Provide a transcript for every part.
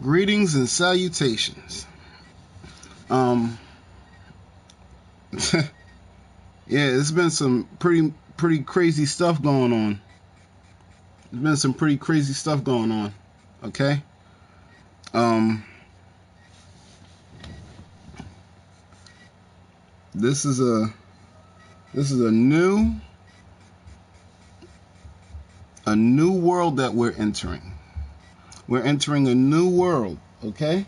Greetings and salutations. Yeah, it's been some pretty crazy stuff going on. There's been some pretty crazy stuff going on. Okay. This is a new world that we're entering. We're entering a new world. Okay.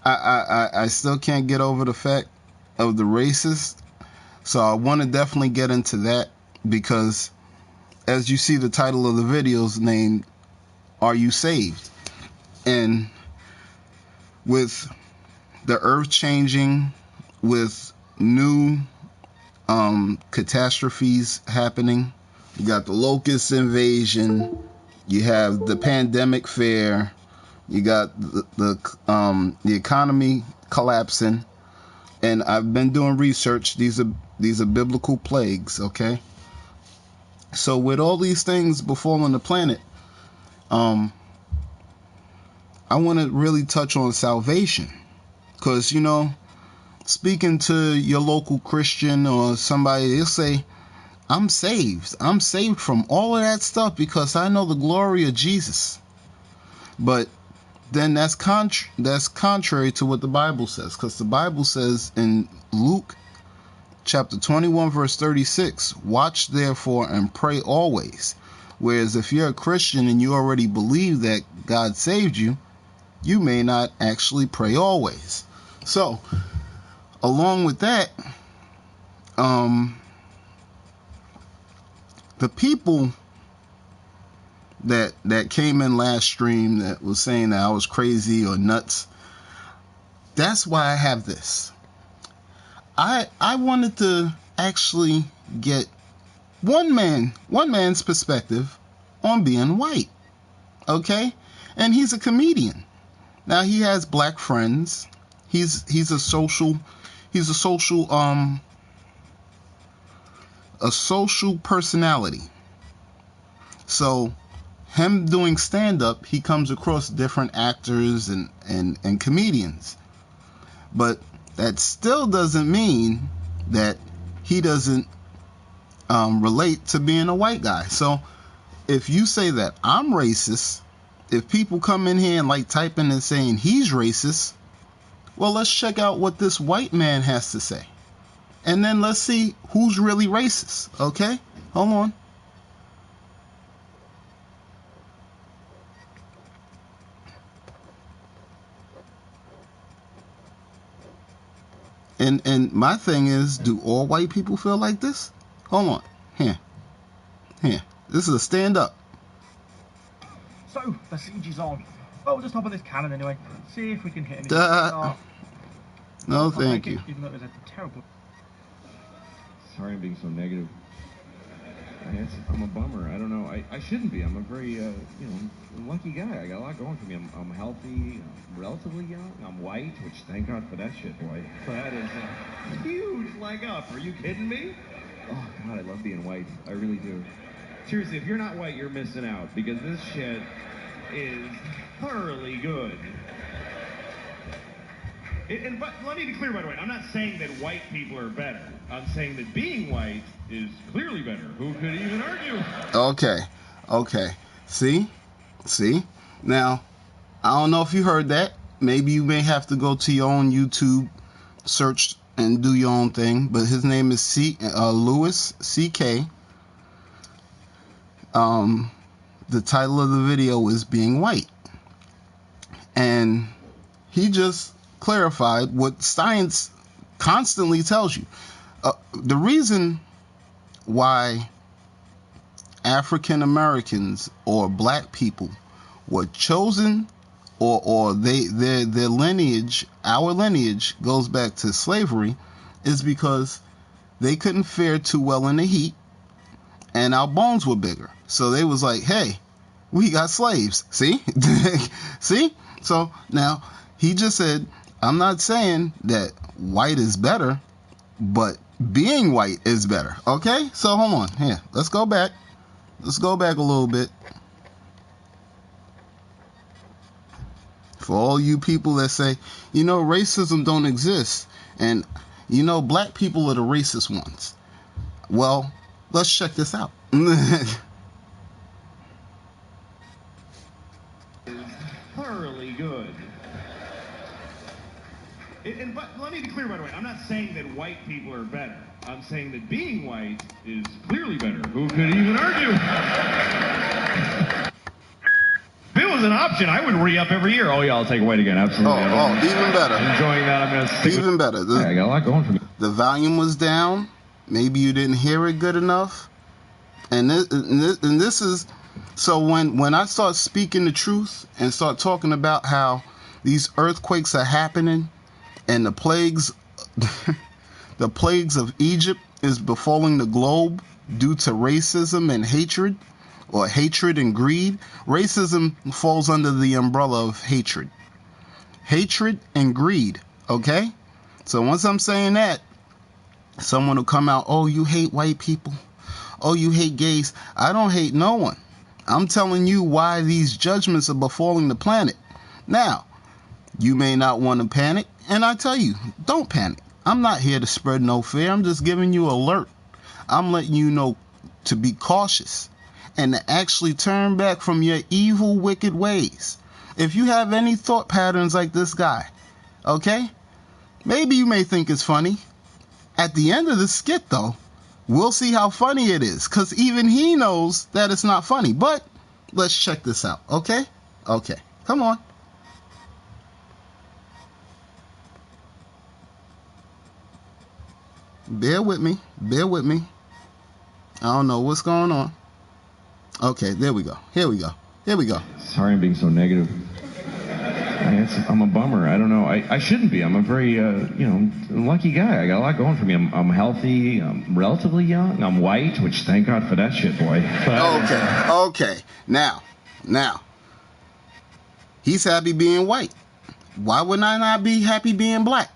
I still can't get over the fact of the racist. So I want to definitely get into that because as you see, the title of the video is named "Are You Saved?" And with the earth changing, with new catastrophes happening, you got the locust invasion, you have the pandemic fear, you got the economy collapsing, and I've been doing research. These are biblical plagues, okay? So with all these things befalling the planet, I want to really touch on salvation, because speaking to your local Christian or somebody, they'll say, I'm saved from all of that stuff because I know the glory of Jesus. But then that's contrary to what the Bible says, because the Bible says in Luke chapter 21 verse 36, watch therefore and pray always. Whereas if you're a Christian and you already believe that God saved you, you may not actually pray always. So along with that, the people that came in last stream that was saying that I was crazy or nuts, that's why I have this. I wanted to actually get one man's perspective on being white. Okay? And he's a comedian. Now he has black friends. He's a social personality. So him doing stand-up, he comes across different actors and comedians. But that still doesn't mean that he doesn't relate to being a white guy. So if you say that I'm racist, if people come in here and like typing and saying he's racist, well, let's check out what this white man has to say. And then let's see who's really racist. Okay? Hold on. And my thing is, do all white people feel like this? Hold on. Here. This is a stand up. So, the siege is on. Well, we'll just hop on this cannon anyway. See if we can hit anything. No, thank you. Even though it was a terrible... Sorry I'm being so negative. I'm a bummer. I don't know. I shouldn't be. I'm a very, lucky guy. I got a lot going for me. I'm healthy. I'm relatively young. I'm white, which thank God for that shit, boy. That is a huge leg up. Are you kidding me? Oh, God, I love being white. I really do. Seriously, if you're not white, you're missing out, because this shit is thoroughly good. But let me be clear, by the way. I'm not saying that white people are better. I'm saying that being white is clearly better. Who could even argue? Okay. See? Now, I don't know if you heard that. Maybe you may have to go to your own YouTube, search and do your own thing. But his name is Louis C.K. The title of the video is Being White. And he just clarified what science constantly tells you. The reason why African Americans or black people were chosen, or their lineage, our lineage goes back to slavery, is because they couldn't fare too well in the heat, and our bones were bigger. So they was like, hey, we got slaves. See? See? So now he just said, I'm not saying that white is better. but being white is better. Okay? So hold on. Here, let's go back. Let's go back a little bit. For all you people that say, you know, racism don't exist, and you know, black people are the racist ones. Well, let's check this out. Thoroughly good. But let me be clear, by the way, I'm not saying that white people are better. I'm saying that being white is clearly better. Who could even argue? If it was an option, I would re-up every year. Oh, yeah, I'll take white again. Absolutely. Even better. Enjoying that. I'm going to stick even better. I got a lot going for me. The volume was down. Maybe you didn't hear it good enough. And this is... So when I start speaking the truth and start talking about how these earthquakes are happening and the plagues of Egypt is befalling the globe due to racism and hatred, or hatred and greed. Racism falls under the umbrella of hatred. Hatred and greed, okay? So once I'm saying that, someone will come out, oh, you hate white people. Oh, you hate gays. I don't hate no one. I'm telling you why these judgments are befalling the planet. Now, you may not want to panic, and I tell you, don't panic. I'm not here to spread no fear. I'm just giving you alert. I'm letting you know to be cautious and to actually turn back from your evil, wicked ways. If you have any thought patterns like this guy, okay, maybe you may think it's funny. At the end of the skit, though, we'll see how funny it is, because even he knows that it's not funny. But let's check this out, okay? Okay, come on. Bear with me. Bear with me. I don't know what's going on. Okay, there we go. Here we go. Here we go. Sorry I'm being so negative. I'm a bummer. I don't know. I shouldn't be. I'm a very, lucky guy. I got a lot going for me. I'm healthy. I'm relatively young. I'm white, which thank God for that shit, boy. Okay. Now. He's happy being white. Why would I not be happy being black?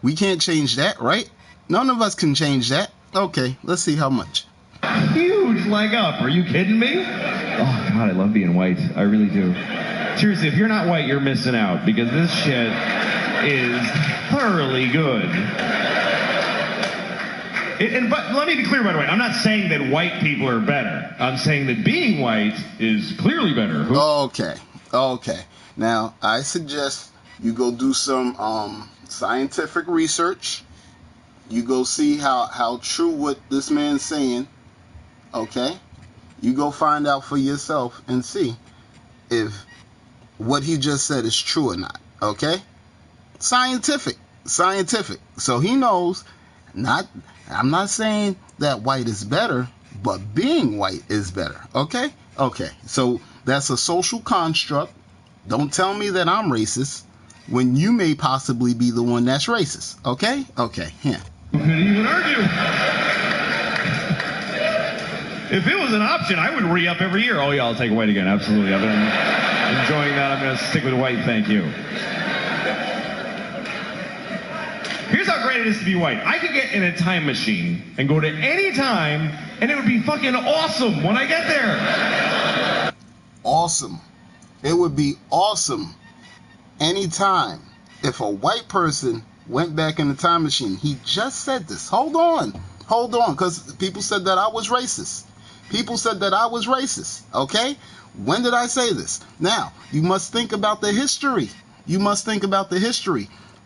We can't change that, right? None of us can change that. Okay, let's see how much. Huge leg up. Are you kidding me? Oh, God, I love being white. I really do. Seriously, if you're not white, you're missing out, because this shit is thoroughly good. But let me be clear, by the way, I'm not saying that white people are better. I'm saying that being white is clearly better. Okay. Now, I suggest you go do some scientific research. You go see how true what this man's saying. Okay? You go find out for yourself and see if what he just said is true or not. Okay? Scientific. So he knows I'm not saying that white is better, but being white is better. Okay? So that's a social construct. Don't tell me that I'm racist when you may possibly be the one that's racist. Okay? Here. Who could even argue? If it was an option, I would re-up every year. Oh, yeah, I'll take white again. Absolutely. I've been enjoying that. I'm going to stick with white. Thank you. Here's how great it is to be white. I could get in a time machine and go to any time, and it would be fucking awesome when I get there. Awesome. It would be awesome anytime if a white person went back in the time machine. He just said this. Hold on, because people said that I was racist. Okay? When did I say this? Now, you must think about the history.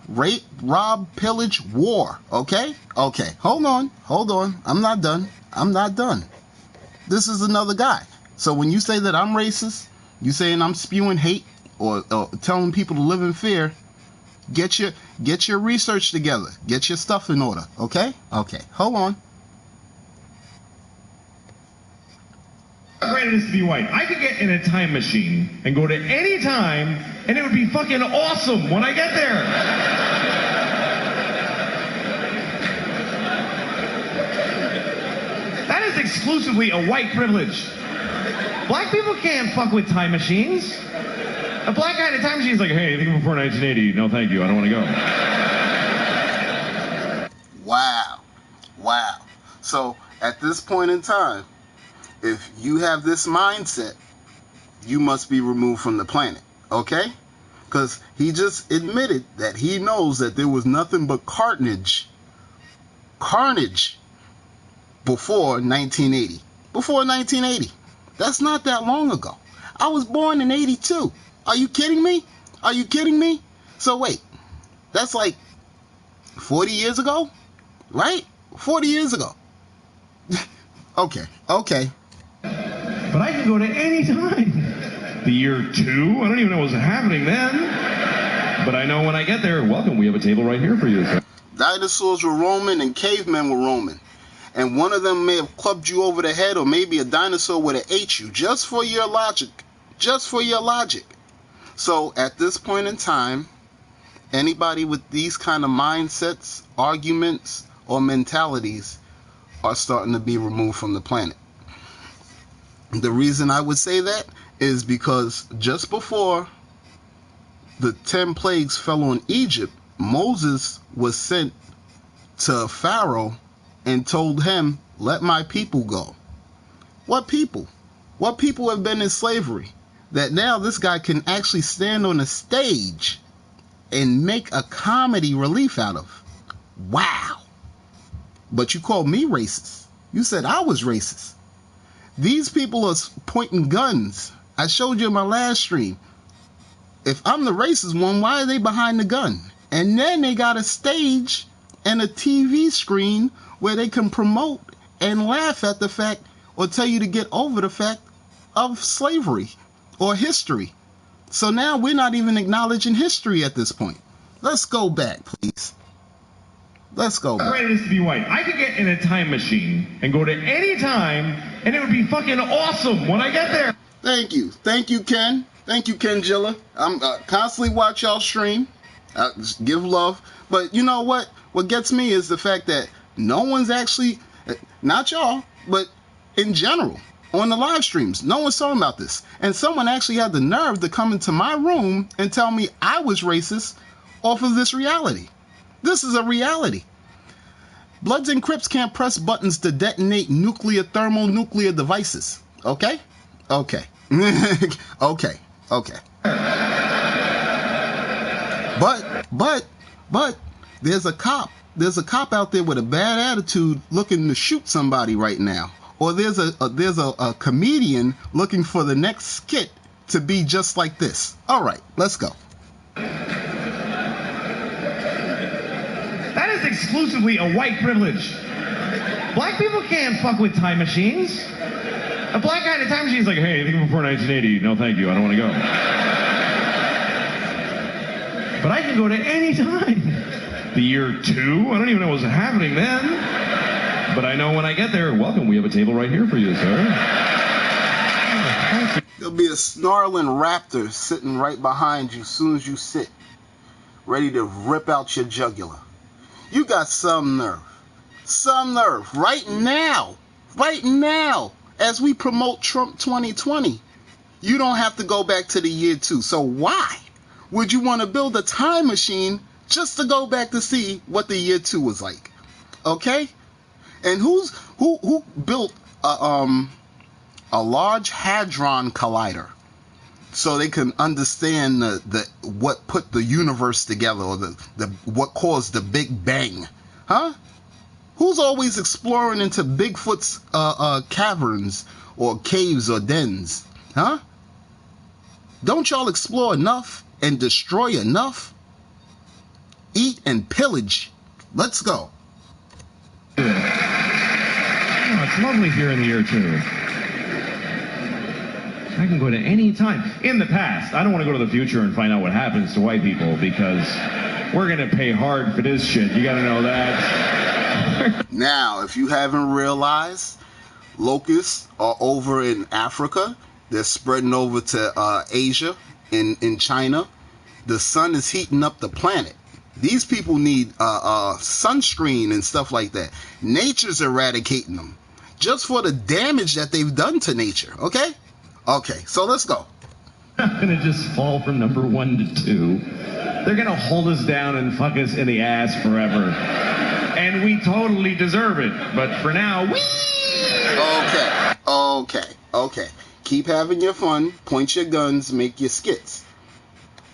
Rape, rob, pillage, war. Okay? Hold on. I'm not done. This is another guy. So when you say that I'm racist, you saying I'm spewing hate or telling people to live in fear, get your research together. Get your stuff in order. Okay? Hold on. How great it is to be white. I could get in a time machine and go to any time, and it would be fucking awesome when I get there. That is exclusively a white privilege. Black people can't fuck with time machines. A black guy in a time machine is like, hey, think before 1980. No, thank you. I don't want to go. Wow. Wow. So at this point in time, if you have this mindset, you must be removed from the planet. Okay? Because he just admitted that he knows that there was nothing but carnage before 1980. Before 1980. That's not that long ago. I was born in 82. Are you kidding me? Are you kidding me? So wait, that's like 40 years ago? Right? 40 years ago. Okay. But I can go to any time. The year 2? I don't even know what's happening then. But I know when I get there, welcome, we have a table right here for you, sir. Dinosaurs were roaming and cavemen were roaming. And one of them may have clubbed you over the head, or maybe a dinosaur would have ate you, just for your logic. Just for your logic. So at this point in time, anybody with these kind of mindsets, arguments, or mentalities are starting to be removed from the planet. The reason I would say that is because just before the 10 plagues fell on Egypt, Moses was sent to Pharaoh and told him, let my people go. What people? What people have been in slavery? That now this guy can actually stand on a stage and make a comedy relief out of. Wow. But you called me racist. You said I was racist. These people are pointing guns. I showed you in my last stream. If I'm the racist one, why are they behind the gun? And then they got a stage and a TV screen where they can promote and laugh at the fact, or tell you to get over the fact of slavery or history. So now we're not even acknowledging history at this point. Let's go back, please. Let's go back. Great it is to be white. I could get in a time machine and go to any time, and it would be fucking awesome when I get there. Thank you, Ken. Thank you, Kengilla. I'm constantly watch y'all stream. Just give love. But you know what? What gets me is the fact that no one's actually, not y'all, but in general, on the live streams, no one's talking about this. And someone actually had the nerve to come into my room and tell me I was racist off of this reality. This is a reality. Bloods and Crips can't press buttons to detonate thermonuclear devices. Okay? Okay. Okay. But there's a cop. There's a cop out there with a bad attitude looking to shoot somebody right now. Or there's a comedian looking for the next skit to be just like this. All right, let's go. That is exclusively a white privilege. Black people can't fuck with time machines. A black guy in a time machine is like, hey, anything before 1980? No, thank you. I don't want to go. But I can go to any time. The year 2? I don't even know what's happening then. But I know when I get there, welcome, we have a table right here for you, sir. There'll be a snarling raptor sitting right behind you as soon as you sit, ready to rip out your jugular. You got some nerve. Some nerve. Right now, as we promote Trump 2020, you don't have to go back to the year 2. So why would you want to build a time machine just to go back to see what the year 2 was like? Okay? And who built a large hadron collider so they can understand the what put the universe together, or the what caused the Big Bang? Huh? Who's always exploring into Bigfoot's caverns or caves or dens? Huh? Don't y'all explore enough and destroy enough? Eat and pillage. Let's go. Oh, it's lovely here in the year 2. I can go to any time. In the past, I don't want to go to the future and find out what happens to white people, because we're going to pay hard for this shit. You got to know that. Now, if you haven't realized, locusts are over in Africa. They're spreading over to Asia, in China. The sun is heating up the planet. These people need sunscreen and stuff like that. Nature's eradicating them just for the damage that they've done to nature. Okay? Okay, so let's go. I'm going to just fall from number 1 to 2. They're going to hold us down and fuck us in the ass forever. And and we totally deserve it. But for now, Okay. Keep having your fun. Point your guns. Make your skits.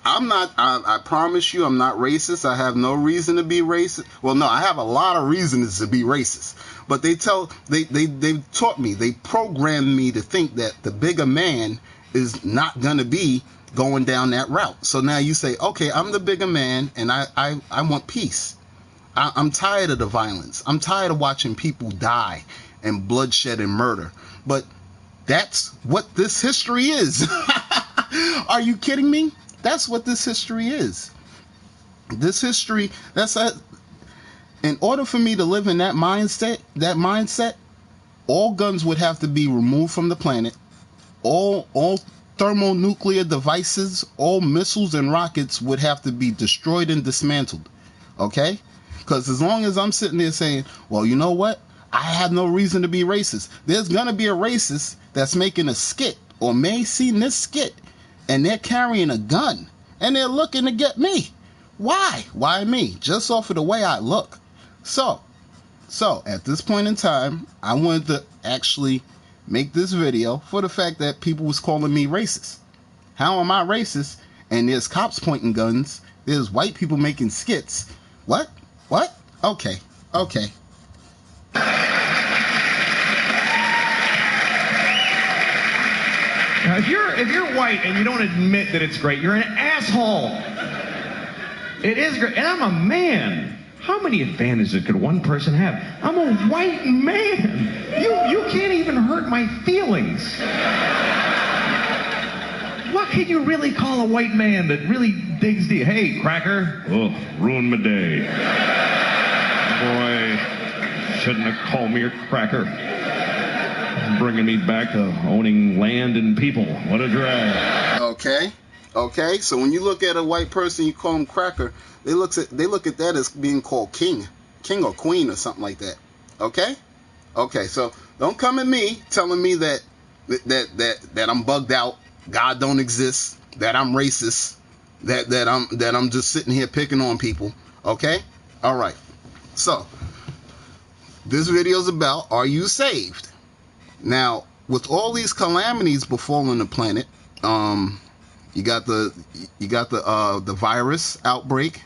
I promise you, I'm not racist. I have no reason to be racist. Well, no, I have a lot of reasons to be racist. But they taught me, they programmed me to think that the bigger man is not going to be going down that route. So now you say, okay, I'm the bigger man and I want peace. I'm tired of the violence. I'm tired of watching people die and bloodshed and murder. But that's what this history is. Are you kidding me? That's what this history is. This history, in order for me to live in that mindset, all guns would have to be removed from the planet. All thermonuclear devices, all missiles and rockets would have to be destroyed and dismantled. Okay? Because as long as I'm sitting there saying, well, you know what? I have no reason to be racist. There's going to be a racist that's making a skit or may see this skit and they're carrying a gun and they're looking to get me. Why? Why me? Just off of the way I look. So at this point in time, I wanted to actually make this video for the fact that people was calling me racist. How am I racist? And there's cops pointing guns. There's white people making skits. What? Okay. Now, if you're white and you don't admit that it's great, you're an asshole. It is great, and I'm a man. How many advantages could one person have? I'm a white man. You can't even hurt my feelings. What can you really call a white man that really digs deep? Hey, cracker. Oh, ruined my day. Boy, shouldn't have called me a cracker. Bringing me back to owning land and people. What a drag. Okay. So when you look at a white person, you call them cracker. They look at that as being called king or queen or something like that. Okay. So don't come at me telling me that I'm bugged out, God don't exist, that I'm racist, that I'm just sitting here picking on people. Okay. All right. So this video is about, are you saved? Now, with all these calamities befalling the planet, you got the virus outbreak.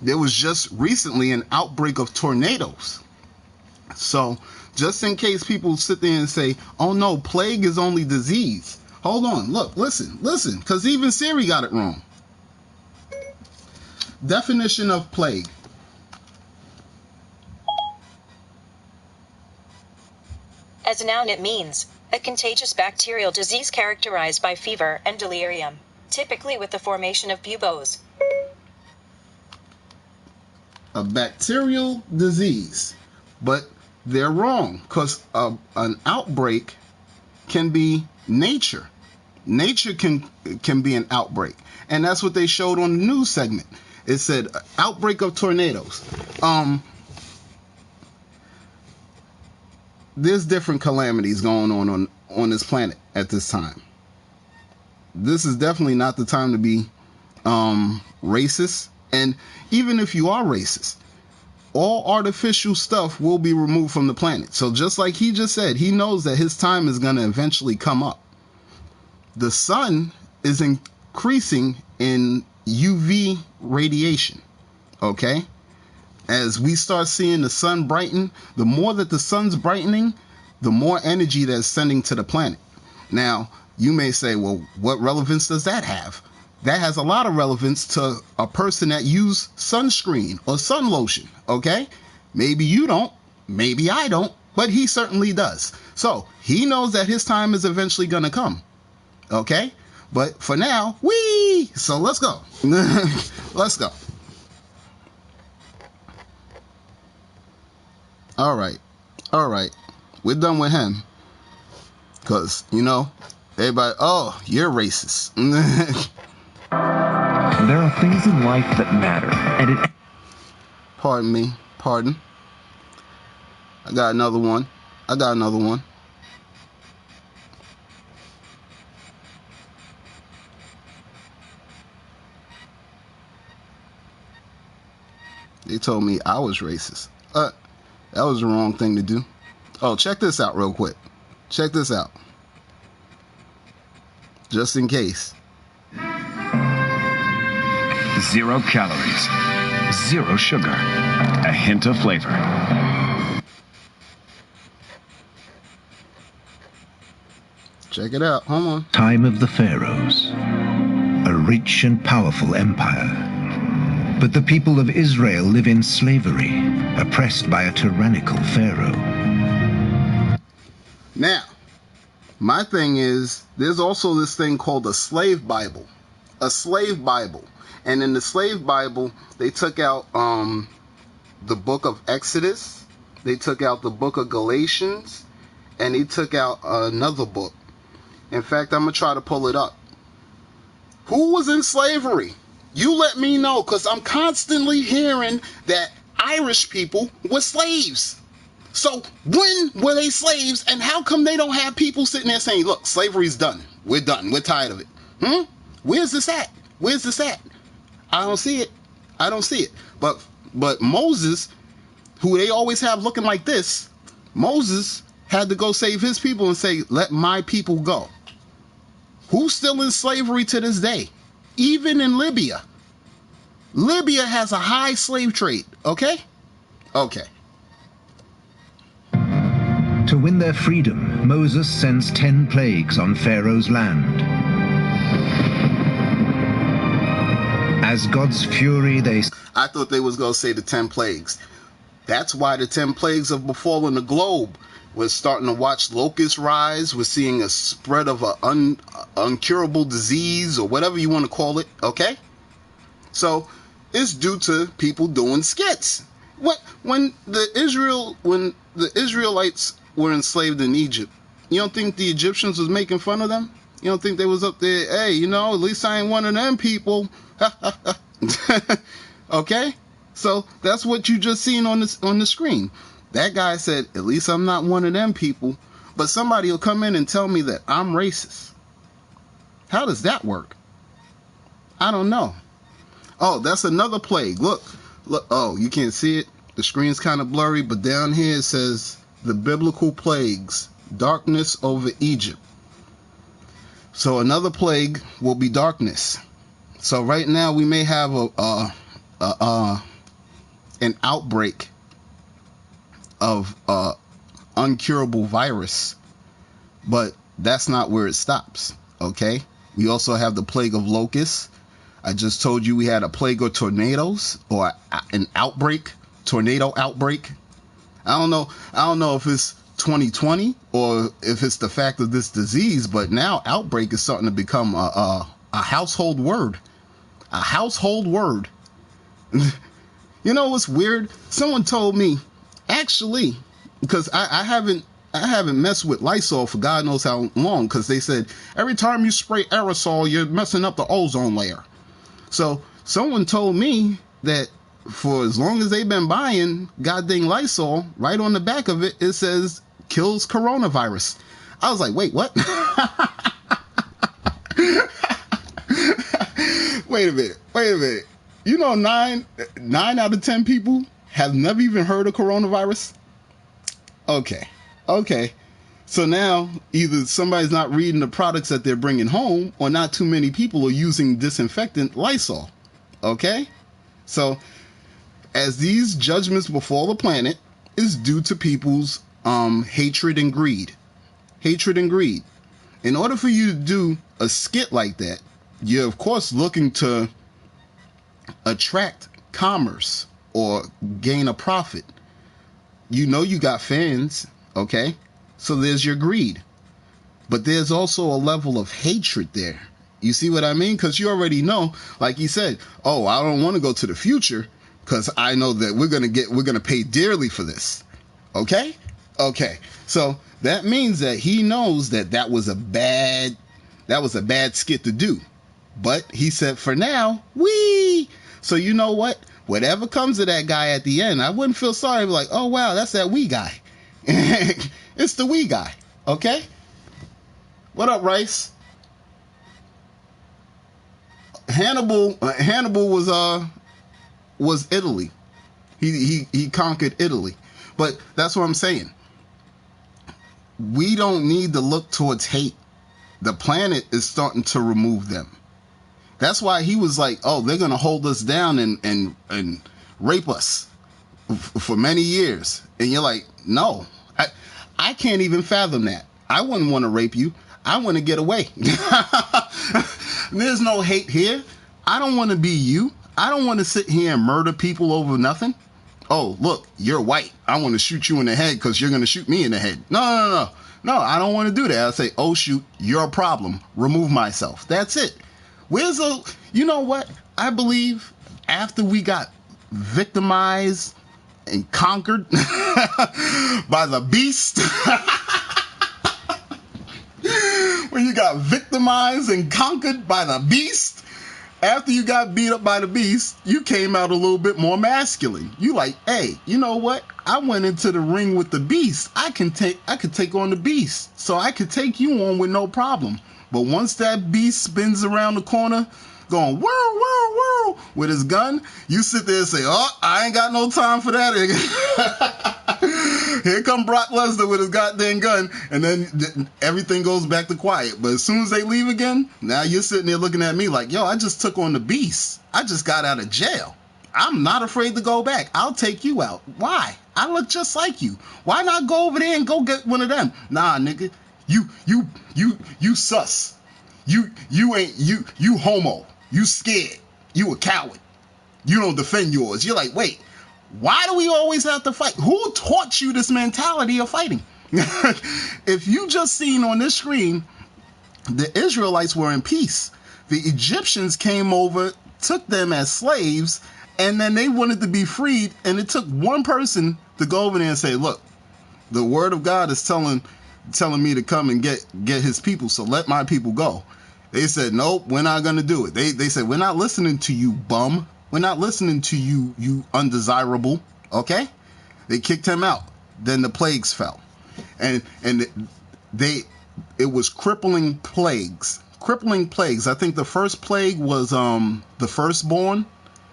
There was just recently an outbreak of tornadoes. So, just in case people sit there and say, "Oh no, plague is only disease." Hold on, look, listen, because even Siri got it wrong. Definition of plague. As a noun, it means a contagious bacterial disease characterized by fever and delirium, typically with the formation of buboes. A bacterial disease, but they're wrong, because an outbreak can be nature. Nature can be an outbreak, and that's what they showed on the news segment. It said outbreak of tornadoes. There's different calamities going on this planet at this time. This is definitely not the time to be racist. And even if you are racist, all artificial stuff will be removed from the planet. So just like he just said, he knows that his time is going to eventually come up. The sun is increasing in UV radiation. Okay? As we start seeing the sun brighten, the more that the sun's brightening, the more energy that's sending to the planet. Now, you may say, well, what relevance does that have? That has a lot of relevance to a person that use sunscreen or sun lotion, okay? Maybe you don't, maybe I don't, but he certainly does. So he knows that his time is eventually going to come, okay? But for now, whee! So let's go. Let's go. All right. We're done with him. Because, everybody, oh, you're racist. There are things in life that matter, and Pardon me. I got another one. They told me I was racist. That was the wrong thing to do. Oh, check this out real quick. Check this out. Just in case. 0 calories, 0 sugar, a hint of flavor. Check it out. Hold on. Time of the Pharaohs, a rich and powerful empire. But the people of Israel live in slavery, oppressed by a tyrannical Pharaoh. Now, my thing is, there's also this thing called a slave Bible. A slave Bible. And in the slave Bible, they took out the book of Exodus, they took out the book of Galatians, and they took out another book. In fact, I'm going to try to pull it up. Who was in slavery? You let me know, because I'm constantly hearing that Irish people were slaves. So when were they slaves, and how come they don't have people sitting there saying, look, slavery's done. We're done. We're tired of it. Where's this at? Where's this at? I don't see it. I don't see it. But Moses, who they always have looking like this, Moses had to go save his people and say, let my people go. Who's still in slavery to this day? Even in Libya. Libya has a high slave trade, okay? Okay. To win their freedom, Moses sends 10 plagues on Pharaoh's land. As God's fury, I thought they was going to say the 10 plagues. That's why the 10 plagues have befallen the globe. We're starting to watch locusts rise. We're seeing a spread of an uncurable disease or whatever you want to call it, okay? So it's due to people doing skits. When the Israelites were enslaved in Egypt, you don't think the Egyptians was making fun of them? You don't think they was up there, hey, at least I ain't one of them people. Okay? So that's what you just seen on the screen. That guy said, at least I'm not one of them people. But somebody will come in and tell me that I'm racist. How does that work? I don't know. Oh, that's another plague. Look. Oh, you can't see it. The screen's kind of blurry, but down here it says the biblical plagues, darkness over Egypt. So another plague will be darkness. So right now we may have an outbreak of uncurable virus, but that's not where it stops. Okay, we also have the plague of locusts. I just told you we had a plague of tornadoes, or an outbreak, tornado outbreak. I don't know if it's 2020 or if it's the fact of this disease, but now outbreak is starting to become a household word. A household word. You know what's weird? Someone told me, actually, because I haven't messed with Lysol for God knows how long, because they said every time you spray aerosol, you're messing up the ozone layer. So someone told me that for as long as they've been buying goddamn Lysol, right on the back of it, it says kills coronavirus. I was like, wait, what? Wait a minute. You know, 9 out of 10 people have never even heard of coronavirus. Okay. So now either somebody's not reading the products that they're bringing home, or not too many people are using disinfectant Lysol. Okay? So as these judgments befall the planet is due to people's hatred and greed. Hatred and greed. In order for you to do a skit like that, you're of course looking to attract commerce or gain a profit. You know you got fans, okay? So there's your greed. But there's also a level of hatred there. You see what I mean? Because you already know, like he said, oh, I don't want to go to the future because I know that we're gonna pay dearly for this. Okay? So that means that he knows that was a bad skit to do. But he said, for now, wee. So you know what? Whatever comes to that guy at the end, I wouldn't feel sorry. Like, oh wow, that's that wee guy. It's the wee guy. Okay? What up, Rice? Hannibal was Italy. He conquered Italy. But that's what I'm saying. We don't need to look towards hate. The planet is starting to remove them. That's why he was like, oh, they're going to hold us down and rape us for many years. And you're like, no, I can't even fathom that. I wouldn't want to rape you. I want to get away. There's no hate here. I don't want to be you. I don't want to sit here and murder people over nothing. Oh, look, you're white. I want to shoot you in the head because you're going to shoot me in the head. No, I don't want to do that. I say, oh, shoot, you're a problem. Remove myself. That's it. You know what? I believe after we got victimized and conquered by the beast, when you got victimized and conquered by the beast, after you got beat up by the beast, you came out a little bit more masculine. You like, hey, you know what? I went into the ring with the beast. I could take on the beast. So I could take you on with no problem. But once that beast spins around the corner, going, whirl, whirl, whirl, with his gun, you sit there and say, oh, I ain't got no time for that. Here come Brock Lesnar with his goddamn gun, and then everything goes back to quiet. But as soon as they leave again, now you're sitting there looking at me like, yo, I just took on the beast. I just got out of jail. I'm not afraid to go back. I'll take you out. Why? I look just like you. Why not go over there and go get one of them? Nah, nigga. You sus. You homo. You scared. You a coward. You don't defend yours. You're like, wait, why do we always have to fight? Who taught you this mentality of fighting? If you just seen on this screen, the Israelites were in peace. The Egyptians came over, took them as slaves, and then they wanted to be freed, and it took one person to go over there and say, look, the word of God is telling me to come and get his people, so let my people go. They said, nope, we're not going to do it. They said, we're not listening to you, bum. We're not listening to you, you undesirable. Okay? They kicked him out. Then the plagues fell. And it was crippling plagues. Crippling plagues. I think the first plague was the firstborn,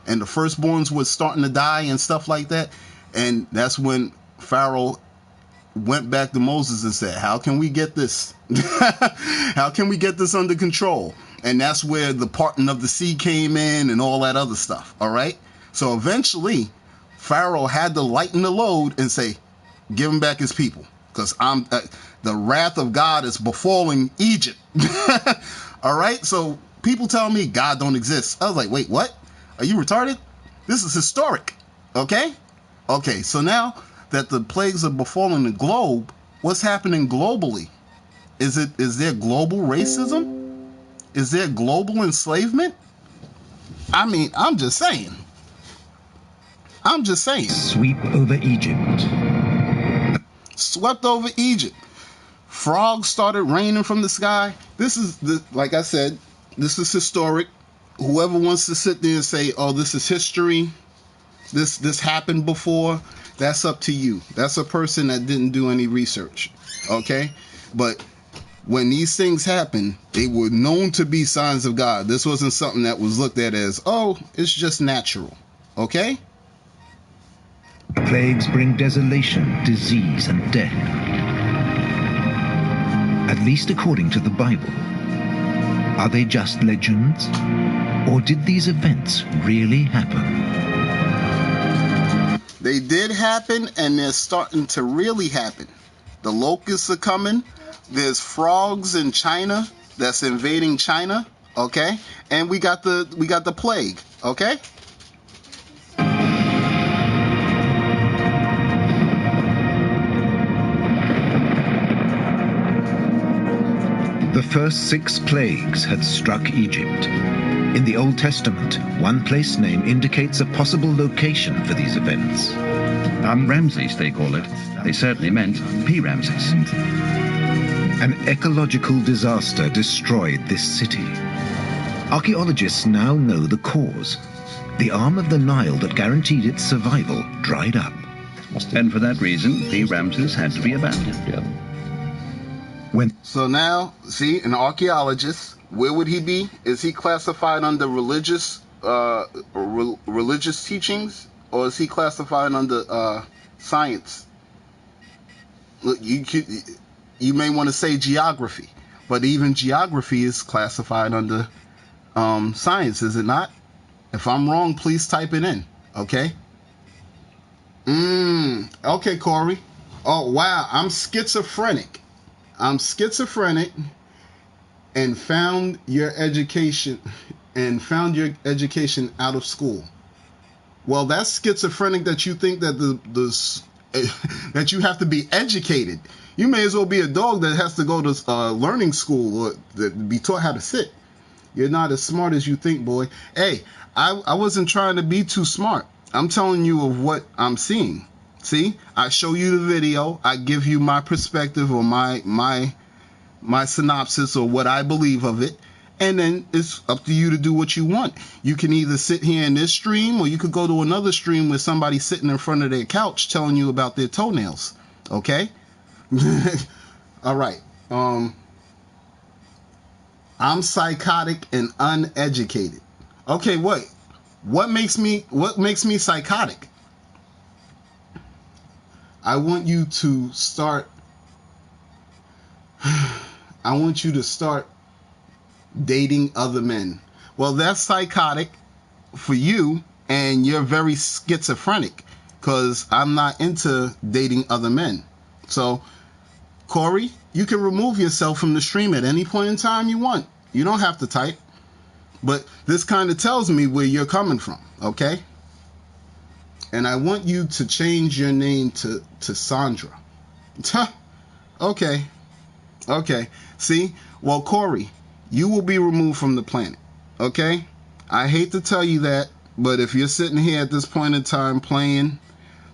and the firstborns was starting to die and stuff like that. And that's when Pharaoh went back to Moses and said, how can we get this? How can we get this under control? And that's where the parting of the sea came in and all that other stuff. All right. So eventually Pharaoh had to lighten the load and say, give him back his people, because the wrath of God is befalling Egypt. All right. So people tell me God don't exist. I was like, wait, what? Are you retarded? This is historic. Okay. Okay. So now that the plagues are befalling the globe, what's happening globally? Is there global racism? Is there global enslavement? I mean, I'm just saying. Sweep over Egypt. Swept over Egypt. Frogs started raining from the sky. This is, like I said, this is historic. Whoever wants to sit there and say, oh, this is history, this happened before, that's up to you. That's a person that didn't do any research. Okay? But when these things happen, they were known to be signs of God. This wasn't something that was looked at as, oh, it's just natural. Okay? Plagues bring desolation, disease, and death. At least according to the Bible. Are they just legends? Or did these events really happen? They did happen, and they're starting to really happen. The locusts are coming. There's frogs in China that's invading China, okay? And we got the plague, okay? The first 6 plagues had struck Egypt. In the Old Testament, one place name indicates a possible location for these events. Ramses, they call it. They certainly meant P. Ramses. An ecological disaster destroyed this city. Archaeologists now know the cause. The arm of the Nile that guaranteed its survival dried up. And for that reason, P. Ramses had to be abandoned. So now, see, an archaeologist, where would he be? Is he classified under religious religious teachings? Or is he classified under science? Look, you may want to say geography, but even geography is classified under science, is it not? If I'm wrong, please type it in, okay? Okay, Corey. Oh, wow, I'm schizophrenic. I'm schizophrenic and found your education out of school. Well, that's schizophrenic that you think that that you have to be educated. You may as well be a dog that has to go to learning school or be taught how to sit. You're not as smart as you think, boy. Hey, I wasn't trying to be too smart. I'm telling you of what I'm seeing. See, I show you the video. I give you my perspective or my synopsis or what I believe of it. And then it's up to you to do what you want. You can either sit here in this stream or you could go to another stream with somebody sitting in front of their couch telling you about their toenails. Okay? All right. I'm psychotic and uneducated. Okay, wait. What makes me psychotic? I want you to start dating other men. Well, that's psychotic for you, and you're very schizophrenic because I'm not into dating other men. So, Corey, you can remove yourself from the stream at any point in time you want. You don't have to type. But this kind of tells me where you're coming from, okay? And I want you to change your name to Sandra. Okay. See? Well, Corey, you will be removed from the planet, okay? I hate to tell you that, but if you're sitting here at this point in time playing,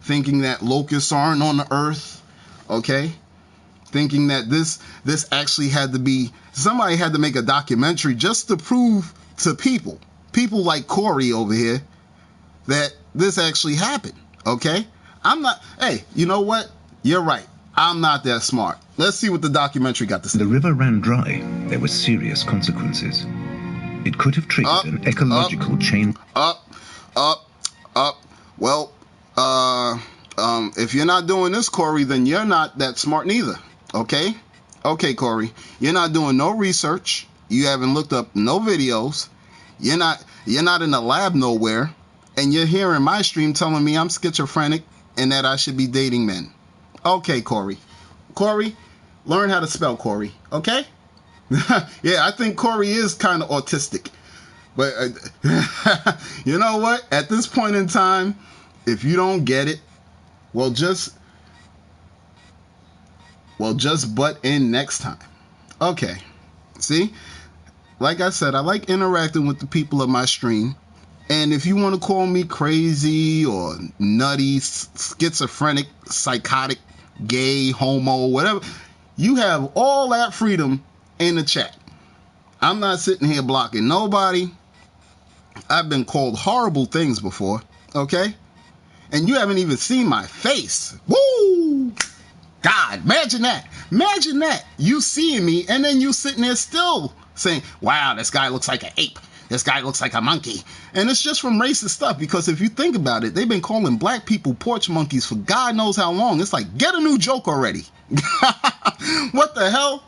thinking that locusts aren't on the earth, okay? Thinking that this actually had to be, somebody had to make a documentary just to prove to people like Corey over here, that this actually happened, okay? Hey, you know what? You're right. I'm not that smart. Let's see what the documentary got to say. The river ran dry. There were serious consequences. It could have triggered an ecological chain. Well, if you're not doing this, Corey, then you're not that smart neither, okay? Okay, Corey, you're not doing no research. You haven't looked up no videos. You're not in a lab nowhere, and you're here in my stream telling me I'm schizophrenic and that I should be dating men. Okay, Corey. Corey, learn how to spell Corey, okay? Yeah, I think Corey is kind of autistic. But you know what? At this point in time, if you don't get it, well, just butt in next time. Okay. See? Like I said, I like interacting with the people of my stream. And if you want to call me crazy or nutty, schizophrenic, psychotic, gay, homo, whatever, you have all that freedom in the chat. I'm not sitting here blocking nobody. I've been called horrible things before, okay? And you haven't even seen my face. Woo! God, imagine that. Imagine that. You seeing me and then you sitting there still saying, wow, this guy looks like an ape. This guy looks like a monkey. And it's just from racist stuff, because if you think about it, they've been calling black people porch monkeys for God knows how long. It's like, get a new joke already. What the hell?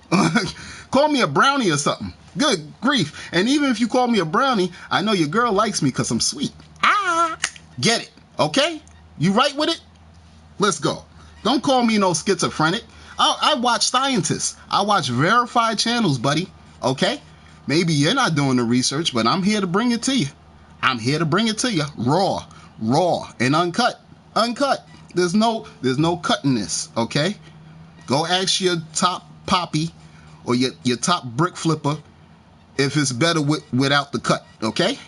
Call me a brownie or something. Good grief. And even if you call me a brownie, I know your girl likes me because I'm sweet. Get it, okay? You right with it? Let's go. Don't call me no schizophrenic. I watch scientists. I watch verified channels, buddy, okay? Maybe you're not doing the research, but I'm here to bring it to you. I'm here to bring it to you raw and uncut. There's no cutting this, okay? Go ask your top poppy or your top brick flipper if it's better without the cut, okay?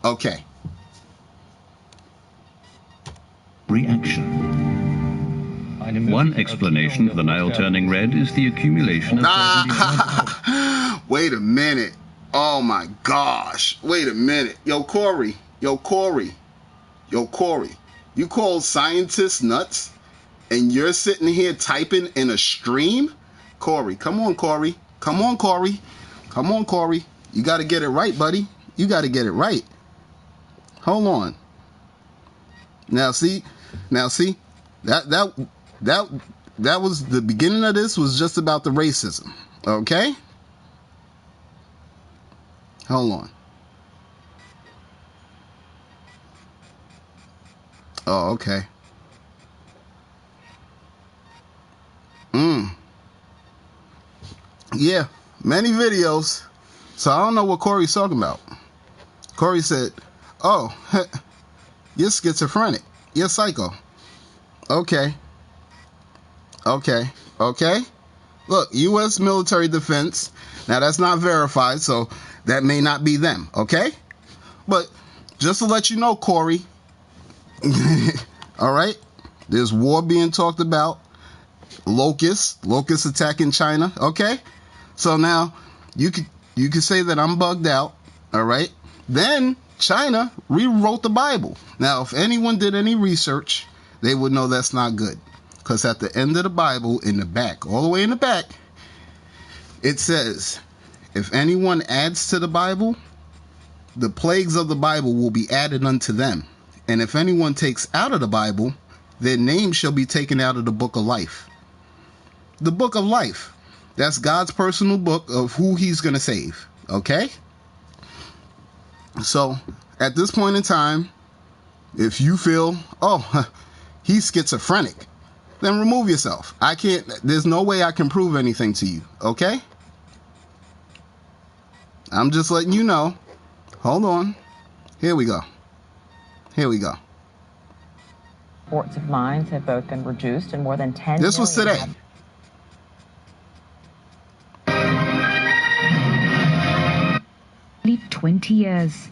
Okay. Reaction. One explanation for the Nile turning red is the accumulation of... Wait a minute. Oh my gosh. Wait a minute. Yo, Corey. You call scientists nuts? And you're sitting here typing in a stream? Corey, come on, Corey. You got to get it right, buddy. You got to get it right. Hold on. Now see, that was the beginning of this was just about the racism. Okay? Hold on. Oh, okay. Yeah, many videos. So I don't know what Corey's talking about. Corey said, oh, you're schizophrenic. You're psycho. Okay. Look, U.S. military defense. Now, that's not verified, so that may not be them, okay? But just to let you know, Corey, all right, there's war being talked about. Locusts attacking China, okay? So now you could say that I'm bugged out, all right? Then China rewrote the Bible. Now, if anyone did any research, they would know that's not good. Because at the end of the Bible, in the back, all the way in the back, it says, if anyone adds to the Bible, the plagues of the Bible will be added unto them. And if anyone takes out of the Bible, their name shall be taken out of the book of life. The book of life. That's God's personal book of who he's going to save. Okay? So, at this point in time, if you feel, oh, he's schizophrenic, then remove yourself. There's no way I can prove anything to you. Okay? I'm just letting you know. Hold on. Here we go. Reports of mines have both been reduced and more than 10 This was today. 20 years.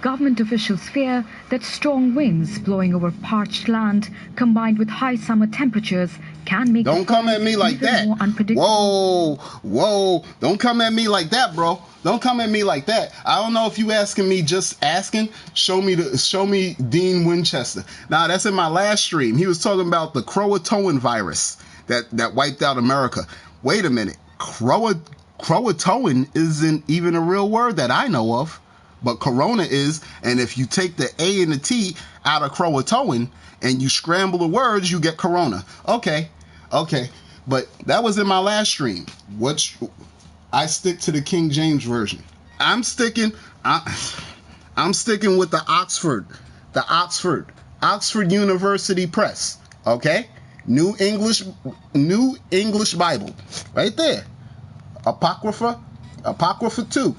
Government officials fear that strong winds blowing over parched land combined with high summer temperatures can make Don't come at me like that. Whoa. Don't come at me like that, bro. Don't come at me like that. I don't know if you asking me just asking. Show me Dean Winchester. Now, that's in my last stream. He was talking about the Croatoan virus that wiped out America. Wait a minute. Croatoan isn't even a real word that I know of. But corona is, and if you take the A and the T out of Croatoan and you scramble the words, you get corona. Okay. But that was in my last stream. I stick to the King James Version. I'm sticking with the Oxford University Press. Okay? New English Bible. Right there. Apocrypha 2.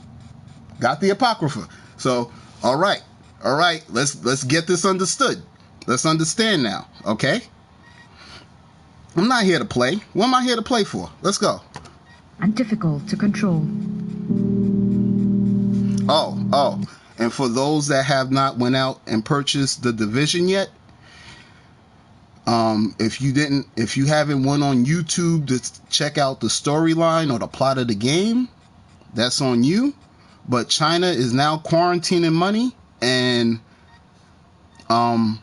Got the Apocrypha. So, all right. Let's get this understood. Let's understand now, okay? I'm not here to play. What am I here to play for? Let's go. And difficult to control. Oh. And for those that have not went out and purchased The Division yet, if you haven't went on YouTube to check out the storyline or the plot of the game, that's on you. But China is now quarantining money, and the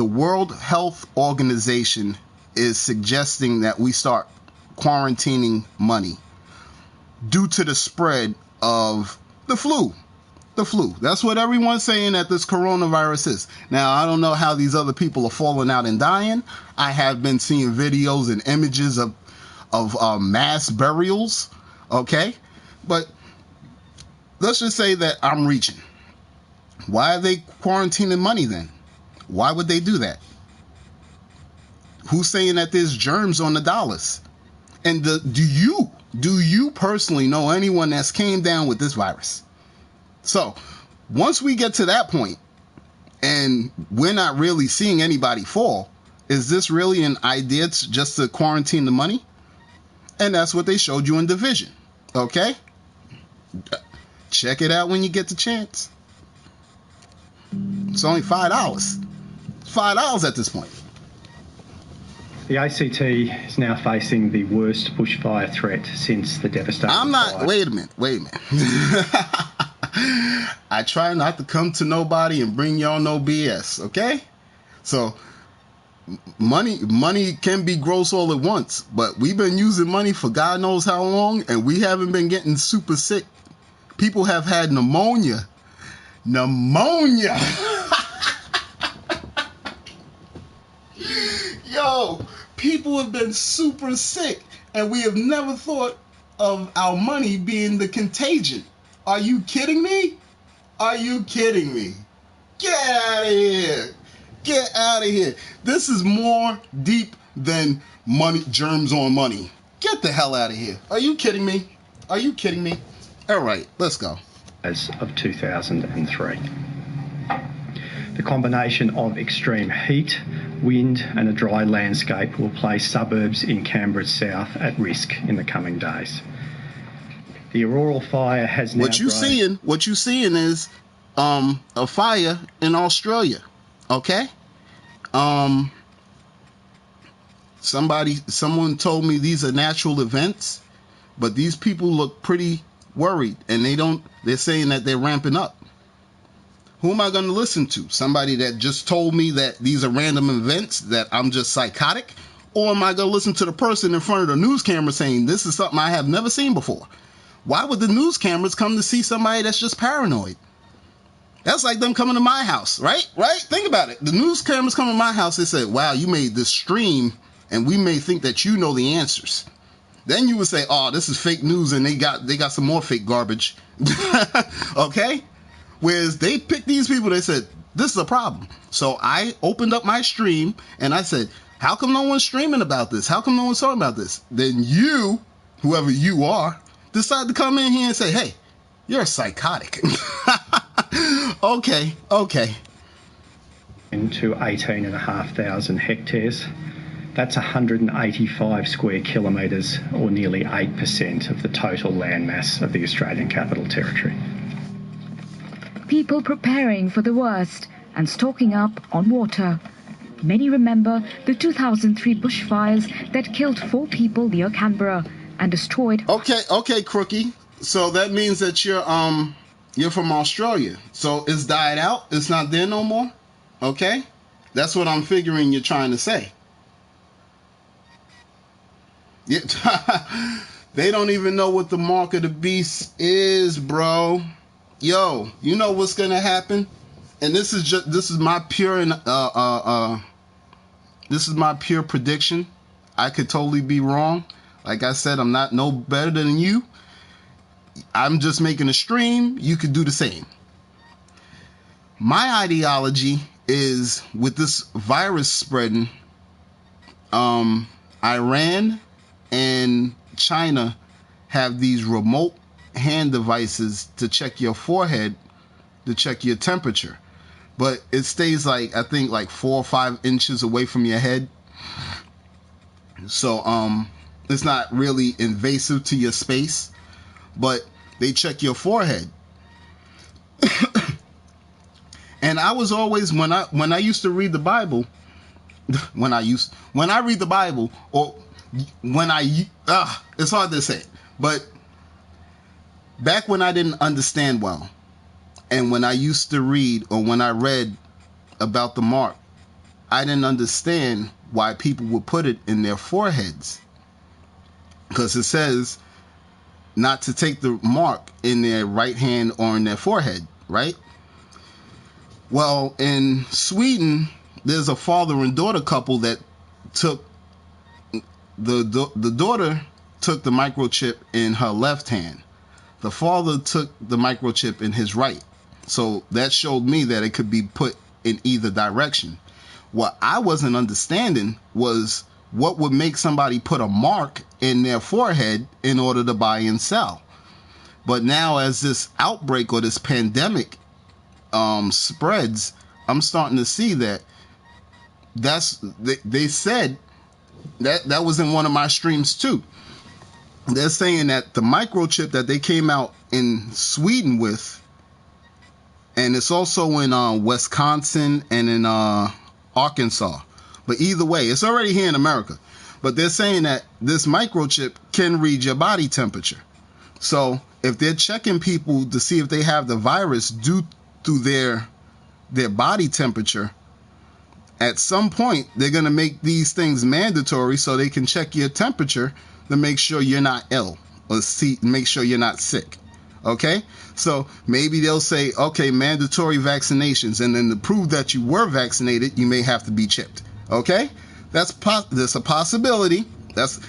World Health Organization is suggesting that we start quarantining money due to the spread of the flu. That's what everyone's saying that this coronavirus is. Now, I don't know how these other people are falling out and dying. I have been seeing videos and images of mass burials. Okay, but let's just say that I'm reaching. Why are they quarantining money then? Why would they do that? Who's saying that there's germs on the dollars? And do you personally know anyone that's came down with this virus? So once we get to that point and we're not really seeing anybody fall, is this really an idea just to quarantine the money? And that's what they showed you in Division. Okay? Check it out when you get the chance. It's only $5. It's $5 at this point. The ACT is now facing the worst bushfire threat since the devastating fire. Wait a minute. I try not to come to nobody and bring y'all no BS, okay? So money can be gross all at once, but we've been using money for God knows how long, and we haven't been getting super sick. People have had pneumonia pneumonia. Yo, people have been super sick, and we have never thought of our money being the contagion. Are you kidding me? Are you kidding me? Get out of here. Get out of here. This is more deep than money, germs on money. Get the hell out of here. Are you kidding me? Are you kidding me? All right, let's go. As of 2003. The combination of extreme heat, wind and a dry landscape will place suburbs in Canberra's south at risk in the coming days. The Auroral fire has now What you seeing is a fire in Australia. Okay? Someone told me these are natural events, but these people look pretty worried, and they're saying that they're ramping up. Who am I going to listen to? Somebody that just told me that these are random events, that I'm just psychotic? Or am I going to listen to the person in front of the news camera saying this is something I have never seen before? Why would the news cameras come to see somebody that's just paranoid? That's like them coming to my house, right? Right? Think about it. The news cameras come to my house. They said, wow, you made this stream, and we may think that you know the answers. Then you would say, oh, this is fake news, and they got some more fake garbage. Okay? Whereas they picked these people, they said, this is a problem. So I opened up my stream, and I said, how come no one's streaming about this? How come no one's talking about this? Then you, whoever you are, decide to come in here and say, hey, you're psychotic. Okay. Into 18,500 hectares. That's 185 square kilometres, or nearly 8% of the total landmass of the Australian Capital Territory. People preparing for the worst and stocking up on water. Many remember the 2003 bushfires that killed 4 people near Canberra and destroyed... Okay, Crookie. So that means that you're from Australia. So it's died out? It's not there no more? Okay? That's what I'm figuring you're trying to say. Yeah. They don't even know what the mark of the beast is, bro. Yo, you know what's gonna happen? And this is my pure prediction. I could totally be wrong. Like I said, I'm not no better than you. I'm just making a stream. You could do the same. My ideology is, with this virus spreading, Iran and China have these remote hand devices to check your forehead, to check your temperature. But it stays like 4 or 5 inches away from your head. So it's not really invasive to your space, but they check your forehead. And I was always, when I used to read the Bible, when I read the Bible, or it's hard to say, but back when I didn't understand well, and when I used to read, or when I read about the mark, I didn't understand why people would put it in their foreheads. Because it says not to take the mark in their right hand or in their forehead, right? Well, in Sweden, there's a father and daughter couple that took the daughter took the microchip in her left hand. The father took the microchip in his right. So that showed me that it could be put in either direction. What I wasn't understanding was what would make somebody put a mark in their forehead in order to buy and sell. But now, as this outbreak or this pandemic spreads, I'm starting to see that they said that was in one of my streams too. They're saying that the microchip that they came out in Sweden with, and it's also in Wisconsin and in Arkansas. But either way, it's already here in America. But they're saying that this microchip can read your body temperature. So if they're checking people to see if they have the virus due to their body temperature, at some point they're going to make these things mandatory so they can check your temperature to make sure you're not ill, or make sure you're not sick. Okay, so maybe they'll say, okay, mandatory vaccinations, and then to prove that you were vaccinated, you may have to be chipped. Okay, that's a possibility. That's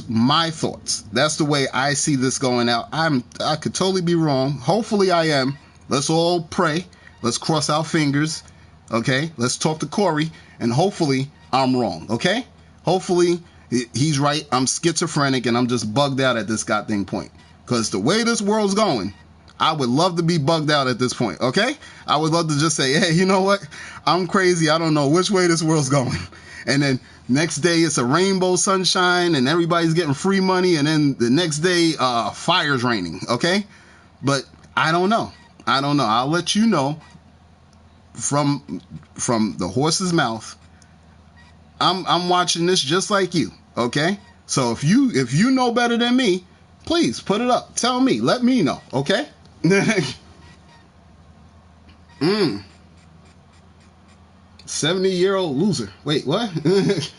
my thoughts. That's the way I see this going out. I could totally be wrong. Hopefully I am. Let's all pray. Let's cross our fingers. Okay, let's talk to Corey, and hopefully I'm wrong. Okay, hopefully he's right. I'm schizophrenic and I'm just bugged out at this goddamn point. Because the way this world's going, I would love to be bugged out at this point, okay? I would love to just say, hey, you know what? I'm crazy. I don't know which way this world's going. And then next day it's a rainbow sunshine and everybody's getting free money. And then the next day, fire's raining, okay? But I don't know. I'll let you know from the horse's mouth. I'm watching this just like you, okay? So if you know better than me, please put it up. Tell me. Let me know. Okay? 70-year-old loser. Wait, what? The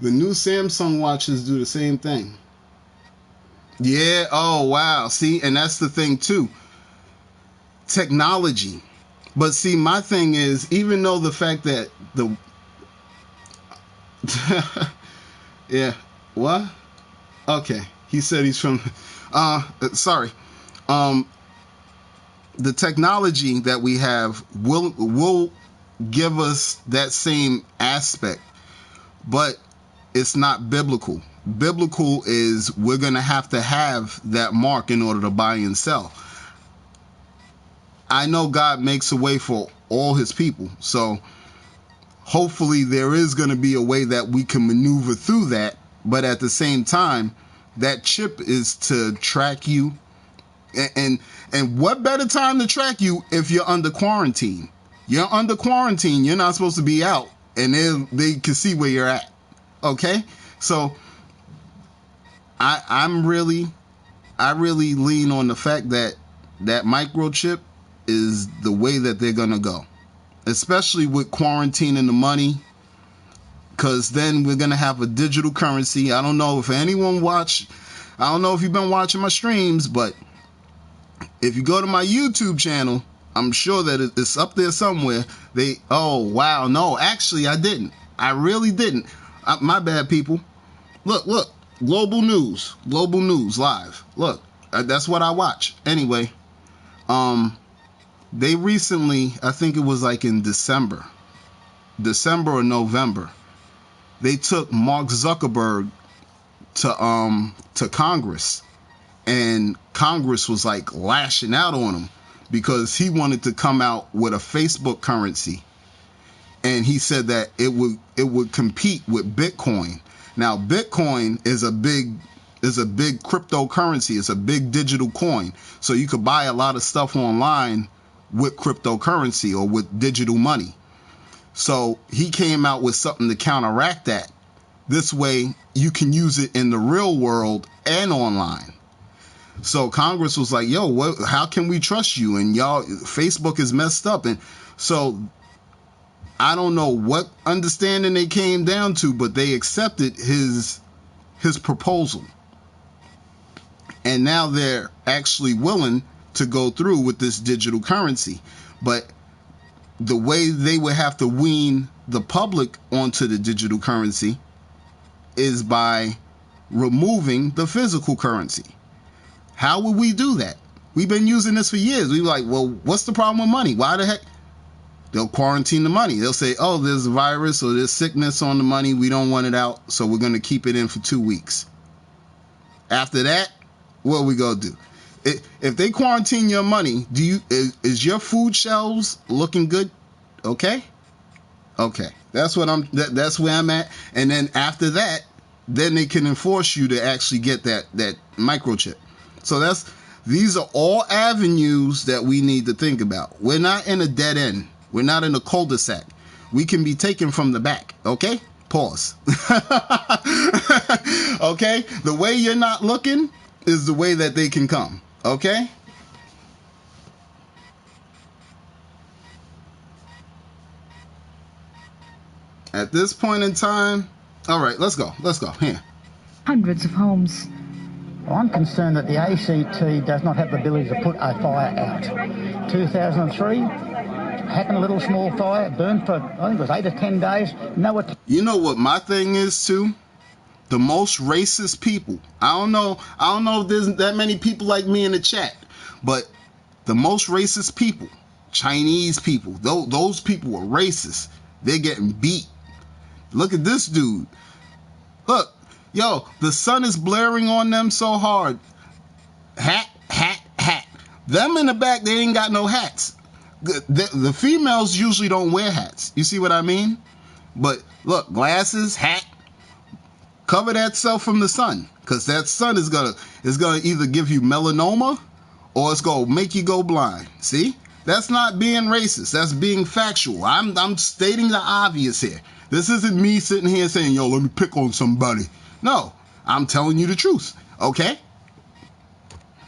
new Samsung watches do the same thing. Yeah. Oh, wow. See, and that's the thing too. Technology. But see, my thing is, even though the fact that the yeah. What? Okay. He said he's from sorry. The technology that we have will give us that same aspect, but it's not biblical. Biblical is we're going to have that mark in order to buy and sell. I know God makes a way for all his people, so hopefully there is going to be a way that we can maneuver through that, but at the same time, that chip is to track you, and what better time to track you if you're under quarantine? You're under quarantine. You're not supposed to be out, and they can see where you're at. Okay, so I really lean on the fact that microchip is the way that they're gonna go, especially with quarantining the money. Because then we're going to have a digital currency. I don't know if anyone I don't know if you've been watching my streams, but if you go to my YouTube channel, I'm sure that it's up there somewhere. Oh, wow. No, actually, I didn't. I really didn't. My bad, people. Look. Global News Live. Look, that's what I watch. Anyway, they recently, I think it was like in December or November, they took Mark Zuckerberg to Congress, and Congress was like lashing out on him because he wanted to come out with a Facebook currency, and he said that it would compete with Bitcoin. Now, Bitcoin is a big cryptocurrency. It's a big digital coin, so you could buy a lot of stuff online with cryptocurrency or with digital money. So he came out with something to counteract that. This way you can use it in the real world and online. So Congress was like, yo, how can we trust you? And y'all, Facebook is messed up. And so I don't know what understanding they came down to, but they accepted his proposal. And now they're actually willing to go through with this digital currency. But the way they would have to wean the public onto the digital currency is by removing the physical currency. How would we do that? We've been using this for years. We were like, well, what's the problem with money? Why the heck? They'll quarantine the money. They'll say, oh, there's a virus or there's sickness on the money. We don't want it out, so we're going to keep it in for 2 weeks. After that, what are we going to do? If they quarantine your money, is your food shelves looking good? Okay. That's where I'm at. And then after that, then they can enforce you to actually get that microchip. So these are all avenues that we need to think about. We're not in a dead end. We're not in a cul-de-sac. We can be taken from the back. Okay? Pause. Okay? The way you're not looking is the way that they can come. Okay? At this point in time, all right, let's go. Here. Hundreds of homes. I'm concerned that the ACT does not have the ability to put a fire out. 2003, happened a little small fire, burned for, I think it was 8 or 10 days. You know what my thing is too? The most racist people. I don't know if there's that many people like me in the chat, but the most racist people, Chinese people, those people are racist. They're getting beat. Look at this dude. Look, yo, the sun is blaring on them so hard. Hat. Them in the back, they ain't got no hats. The females usually don't wear hats. You see what I mean? But look, glasses, hat. Cover that self from the sun, because that sun is gonna either give you melanoma or it's gonna make you go blind. See? That's not being racist. That's being factual. I'm stating the obvious here. This isn't me sitting here saying, yo, let me pick on somebody. No, I'm telling you the truth. Okay?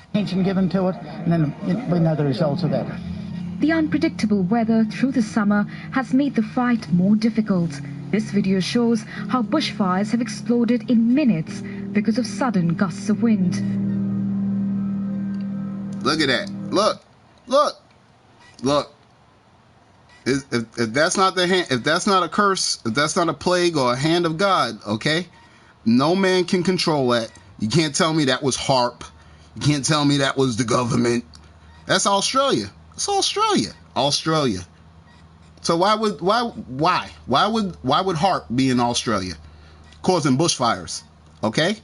Attention given to it, and then we know the results of that. The unpredictable weather through the summer has made the fight more difficult. This video shows how bushfires have exploded in minutes because of sudden gusts of wind. Look at that. Look. If that's not the hand, if that's not a curse, if that's not a plague or a hand of God, okay? No man can control that. You can't tell me that was HAARP. You can't tell me that was the government. That's Australia. It's Australia. So why would HAARP be in Australia causing bushfires? Okay?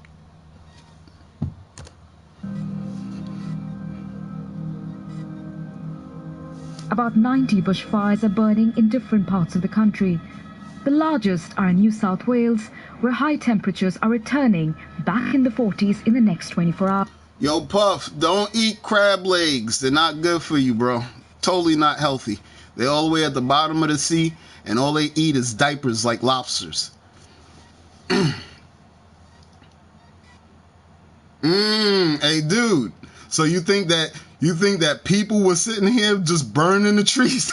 About 90 bushfires are burning in different parts of the country. The largest are in New South Wales, where high temperatures are returning back in the 40s in the next 24 hours. Yo, Puff, don't eat crab legs. They're not good for you, bro. Totally not healthy. They're all the way at the bottom of the sea, and all they eat is diapers like lobsters. Hey, dude. So you think that people were sitting here just burning the trees?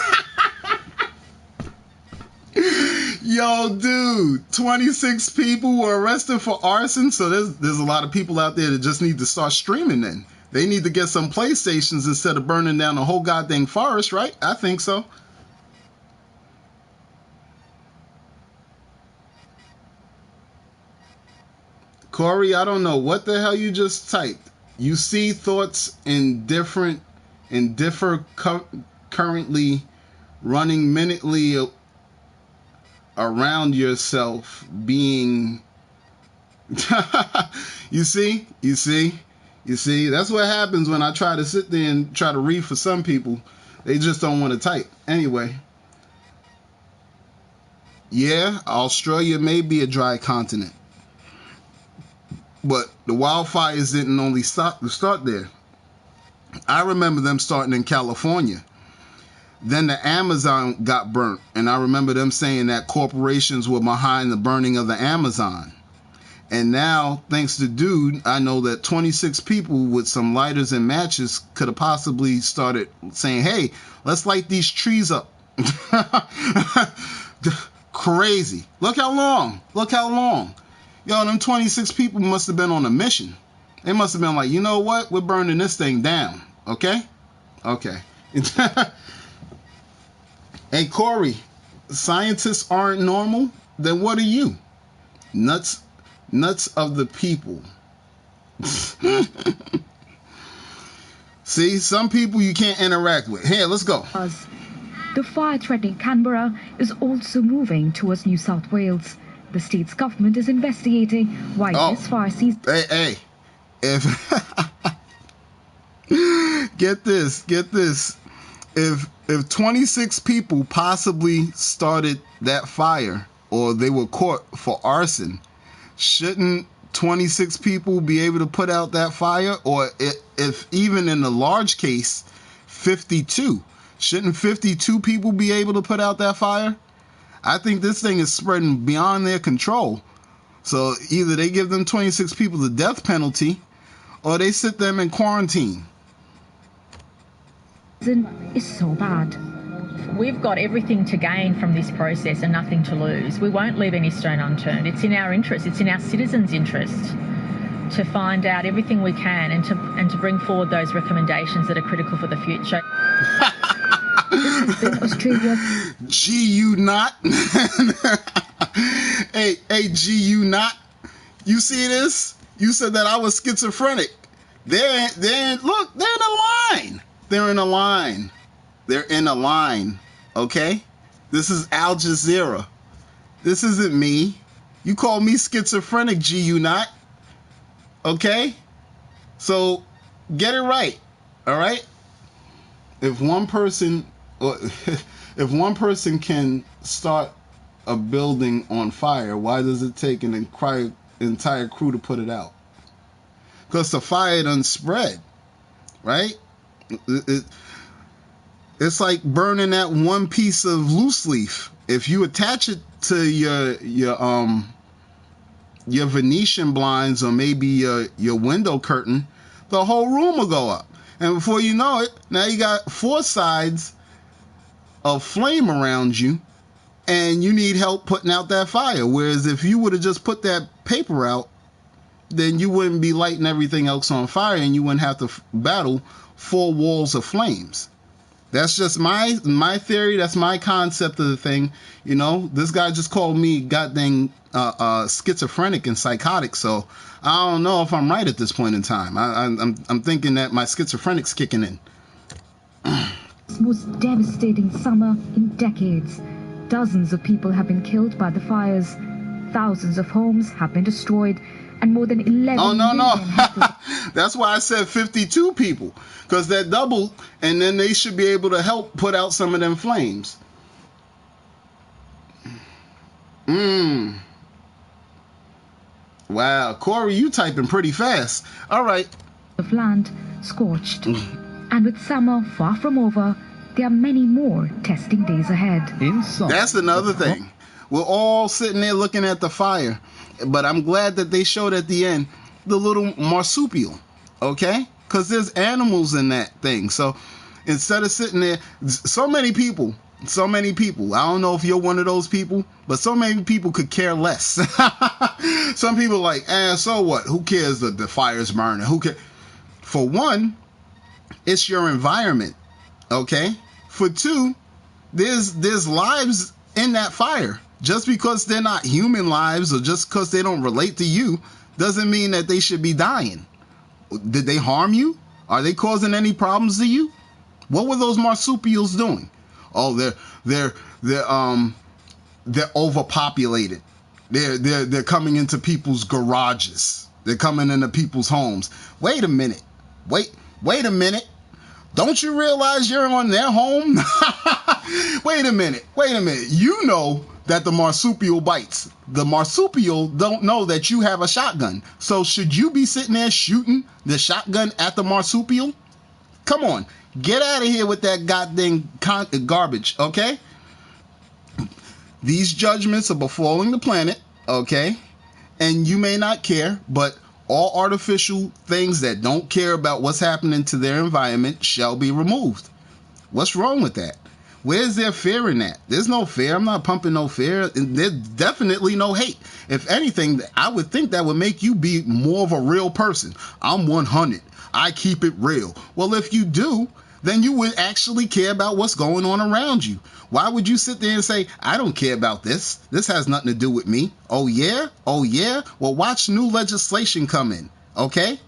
Yo, dude, 26 people were arrested for arson. So there's a lot of people out there that just need to start streaming then. They need to get some PlayStations instead of burning down the whole goddamn forest, right? I think so. Corey, I don't know what the hell you just typed. You see thoughts differ currently running minutely around yourself being you see that's what happens when I try to sit there and try to read for some people. They just don't want to type. Anyway, yeah, Australia may be a dry continent, but the wildfires didn't only start there. I remember them starting in California. Then the Amazon got burnt, and I remember them saying that corporations were behind the burning of the Amazon. And now, thanks to Dude, I know that 26 people with some lighters and matches could have possibly started saying, hey, let's light these trees up. Crazy. Look how long. Yo, them 26 people must have been on a mission. They must have been like, you know what? We're burning this thing down. Okay. Hey, Corey, scientists aren't normal? Then what are you? Nuts of the people. See, some people you can't interact with. Here, let's go. The fire threatening Canberra is also moving towards New South Wales. The state's government is investigating why this fire season... Hey. If get this. If 26 people possibly started that fire, or they were caught for arson, shouldn't 26 people be able to put out that fire? Or if even in the large case, 52, shouldn't 52 people be able to put out that fire? I think this thing is spreading beyond their control. So either they give them 26 people the death penalty, or they sit them in quarantine. Is so bad. We've got everything to gain from this process and nothing to lose. We won't leave any stone unturned. It's in our interest. It's in our citizens' interest. to find out everything we can and to bring forward those recommendations that are critical for the future. Australia. GU not. hey, GU not. You see this? You said that I was schizophrenic. They're in a line. They're in a line. They're in a line. Okay? This is Al Jazeera. This isn't me. You call me schizophrenic, GU not. Okay? So get it right. All right? If one person can start a building on fire, why does it take an entire crew to put it out? Because the fire done spread, right? It's like burning that one piece of loose leaf. If you attach it to your Venetian blinds or maybe your window curtain, the whole room will go up. And before you know it, now you got 4 sides of flame around you, and you need help putting out that fire. Whereas if you would have just put that paper out, then you wouldn't be lighting everything else on fire, and you wouldn't have to battle 4 walls of flames. That's just my theory. That's my concept of the thing. You know, this guy just called me goddamn schizophrenic and psychotic. So I don't know if I'm right at this point in time. I'm thinking that my schizophrenic's kicking in. Most devastating summer in decades. Dozens of people have been killed by the fires. Thousands of homes have been destroyed. And more than 11 Oh, no. million That's why I said 52 people. Because that doubled, and then they should be able to help put out some of them flames. Wow, Corey, you typing pretty fast. All right. of land scorched. And with summer far from over, there are many more testing days ahead. That's another thing. We're all sitting there looking at the fire. But I'm glad that they showed at the end the little marsupial, okay? Because there's animals in that thing. So instead of sitting there, so many people, I don't know if you're one of those people, but so many people could care less. Some people are like, so what? Who cares that the fire's burning? Who cares? For one, it's your environment, okay? For two, there's lives in that fire. Just because they're not human lives or just because they don't relate to you doesn't mean that they should be dying. Did they harm you? Are they causing any problems to you? What were those marsupials doing? Oh, they're overpopulated. They're coming into people's garages. They're coming into people's homes. Wait a minute. Wait a minute. Don't you realize you're on their home? Wait a minute. You know that the marsupial bites. The marsupial don't know that you have a shotgun. So should you be sitting there shooting the shotgun at the marsupial? Come on. Get out of here with that goddamn garbage, okay? These judgments are befalling the planet, okay? And you may not care, but all artificial things that don't care about what's happening to their environment shall be removed. What's wrong with that? Where's their fear in that? There's no fear. I'm not pumping no fear. There's definitely no hate. If anything, I would think that would make you be more of a real person. I'm 100. I keep it real. Well, if you do, then you would actually care about what's going on around you. Why would you sit there and say, I don't care about this? This has nothing to do with me. Oh, yeah? Well, watch new legislation come in, okay?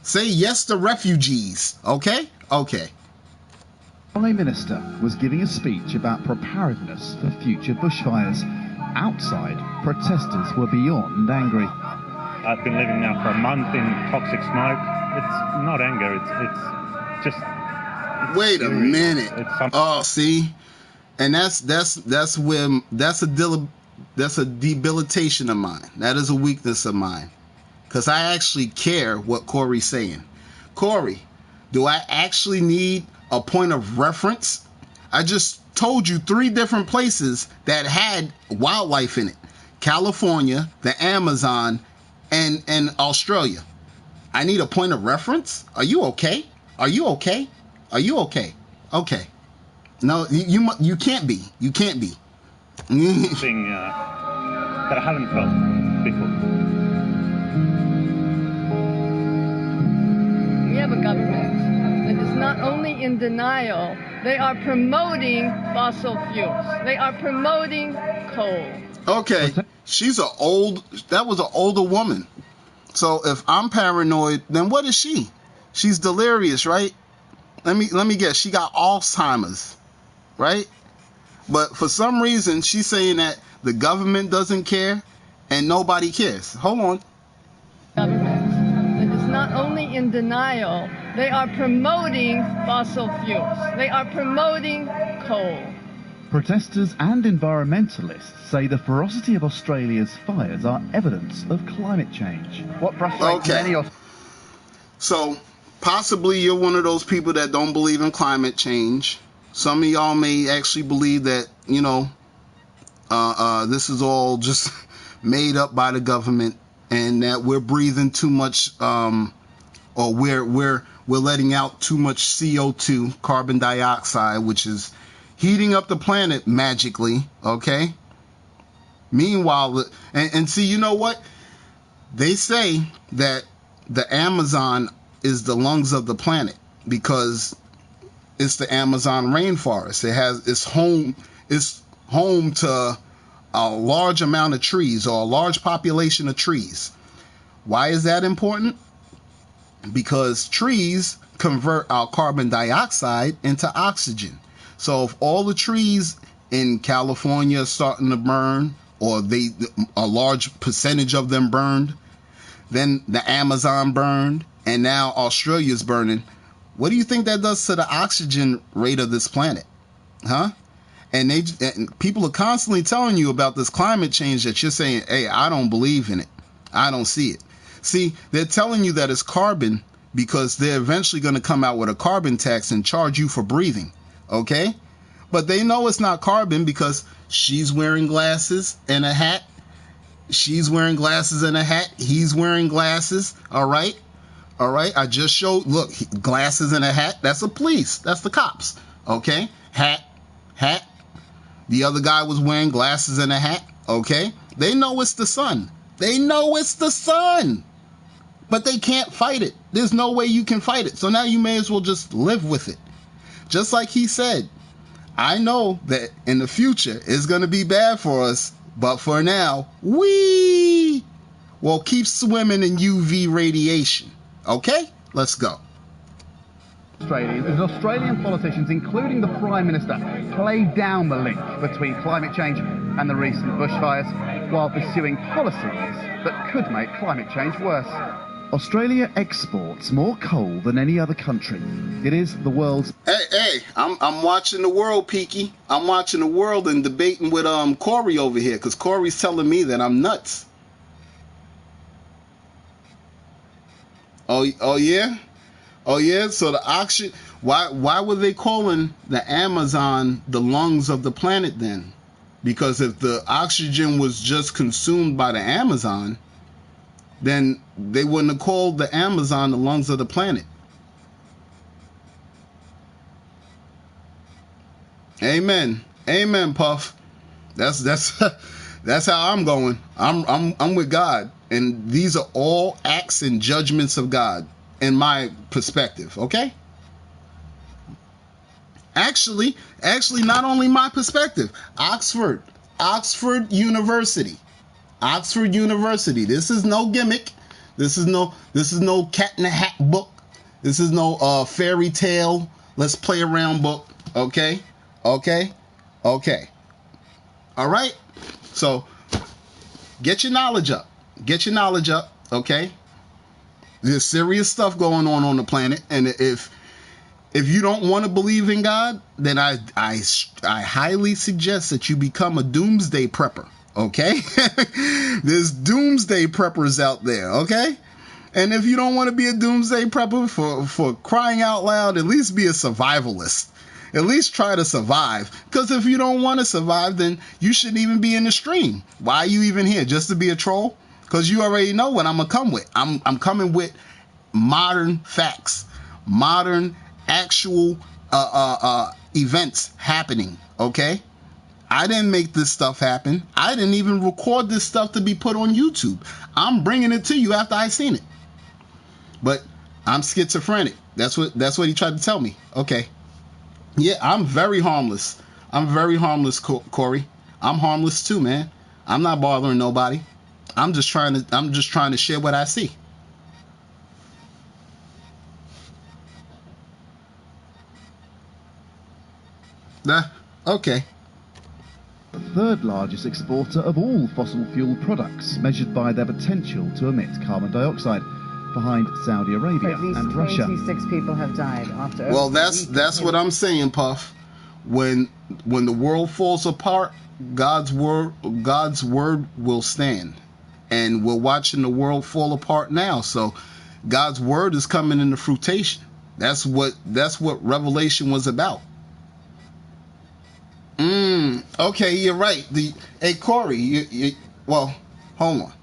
Say yes to refugees, okay? Okay. The Prime Minister was giving a speech about preparedness for future bushfires. Outside, protesters were beyond angry. I've been living now for a month in toxic smoke. It's not anger, it's just... Wait a minute. Oh, see? And that's a debilitation of mine. That is a weakness of mine. Because I actually care what Corey's saying. Corey, do I actually need a point of reference? I just told you 3 different places that had wildlife in it. California, the Amazon, and Australia. I need a point of reference? Are you okay? Okay. No, you can't be. You can't be. Thing that I haven't felt before. only in denial, they are promoting fossil fuels. They are promoting coal. Okay, that was an older woman. So if I'm paranoid, then what is she? She's delirious, right? Let me guess. She got Alzheimer's, right? But for some reason, she's saying that the government doesn't care and nobody cares. Hold on. Government that is not only in denial, they are promoting fossil fuels. They are promoting coal. Protesters and environmentalists say the ferocity of Australia's fires are evidence of climate change. What frustrates many of... So, possibly you're one of those people that don't believe in climate change. Some of y'all may actually believe that, you know, this is all just made up by the government and that we're breathing too much, or we're letting out too much CO2, carbon dioxide, which is heating up the planet magically, okay? Meanwhile, and see, you know what? They say that the Amazon is the lungs of the planet because it's the Amazon rainforest. It's home to a large amount of trees, or a large population of trees. Why is that important? Because trees convert our carbon dioxide into oxygen. So if all the trees in California are starting to burn, or a large percentage of them burned, then the Amazon burned, and now Australia's burning, what do you think that does to the oxygen rate of this planet? Huh? And people are constantly telling you about this climate change that you're saying, hey, I don't believe in it. I don't see it. See, they're telling you that it's carbon because they're eventually going to come out with a carbon tax and charge you for breathing. Okay? But they know it's not carbon because she's wearing glasses and a hat. She's wearing glasses and a hat. He's wearing glasses. All right? All right? I just showed, look, glasses and a hat. That's the police. That's the cops. Okay? Hat. The other guy was wearing glasses and a hat. Okay? They know it's the sun. They know it's the sun. But they can't fight it. There's no way you can fight it. So now you may as well just live with it. Just like he said, I know that in the future it's going to be bad for us, but for now, we'll keep swimming in UV radiation. Okay? Let's go. Australia, as Australian politicians, including the Prime Minister, play down the link between climate change and the recent bushfires, while pursuing policies that could make climate change worse. Australia exports more coal than any other country. It is the world's... Hey, I'm watching the world, Peaky. I'm watching the world and debating with Corey over here, because Corey's telling me that I'm nuts. Oh yeah? Oh yeah? So the oxygen... Why were they calling the Amazon the lungs of the planet then? Because if the oxygen was just consumed by the Amazon, then they wouldn't have called the Amazon the lungs of the planet. Amen. Amen, Puff. That's that's how I'm going. I'm with God. And these are all acts and judgments of God in my perspective, okay? Actually, not only my perspective. Oxford University. Oxford University. This is no gimmick. This is no Cat in the Hat book. This is no fairy tale, let's play around book. Okay? All right? So get your knowledge up. Okay? There's serious stuff going on the planet, and if you don't want to believe in God, then I highly suggest that you become a doomsday prepper. Okay? There's doomsday preppers out there, okay? And if you don't want to be a doomsday prepper, for crying out loud, at least be a survivalist. At least try to survive. Because if you don't want to survive, then you shouldn't even be in the stream. Why are you even here? Just to be a troll? Because you already know what I'm going to come with. I'm coming with modern facts. Modern, actual events happening, okay? I didn't make this stuff happen. I didn't even record this stuff to be put on YouTube. I'm bringing it to you after I seen it. But I'm schizophrenic. That's what he tried to tell me. Okay. Yeah, I'm very harmless. I'm very harmless, Corey. I'm harmless too, man. I'm not bothering nobody. I'm just trying to share what I see. Okay. The third largest exporter of all fossil fuel products, measured by their potential to emit carbon dioxide, behind Saudi Arabia and Russia. 26 people have died after. Well, that's what I'm saying, Puff. When the world falls apart, God's word will stand, and we're watching the world fall apart now. So God's word is coming into fruition. That's what Revelation was about. Okay, you're right. Hey, Corey, well, hold on.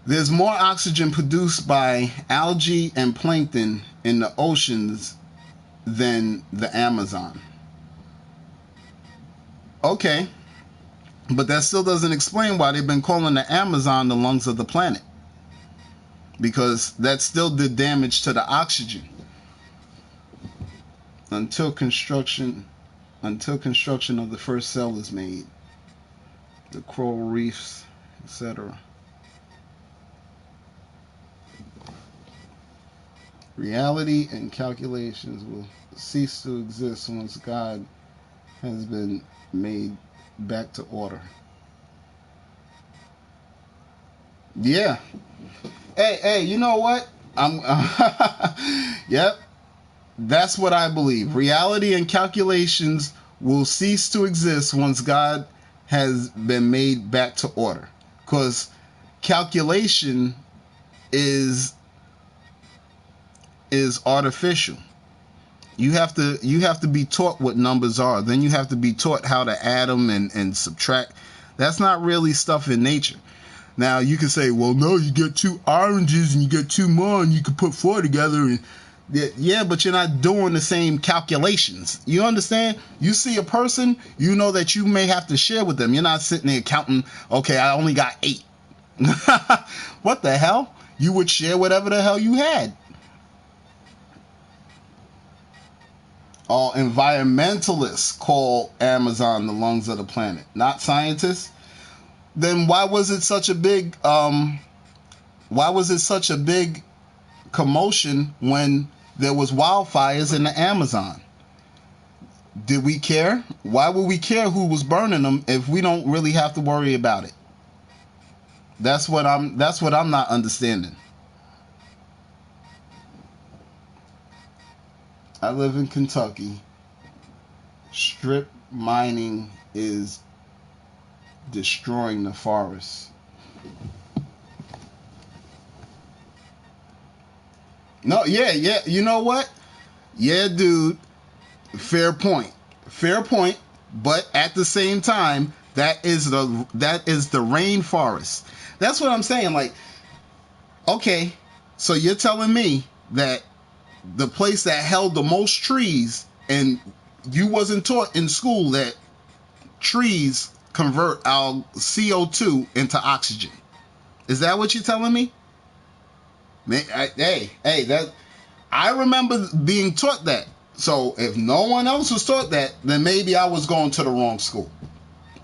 There's more oxygen produced by algae and plankton in the oceans than the Amazon. Okay, but that still doesn't explain why they've been calling the Amazon the lungs of the planet, because that still did damage to the oxygen until construction of the first cell is made, the coral reefs, etc. Reality and calculations will cease to exist once God has been made back to order. Yeah. Hey, you know what? Yep. That's what I believe. Reality and calculations will cease to exist once God has been made back to order. Because calculation is artificial. You have to be taught what numbers are. Then you have to be taught how to add them and subtract. That's not really stuff in nature. Now you can say, well, no, you get 2 oranges and you get 2 more and you can put 4 together. And yeah, but you're not doing the same calculations. You understand? You see a person, you know that you may have to share with them. You're not sitting there counting, okay, I only got 8. What the hell? You would share whatever the hell you had. All environmentalists call Amazon the lungs of the planet, not scientists. Then why was it such a big commotion when there was wildfires in the Amazon? Did we care? Why would we care who was burning them if we don't really have to worry about it? That's what I'm not understanding. I live in Kentucky. Strip mining is destroying the forest. No, yeah, you know what? Yeah, dude. Fair point. But at the same time, that is the rainforest. That's what I'm saying. Like, okay, so you're telling me that the place that held the most trees, and you wasn't taught in school that trees convert our CO2 into oxygen. Is that what you're telling me? Man, I remember being taught that. So if no one else was taught that, then maybe I was going to the wrong school.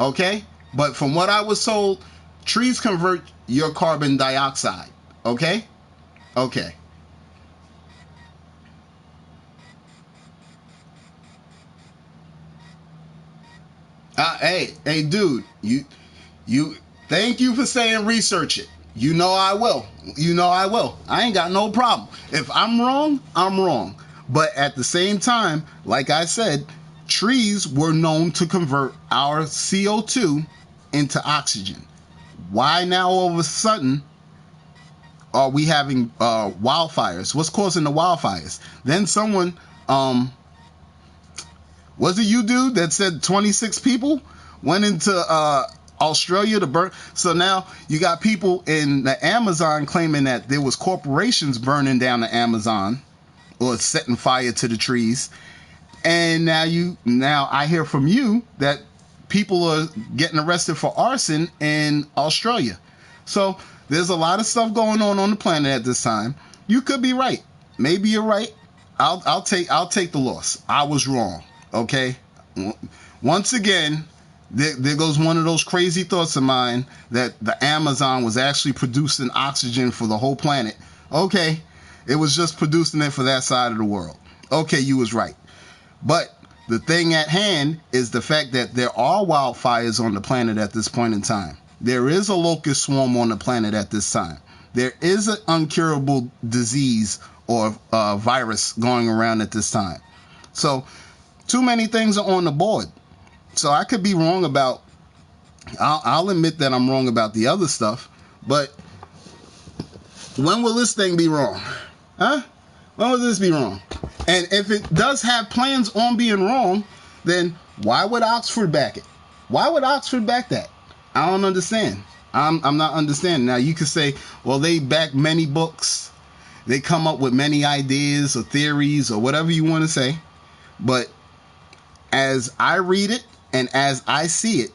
Okay? But from what I was told, trees convert your carbon dioxide. Okay? Okay. Hey, dude, you. Thank you for saying research it. You know I will. I ain't got no problem. If I'm wrong, I'm wrong. But at the same time, like I said, trees were known to convert our CO2 into oxygen. Why now all of a sudden are we having wildfires? What's causing the wildfires? Then someone, was it you, dude, that said 26 people went into Australia to burn? So now you got people in the Amazon claiming that there was corporations burning down the Amazon or setting fire to the trees. And now I hear from you that people are getting arrested for arson in Australia. So there's a lot of stuff going on the planet at this time. You could be right. Maybe you're right. I'll take the loss. I was wrong. Okay. Once again, there goes one of those crazy thoughts of mine that the Amazon was actually producing oxygen for the whole planet. Okay, it was just producing it for that side of the world. Okay, you was right. But the thing at hand is the fact that there are wildfires on the planet at this point in time. There is a locust swarm on the planet at this time. There is an uncurable disease or virus going around at this time. So too many things are on the board. So I could be wrong about, I'll admit that I'm wrong about the other stuff, but when will this thing be wrong? Huh? When will this be wrong? And if it does have plans on being wrong, then why would Oxford back it? Why would Oxford back that? I don't understand. I'm not understanding. Now you could say, well, they back many books. They come up with many ideas or theories or whatever you want to say. But as I read it and as I see it,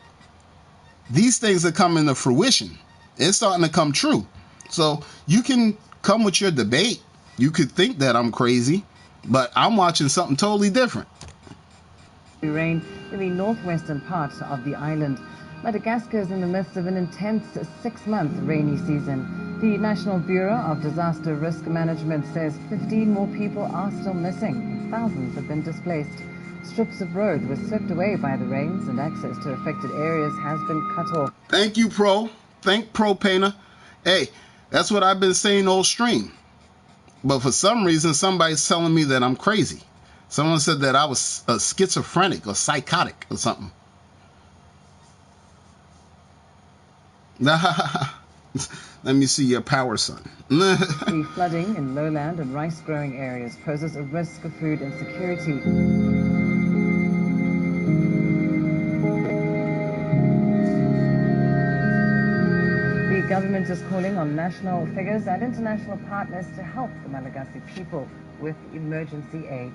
these things are coming to fruition. It's starting to come true. So you can come with your debate. You could think that I'm crazy, but I'm watching something totally different. Rain in the northwestern part of the island. Madagascar is in the midst of an intense 6-month rainy season. The National Bureau of Disaster Risk Management says 15 more people are still missing. Thousands have been displaced. Strips of road were swept away by the rains and access to affected areas has been cut off. Thank you, Pro. Thank Pro Painter. Hey, that's what I've been saying all stream. But for some reason, somebody's telling me that I'm crazy. Someone said that I was schizophrenic or psychotic or something. Let me see your power, son. The flooding in lowland and rice-growing areas poses a risk of food insecurity. The government is calling on national figures and international partners to help the Malagasy people with emergency aid.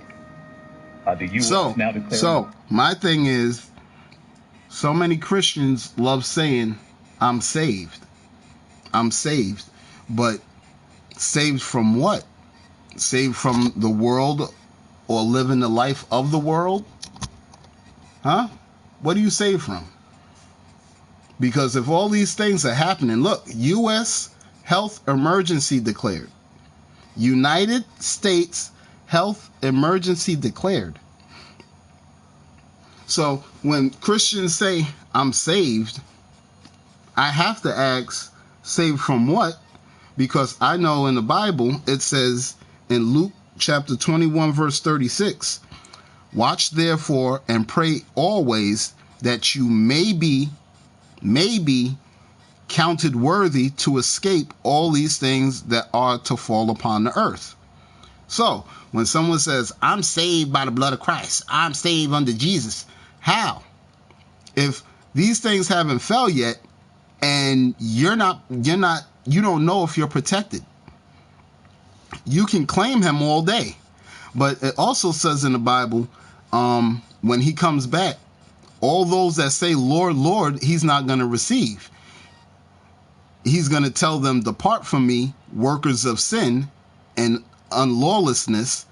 So my thing is, so many Christians love saying, I'm saved. I'm saved. But saved from what? Saved from the world or living the life of the world? Huh? What are you saved from? Because if all these things are happening, look, U.S. health emergency declared. United States health emergency declared. So when Christians say, I'm saved, I have to ask, saved from what? Because I know in the Bible, it says in Luke chapter 21, verse 36, watch therefore and pray always that you may be counted worthy to escape all these things that are to fall upon the earth. So when someone says, I'm saved by the blood of Christ, I'm saved under Jesus, how? If these things haven't fell yet, and you don't know if you're protected. You can claim him all day. But it also says in the Bible, when he comes back, all those that say, Lord, Lord, he's not going to receive. He's going to tell them, depart from me, workers of sin and unlawlessness.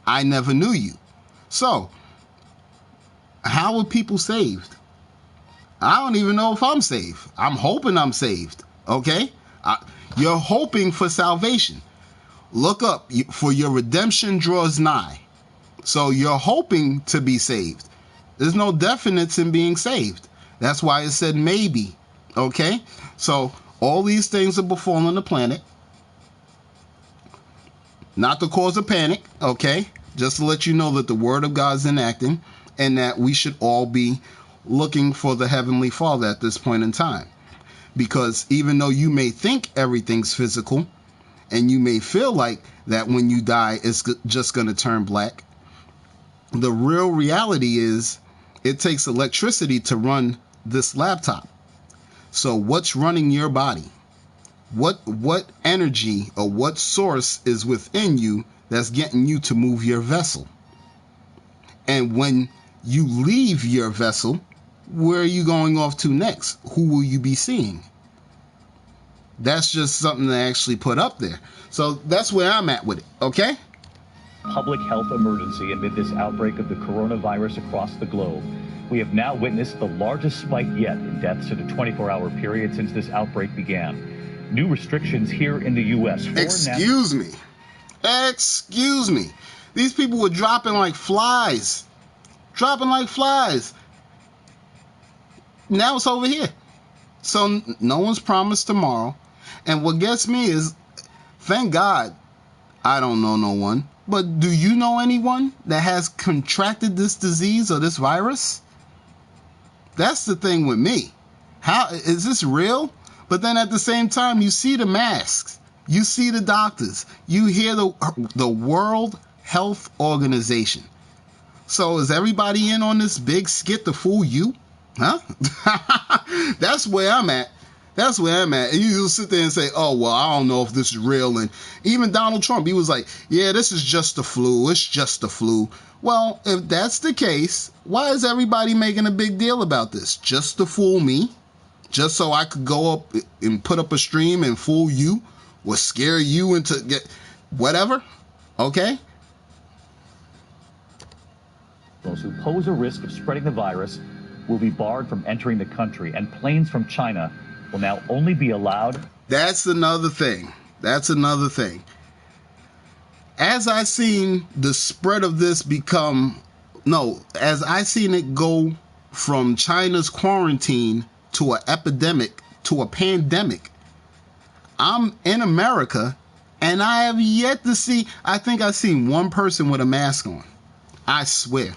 I never knew you. So, how are people saved? I don't even know if I'm saved. I'm hoping I'm saved. Okay? You're hoping for salvation. Look up, for your redemption draws nigh. So you're hoping to be saved. There's no definites in being saved. That's why it said maybe. Okay? So all these things are befalling the planet. Not to cause a panic. Okay? Just to let you know that the word of God is enacting and that we should all be looking for the Heavenly Father at this point in time. Because even though you may think everything's physical and you may feel like that when you die it's just going to turn black, the real reality is it takes electricity to run this laptop. So what's running your body? What energy or what source is within you that's getting you to move your vessel? And when you leave your vessel, where are you going off to next? Who will you be seeing? That's just something to actually put up there. So that's where I'm at with it. Okay? public health emergency amid this outbreak of the coronavirus across the globe. We have now witnessed the largest spike yet in deaths in a 24-hour period since this outbreak began. New restrictions here in the U.S. Excuse me. These people were dropping like flies. Now it's over here. So no one's promised tomorrow. And what gets me is, thank God, I don't know no one. But do you know anyone that has contracted this disease or this virus? That's the thing with me. How is this real? But then at the same time, you see the masks, you see the doctors, you hear the World Health Organization. So is everybody in on this big skit to fool you? Huh? That's where I'm at. And you just sit there and say, oh, well, I don't know if this is real. And even Donald Trump, he was like, yeah, this is just the flu. It's just the flu. Well, if that's the case, why is everybody making a big deal about this? Just to fool me? Just so I could go up and put up a stream and fool you? Or scare you into get whatever? Okay? Those who pose a risk of spreading the virus will be barred from entering the country, and planes from China will now only be allowed. That's another thing. As I seen the spread of this as I seen it go from China's quarantine to an epidemic to a pandemic, I'm in America and I have yet to see, I think I've seen one person with a mask on. I swear.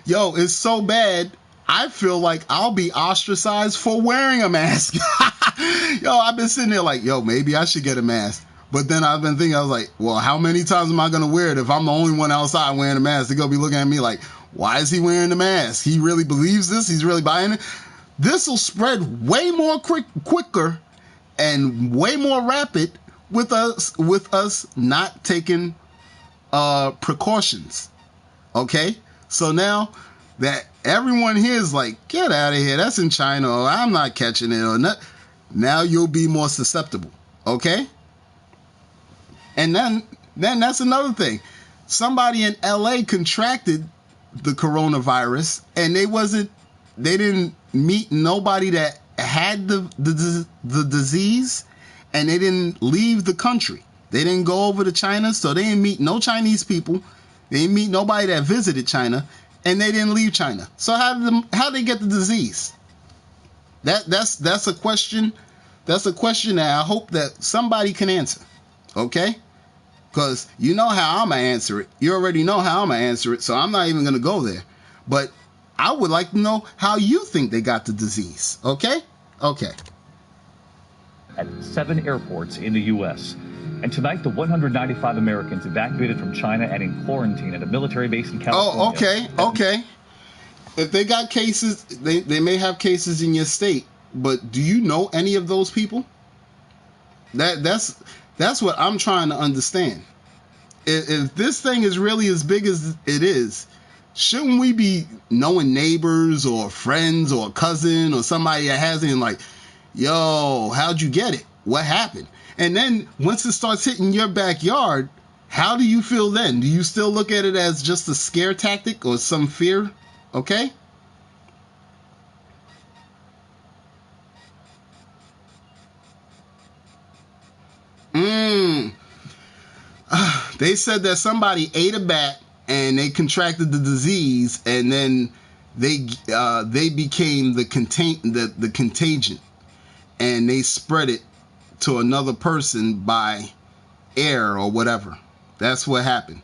Yo, it's so bad. I feel like I'll be ostracized for wearing a mask. Yo, I've been sitting there like, yo, maybe I should get a mask. But then I've been thinking, I was like, well, how many times am I going to wear it if I'm the only one outside wearing a mask? They're going to be looking at me like, why is he wearing the mask? He really believes this? He's really buying it? This will spread way more quicker and way more rapid with us not taking precautions. Okay? So now that everyone here is like, get out of here, that's in China, or I'm not catching it, or not, now you'll be more susceptible. Okay? And then that's another thing. Somebody in LA contracted the coronavirus and they didn't meet nobody that had the disease, and they didn't leave the country. They didn't go over to China, so they didn't meet no Chinese people. They didn't meet nobody that visited China, and they didn't leave China. So how they get the disease? That's a question. That's a question that I hope that somebody can answer. Okay? Because you know how I'm going to answer it. You already know how I'm going to answer it, so I'm not even going to go there. But I would like to know how you think they got the disease. Okay? Okay. At 7 airports in the U.S. And tonight, the 195 Americans evacuated from China and in quarantine at a military base in California. Oh, okay. If they got cases, they may have cases in your state, but do you know any of those people? That's what I'm trying to understand. If this thing is really as big as it is, shouldn't we be knowing neighbors or friends or a cousin or somebody that has it and like, yo, how'd you get it? What happened? And then once it starts hitting your backyard, how do you feel then? Do you still look at it as just a scare tactic or some fear? Okay? They said that somebody ate a bat and they contracted the disease, and then they became the contagion, and they spread it to another person by air or whatever. That's what happened.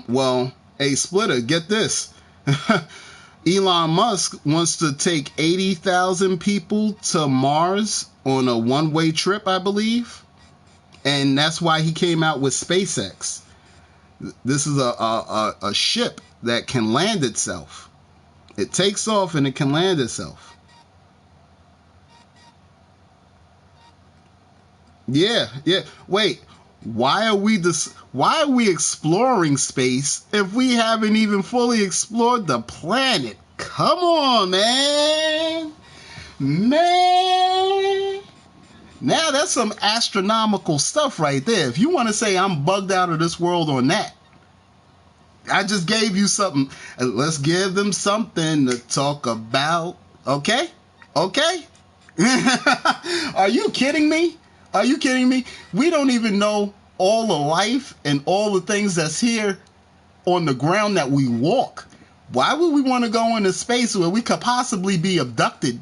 Well, hey, Splitter, get this. Elon Musk wants to take 80,000 people to Mars on a one-way trip, I believe. And that's why he came out with SpaceX. This is a ship that can land itself. It takes off and it can land itself. Yeah. Wait, why are we exploring space if we haven't even fully explored the planet? Come on, man. Man, now that's some astronomical stuff right there. If you want to say I'm bugged out of this world on that, I just gave you something. Let's give them something to talk about. Okay? Okay? Are you kidding me? Are you kidding me? We don't even know all the life and all the things that's here on the ground that we walk. Why would we want to go into space where we could possibly be abducted?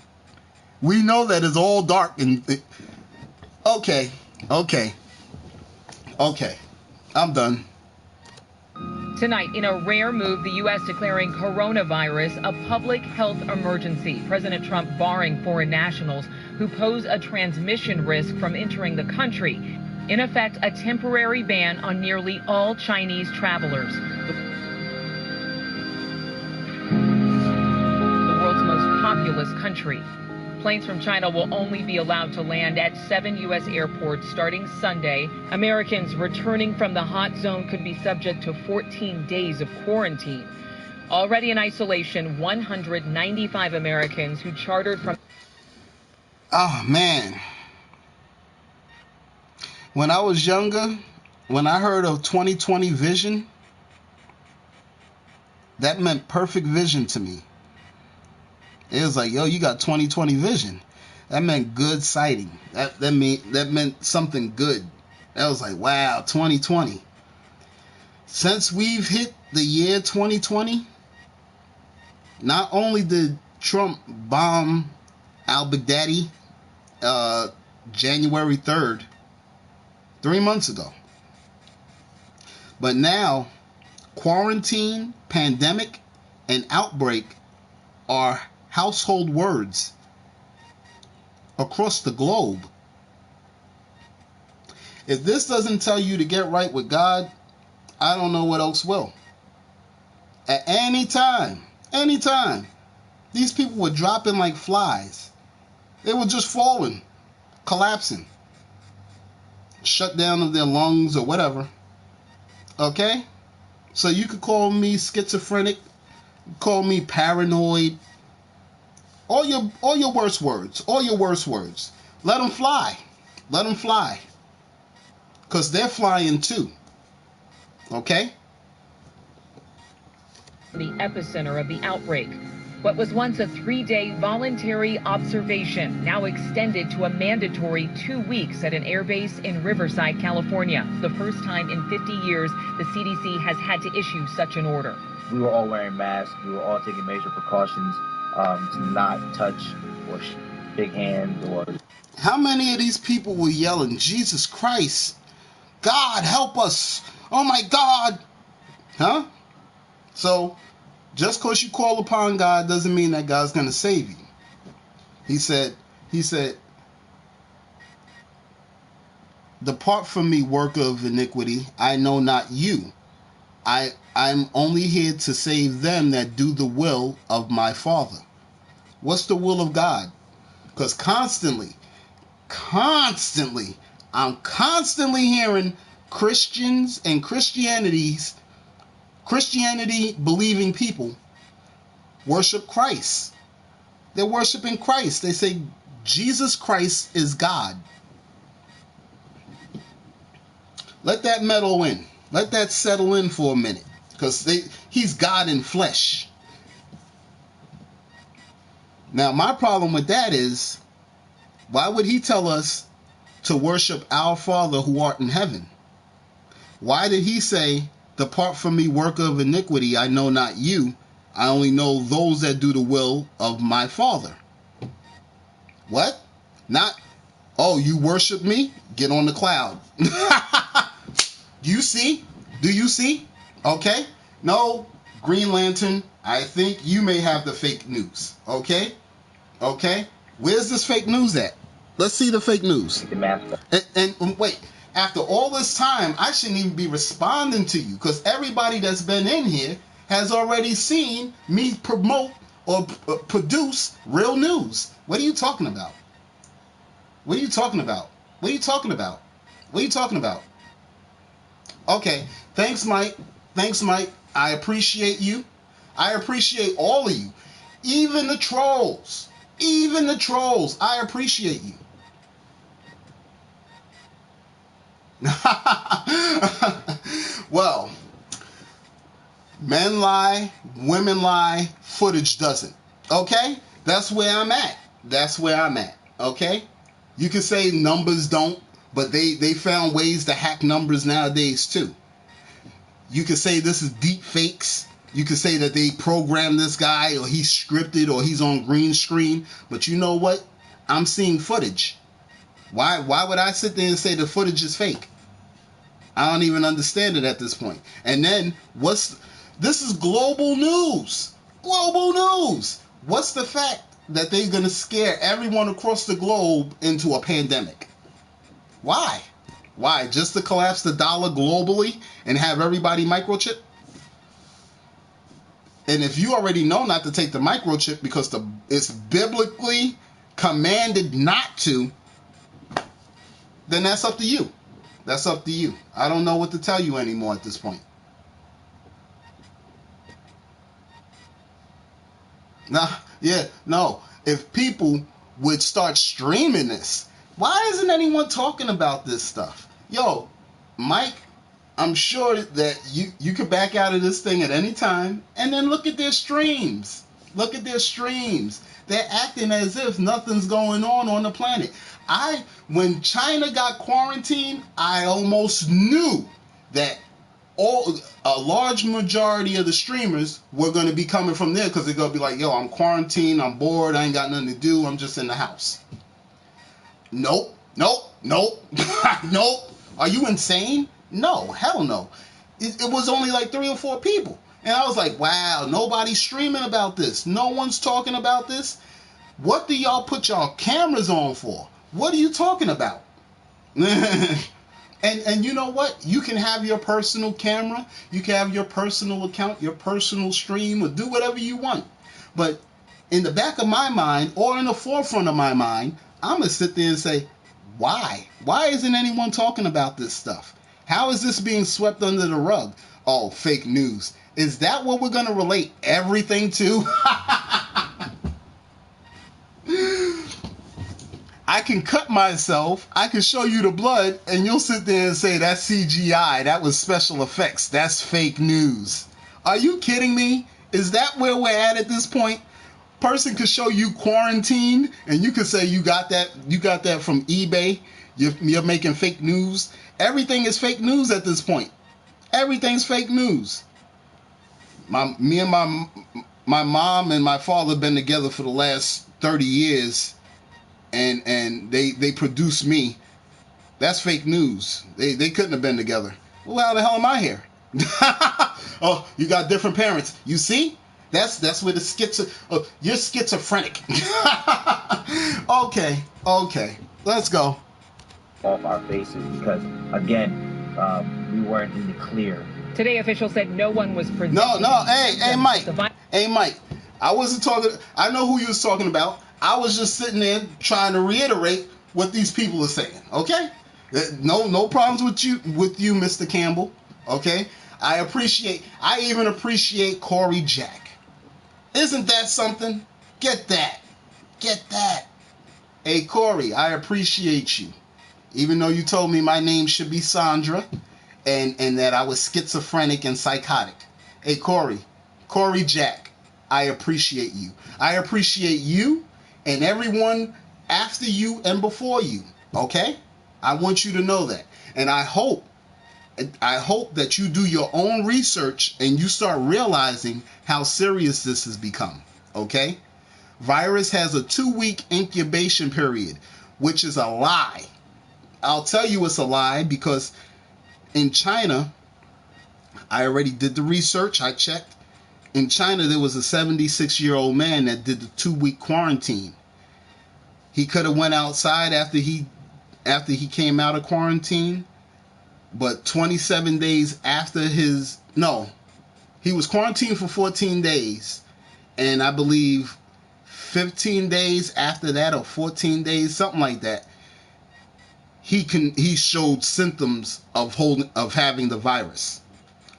We know that it's all dark and... Okay. I'm done. Tonight, in a rare move, the U.S. declaring coronavirus a public health emergency. President Trump barring foreign nationals who pose a transmission risk from entering the country. In effect, a temporary ban on nearly all Chinese travelers. The world's most populous country. Planes from China will only be allowed to land at 7 U.S. airports starting Sunday. Americans returning from the hot zone could be subject to 14 days of quarantine. Already in isolation, 195 Americans who chartered from... Oh, man. When I was younger, when I heard of 20/20 vision, that meant perfect vision to me. It was like, yo, you got 20/20 vision. That meant good sighting. That meant something good. That was like, wow, 2020. Since we've hit the year 2020, not only did Trump bomb al-Baghdadi January 3rd, 3 months ago, but now quarantine, pandemic, and outbreak are household words across the globe. If this doesn't tell you to get right with God, I don't know what else will. At any time, these people were dropping like flies. They were just falling, collapsing, shut down of their lungs or whatever. Okay? So you could call me schizophrenic, call me paranoid, all your worst words, Let them fly. Let them fly. Because they're flying too. Okay? The epicenter of the outbreak. What was once a 3-day voluntary observation, now extended to a mandatory 2 weeks at an airbase in Riverside, California. The first time in 50 years the CDC has had to issue such an order. We were all wearing masks. We were all taking major precautions to not touch or shake hands or... How many of these people were yelling, Jesus Christ, God help us, oh my God, huh? So, just because you call upon God doesn't mean that God's going to save you. He said, depart from me, worker of iniquity, I know not you. I'm only here to save them that do the will of my Father. What's the will of God? Because constantly, I'm constantly hearing Christians and Christianity believing people worship Christ. They're worshiping Christ. They say Jesus Christ is God. Let that settle in. Let that settle in for a minute. Because he's God in flesh. Now, my problem with that is, why would he tell us to worship our Father who art in heaven? Why did he say, depart from me, worker of iniquity, I know not you. I only know those that do the will of my Father. What? Not, oh, you worship me? Get on the cloud. Do you see? Do you see? Okay. No, Green Lantern, I think you may have the fake news. Okay? Okay? Where's this fake news at? Let's see the fake news. And wait, after all this time, I shouldn't even be responding to you because everybody that's been in here has already seen me promote or produce real news. What are you talking about? What are you talking about? What are you talking about? What are you talking about? Okay, thanks, Mike. Thanks, Mike. I appreciate you. I appreciate all of you. Even the trolls. Even the trolls, I appreciate you. Well, men lie, women lie, footage doesn't. Okay? That's where I'm at. That's where I'm at. Okay? You can say numbers don't, but they found ways to hack numbers nowadays too. You can say this is deep fakes. You can say that they programmed this guy, or he's scripted, or he's on green screen. But you know what? I'm seeing footage. Why would I sit there and say the footage is fake? I don't even understand it at this point. And then this is global news. Global news. What's the fact that they're going to scare everyone across the globe into a pandemic? Why? Why? Just to collapse the dollar globally and have everybody microchip? And if you already know not to take the microchip because it's biblically commanded not to, then that's up to you. That's up to you. I don't know what to tell you anymore at this point. No. If people would start streaming this, why isn't anyone talking about this stuff? Yo, Mike, I'm sure that you could back out of this thing at any time and then look at their streams. Look at their streams. They're acting as if nothing's going on the planet. When China got quarantined, I almost knew that a large majority of the streamers were going to be coming from there because they're going to be like, yo, I'm quarantined, I'm bored, I ain't got nothing to do, I'm just in the house. Nope. Nope. Are you insane? No, hell no. It was only like 3 or 4 people. And I was like, wow, nobody's streaming about this. No one's talking about this. What do y'all put y'all cameras on for? What are you talking about? And you know what? You can have your personal camera. You can have your personal account, your personal stream, or do whatever you want. But in the back of my mind, or in the forefront of my mind, I'm going to sit there and say, why? Why isn't anyone talking about this stuff? How is this being swept under the rug? Oh, fake news. Is that what we're going to relate everything to? I can cut myself, I can show you the blood, and you'll sit there and say, that's CGI, that was special effects, that's fake news. Are you kidding me? Is that where we're at this point? Person could show you quarantine, and you could say you got that from eBay, you're making fake news. Everything is fake news at this point. Everything's fake news. Me and my mom and my father have been together for the last 30 years, and they produced me. That's fake news. They couldn't have been together. Well, how the hell am I here? Oh, you got different parents. You see? That's where the you're schizophrenic. Okay. Let's go. Off our faces because, again, we weren't in the clear. Today, officials said no one was presented. No. Hey, Mike. I wasn't talking. I know who you was talking about. I was just sitting there trying to reiterate what these people are saying. Okay? No problems with you, Mr. Campbell. Okay? I even appreciate Corey Jack. Isn't that something? Get that. Hey, Corey, I appreciate you. Even though you told me my name should be Sandra and that I was schizophrenic and psychotic. Hey, Corey Jack, I appreciate you. I appreciate you and everyone after you and before you. Okay? I want you to know that. And I hope that you do your own research and you start realizing how serious this has become. Okay? Virus has a 2-week incubation period, which is a lie. I'll tell you it's a lie because in China, I already did the research. I checked. In China, there was a 76-year-old man that did the 2-week quarantine. He could have went outside after he came out of quarantine, but 27 days after he was quarantined for 14 days, and I believe 15 days after that or 14 days, something like that, he showed symptoms of having the virus.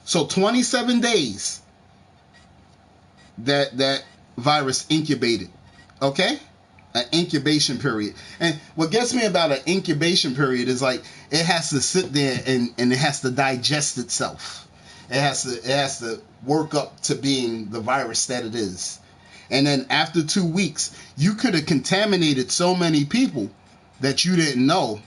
So 27 days that virus incubated. Okay? an incubation period. And what gets me about an incubation period is like it has to sit there and it has to digest itself. It has to work up to being the virus that it is. And then after 2 weeks, you could have contaminated so many people that you didn't know.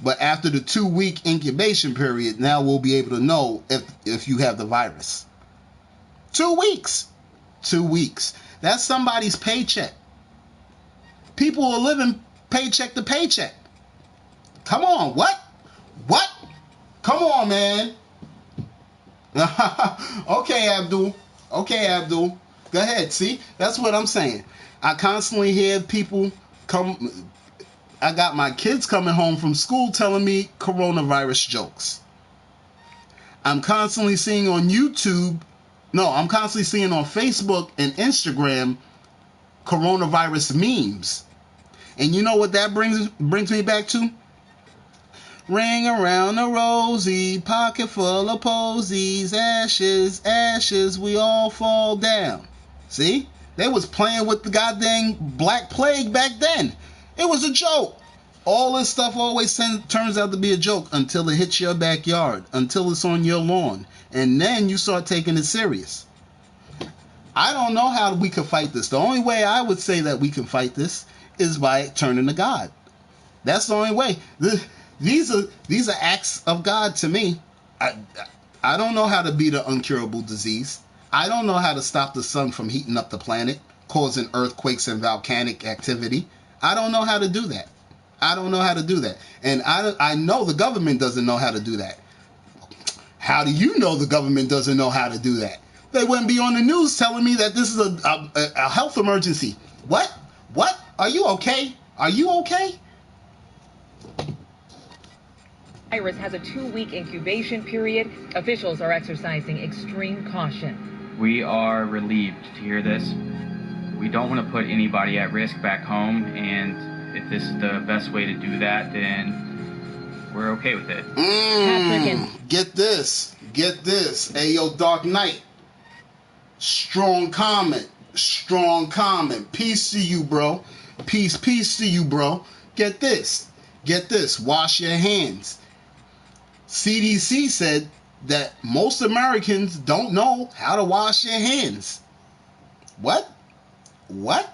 But after the 2-week incubation period, now we'll be able to know if you have the virus. 2 weeks. 2 weeks. That's somebody's paycheck. People are living paycheck to paycheck. Come on, what? What? Come on, man. Okay, Abdul. Okay, Abdul. Go ahead. See, that's what I'm saying. I constantly hear people come. I got my kids coming home from school telling me coronavirus jokes. I'm constantly seeing on YouTube. No, I'm constantly seeing on Facebook and Instagram coronavirus memes. And you know what that brings me back to? Ring around the rosy, pocket full of posies, ashes, ashes, we all fall down. See? They was playing with the goddamn Black Plague back then. It was a joke. All this stuff always turns out to be a joke until it hits your backyard, until it's on your lawn. And then you start taking it serious. I don't know how we could fight this. The only way I would say that we can fight this is by turning to God. That's the only way. These are acts of God to me. I don't know how to beat an incurable disease. I don't know how to stop the sun from heating up the planet, causing earthquakes and volcanic activity. I don't know how to do that. I don't know how to do that. And I know the government doesn't know how to do that. How do you know the government doesn't know how to do that? They wouldn't be on the news telling me that this is a health emergency. What? What? Are you okay? Are you okay? Virus has a 2-week incubation period. Officials are exercising extreme caution. We are relieved to hear this. We don't want to put anybody at risk back home, and if this is the best way to do that, then we're okay with it. Get this. Get this. Hey, yo, Dark Knight. Strong comment. Strong comment. Peace to you, bro. Peace to you, bro. Get this. Get this. Wash your hands. CDC said that most Americans don't know how to wash their hands. What? What?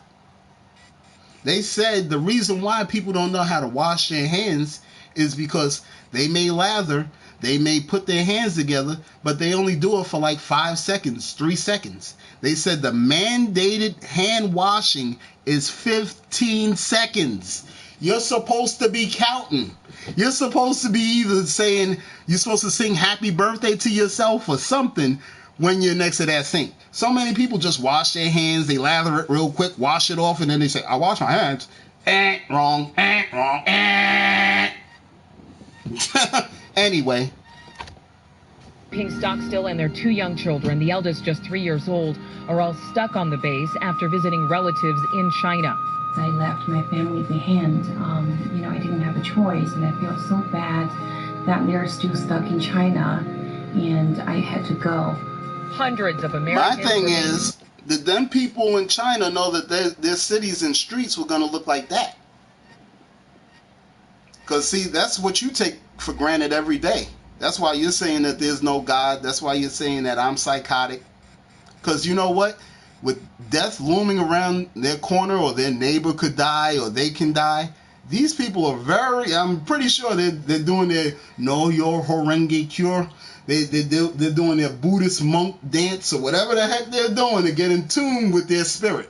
They said the reason why people don't know how to wash their hands is because they may lather, they may put their hands together, but they only do it for like 5 seconds, 3 seconds. They said the mandated hand washing is 15 seconds. You're supposed to be counting. You're supposed to be either saying, you're supposed to sing happy birthday to yourself or something when you're next to that sink. So many people just wash their hands, they lather it real quick, wash it off, and then they say, I wash my hands. Wrong. Wrong. Anyway. King Stockstill and their 2 young children, the eldest just 3 years old, are all stuck on the base after visiting relatives in China. I left my family behind. I didn't have a choice, and I feel so bad that they're still stuck in China, and I had to go. Hundreds of Americans. My thing is, did them people in China know that their cities and streets were going to look like that? Because, see, that's what you take for granted every day. That's why you're saying that there's no God. That's why you're saying that I'm psychotic. Because you know what? With death looming around their corner, or their neighbor could die, or they can die, these people are I'm pretty sure they're doing their Know Your Horenge cure. They're doing their Buddhist monk dance, or whatever the heck they're doing to get in tune with their spirit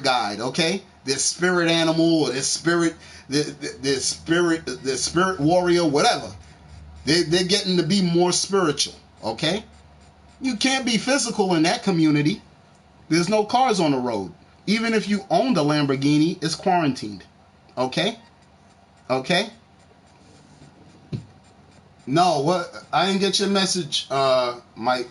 guide, okay? Their spirit animal, or their spirit warrior, whatever. They're getting to be more spiritual, okay? You can't be physical in that community. There's no cars on the road. Even if you own the Lamborghini, it's quarantined. Okay? Okay? No, what? I didn't get your message, Mike.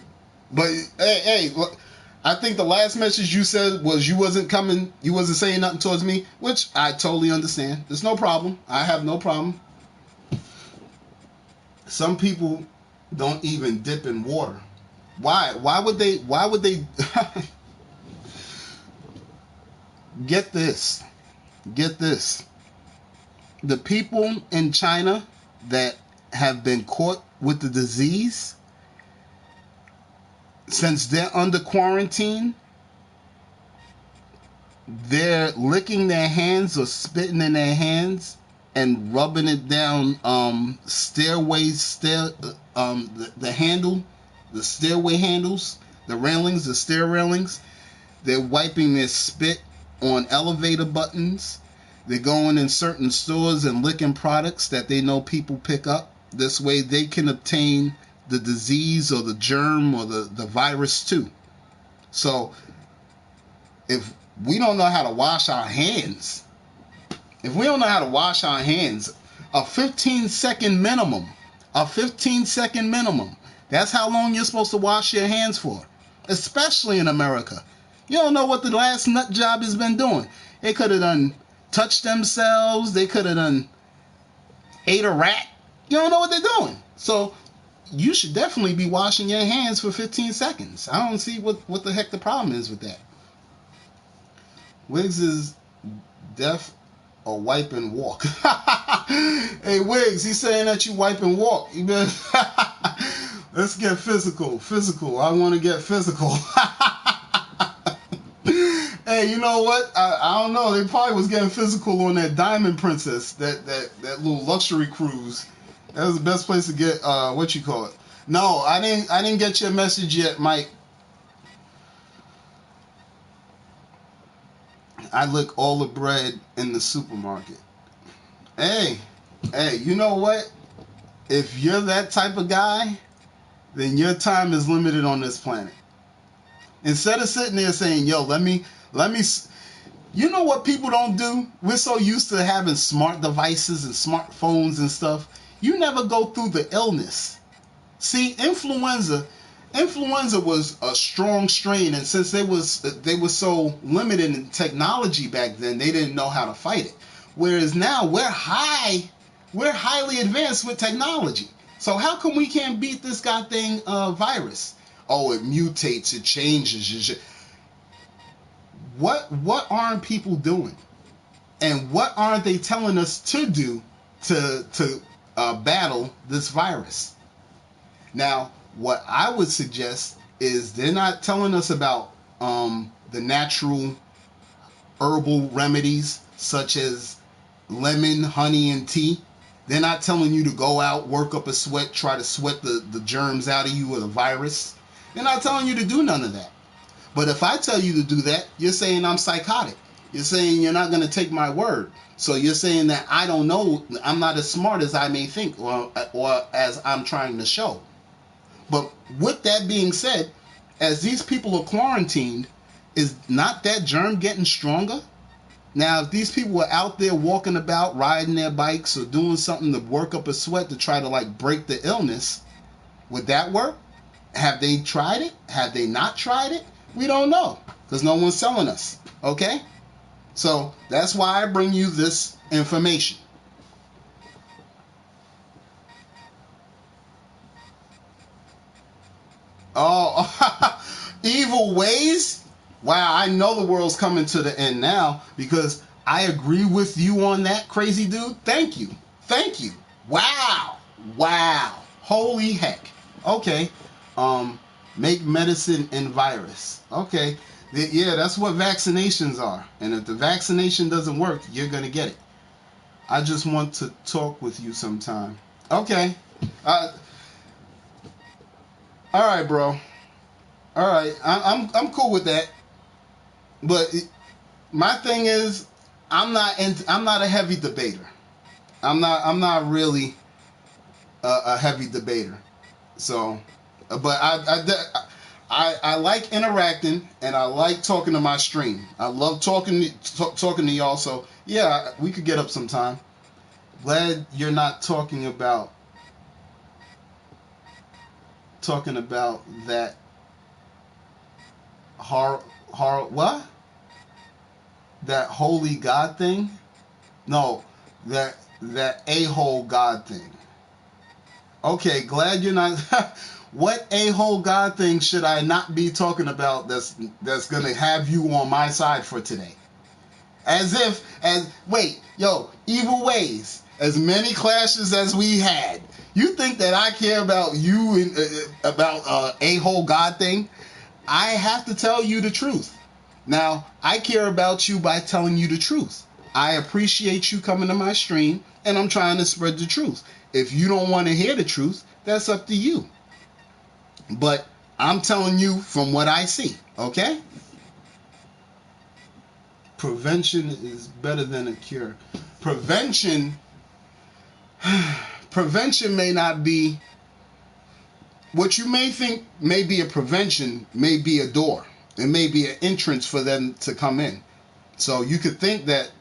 But, hey, look, I think the last message you said was you wasn't saying nothing towards me, which I totally understand. There's no problem. I have no problem. Some people don't even dip in water. Why? Why would they? Get this. get this. The people in China that have been caught with the disease, since they're under quarantine, they're licking their hands or spitting in their hands and rubbing it down the handle, the stairway handles, the railings, the stair railings. They're wiping their spit on elevator buttons. They're going in certain stores and licking products that they know people pick up. This way they can obtain the disease or the germ or the virus too. So if we don't know how to wash our hands, a 15-second minimum, that's how long you're supposed to wash your hands for, especially in America. You don't know what the last nut job has been doing. They could have done touched themselves. They could have done ate a rat. You don't know what they're doing. So you should definitely be washing your hands for 15 seconds. I don't see what the heck the problem is with that. Wiggs is deaf or wipe and walk. Hey, Wiggs, he's saying that you wipe and walk. Let's get physical. I want to get physical. Hey, you know what? I don't know. They probably was getting physical on that Diamond Princess, that little luxury cruise. That was the best place to get what you call it. No, I didn't get your message yet, Mike. I lick all the bread in the supermarket. Hey, you know what? If you're that type of guy, then your time is limited on this planet. Instead of sitting there saying, yo, let me, you know what people don't do? We're so used to having smart devices and smartphones and stuff. You never go through the illness. See, influenza was a strong strain, and since they were so limited in technology back then, they didn't know how to fight it. Whereas now we're highly advanced with technology. So how come we can't beat this goddamn virus? Oh, it mutates, it changes. What aren't people doing? And what aren't they telling us to do to battle this virus? Now, what I would suggest is they're not telling us about the natural herbal remedies such as lemon, honey, and tea. They're not telling you to go out, work up a sweat, try to sweat the germs out of you or the virus. They're not telling you to do none of that. But if I tell you to do that, you're saying I'm psychotic. You're saying you're not going to take my word. So you're saying that I don't know, I'm not as smart as I may think or as I'm trying to show. But with that being said, as these people are quarantined, is not that germ getting stronger? Now, if these people were out there walking about, riding their bikes or doing something to work up a sweat to try to break the illness, would that work? Have they tried it? Have they not tried it? We don't know because no one's telling us. Okay? So that's why I bring you this information. Oh, evil ways? Wow, I know the world's coming to the end now because I agree with you on that, crazy dude. Thank you. Wow. Holy heck. Okay. Make medicine and virus. Okay. Yeah, that's what vaccinations are. And if the vaccination doesn't work, you're going to get it. I just want to talk with you sometime. Okay. All right, bro. All right. I'm cool with that. But my thing is, I'm not a heavy debater. I'm not really a heavy debater. So, but I like interacting and I like talking to my stream. I love talking to y'all. So yeah, we could get up sometime. Glad you're not talking about that what? That holy God thing? No, that a-hole God thing. Okay, glad you're not. What a-hole God thing should I not be talking about that's gonna have you on my side for today? Evil Ways, as many clashes as we had, you think that I care about you and about a whole God thing? I have to tell you the truth. Now, I care about you by telling you the truth. I appreciate you coming to my stream, and I'm trying to spread the truth. If you don't want to hear the truth, that's up to you. But I'm telling you from what I see, okay? Prevention is better than a cure. Prevention may not be what you may think may be a prevention, may be a door. It may be an entrance for them to come in. So you could think that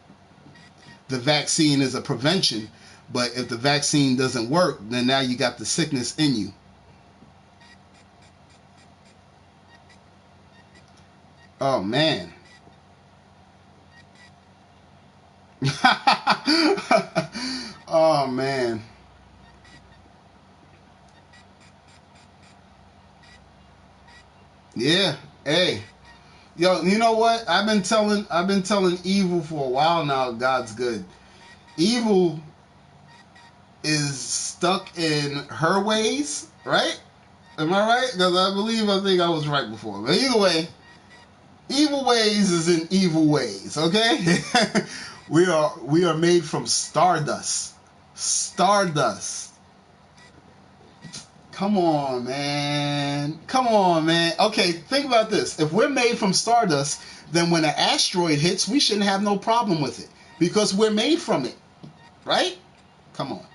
the vaccine is a prevention, but if the vaccine doesn't work, then now you got the sickness in you. Oh, man. Oh, man. Yeah. Hey. Yo, you know what? I've been telling Evil for a while now, God's good. Evil is stuck in her ways, right? Am I right? Because I think I was right before. But either way, Evil Ways is in evil ways, okay? We are made from stardust. Stardust. Come on, man. Come on, man. Okay, think about this. If we're made from stardust, then when an asteroid hits, we shouldn't have no problem with it because we're made from it, right? Come on.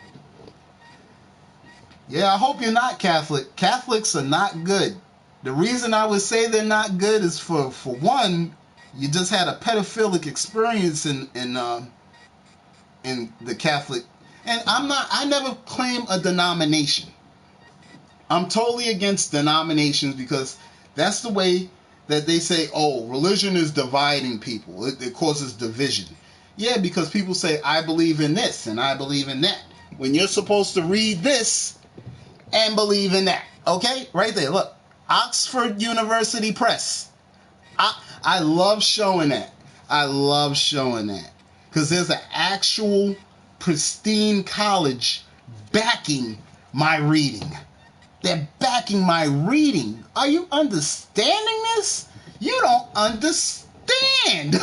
Yeah, I hope you're not Catholic. Catholics are not good. The reason I would say they're not good is for one, you just had a pedophilic experience in the Catholic. And I never claim a denomination. I'm totally against denominations because that's the way that they say, oh, religion is dividing people. It causes division. Yeah, because people say, I believe in this and I believe in that. When you're supposed to read this and believe in that. Okay? Right there. Look. Oxford University Press. I love showing that. I love showing that. Because there's an actual pristine college backing my reading. They're backing my reading. Are you understanding this? You don't understand.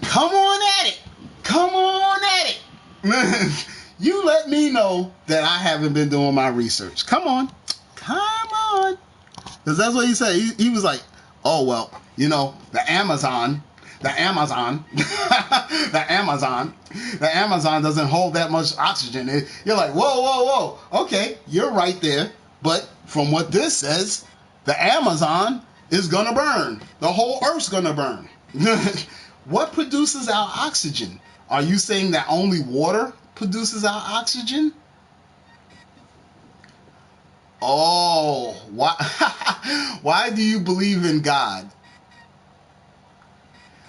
Come on at it. Come on at it. You let me know that I haven't been doing my research. Come on. Come on. Because that's what he said. He was like, oh, well, you know, the Amazon doesn't hold that much oxygen. You're like, whoa. Okay, you're right there. But from what this says, the Amazon is going to burn. The whole Earth's going to burn. What produces our oxygen? Are you saying that only water produces our oxygen? Oh, why do you believe in God?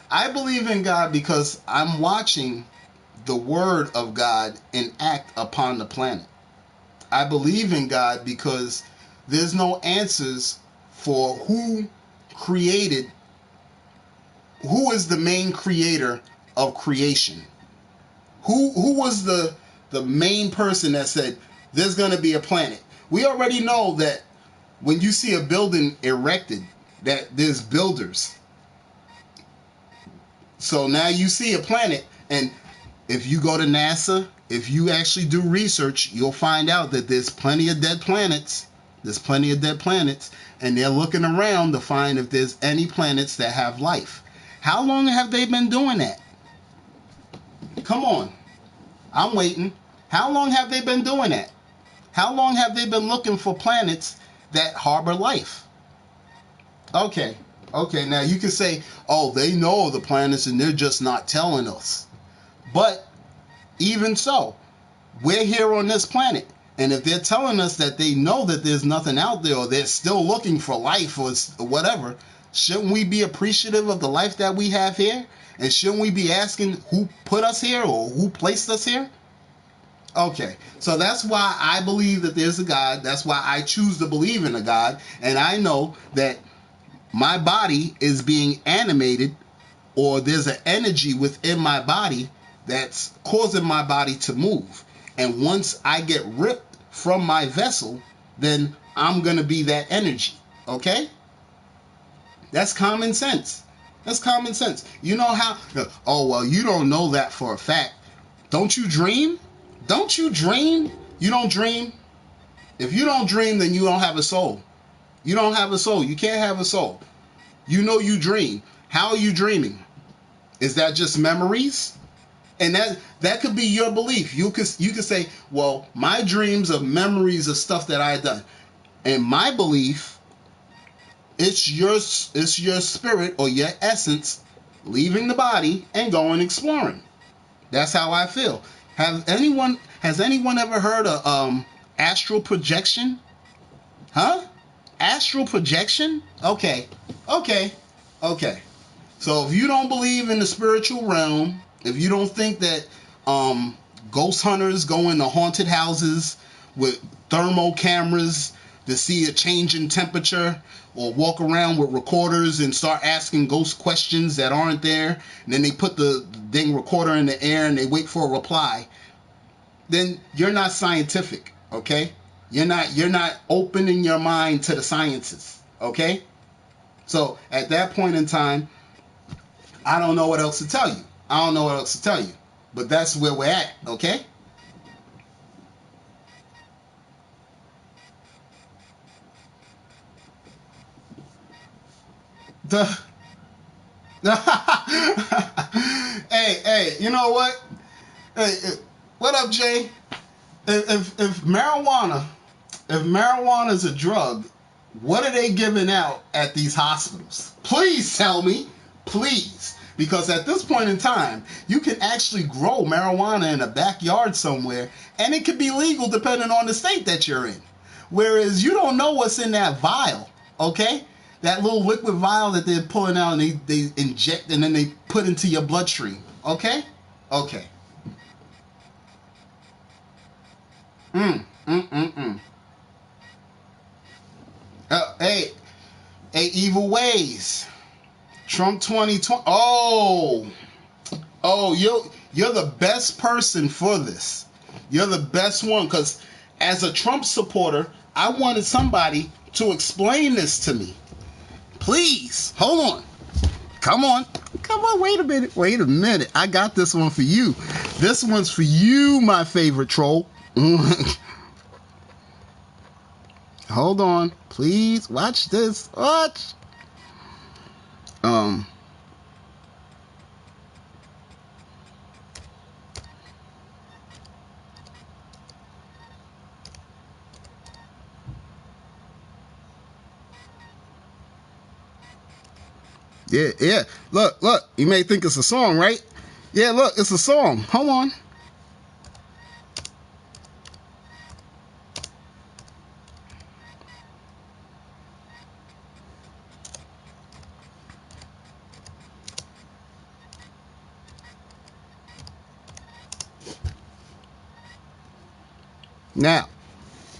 I believe in God because I'm watching the word of God enact upon the planet. I believe in God because there's no answers for who is the main creator of creation. Who was the main person that said there's going to be a planet? We already know that when you see a building erected, that there's builders. So now you see a planet, and if you go to NASA, if you actually do research, you'll find out that there's plenty of dead planets. There's plenty of dead planets, and they're looking around to find if there's any planets that have life. How long have they been doing that? Come on. I'm waiting. How long have they been doing that? How long have they been looking for planets that harbor life? Okay, now you can say, oh, they know the planets and they're just not telling us. But even so, we're here on this planet. And if they're telling us that they know that there's nothing out there or they're still looking for life or whatever, shouldn't we be appreciative of the life that we have here? And shouldn't we be asking who put us here or who placed us here? Okay, so that's why I believe that there's a God. That's why I choose to believe in a God. And I know that my body is being animated or there's an energy within my body that's causing my body to move. And once I get ripped from my vessel, then I'm going to be that energy. Okay? That's common sense. That's common sense. You know how, oh, well, you don't know that for a fact. Don't you dream? Don't you dream? You don't dream? If you don't dream, then you don't have a soul. You don't have a soul. You can't have a soul. You know you dream. How are you dreaming? Is that just memories? And that could be your belief. You could say, well, my dreams are memories of stuff that I done. And my belief, it's your spirit or your essence leaving the body and going exploring. That's how I feel. Has anyone ever heard of astral projection? Huh? Astral projection? Okay. So if you don't believe in the spiritual realm, if you don't think that ghost hunters go into haunted houses with thermal cameras to see a change in temperature, or walk around with recorders and start asking ghost questions that aren't there, and then they put the dang recorder in the air and they wait for a reply, then you're not scientific, okay? You're not opening your mind to the sciences, okay? So at that point in time, I don't know what else to tell you. But that's where we're at, okay? Hey, you know what? Hey, what up, Jay? If marijuana is a drug, what are they giving out at these hospitals? Please tell me, please. Because at this point in time, you can actually grow marijuana in a backyard somewhere, and it could be legal depending on the state that you're in. Whereas you don't know what's in that vial, okay? That little liquid vial that they're pulling out and they inject and then they put into your bloodstream, okay? Okay. Hey, Evil Ways. Trump 2020. Oh, you're the best person for this. You're the best one, because as a Trump supporter, I wanted somebody to explain this to me. Please, hold on. Come on, wait a minute. I got this one for you. This one's for you, my favorite troll. Hold on, please. Watch this. Watch. Yeah. Look. You may think it's a song, right? Yeah, look, it's a song. Hold on.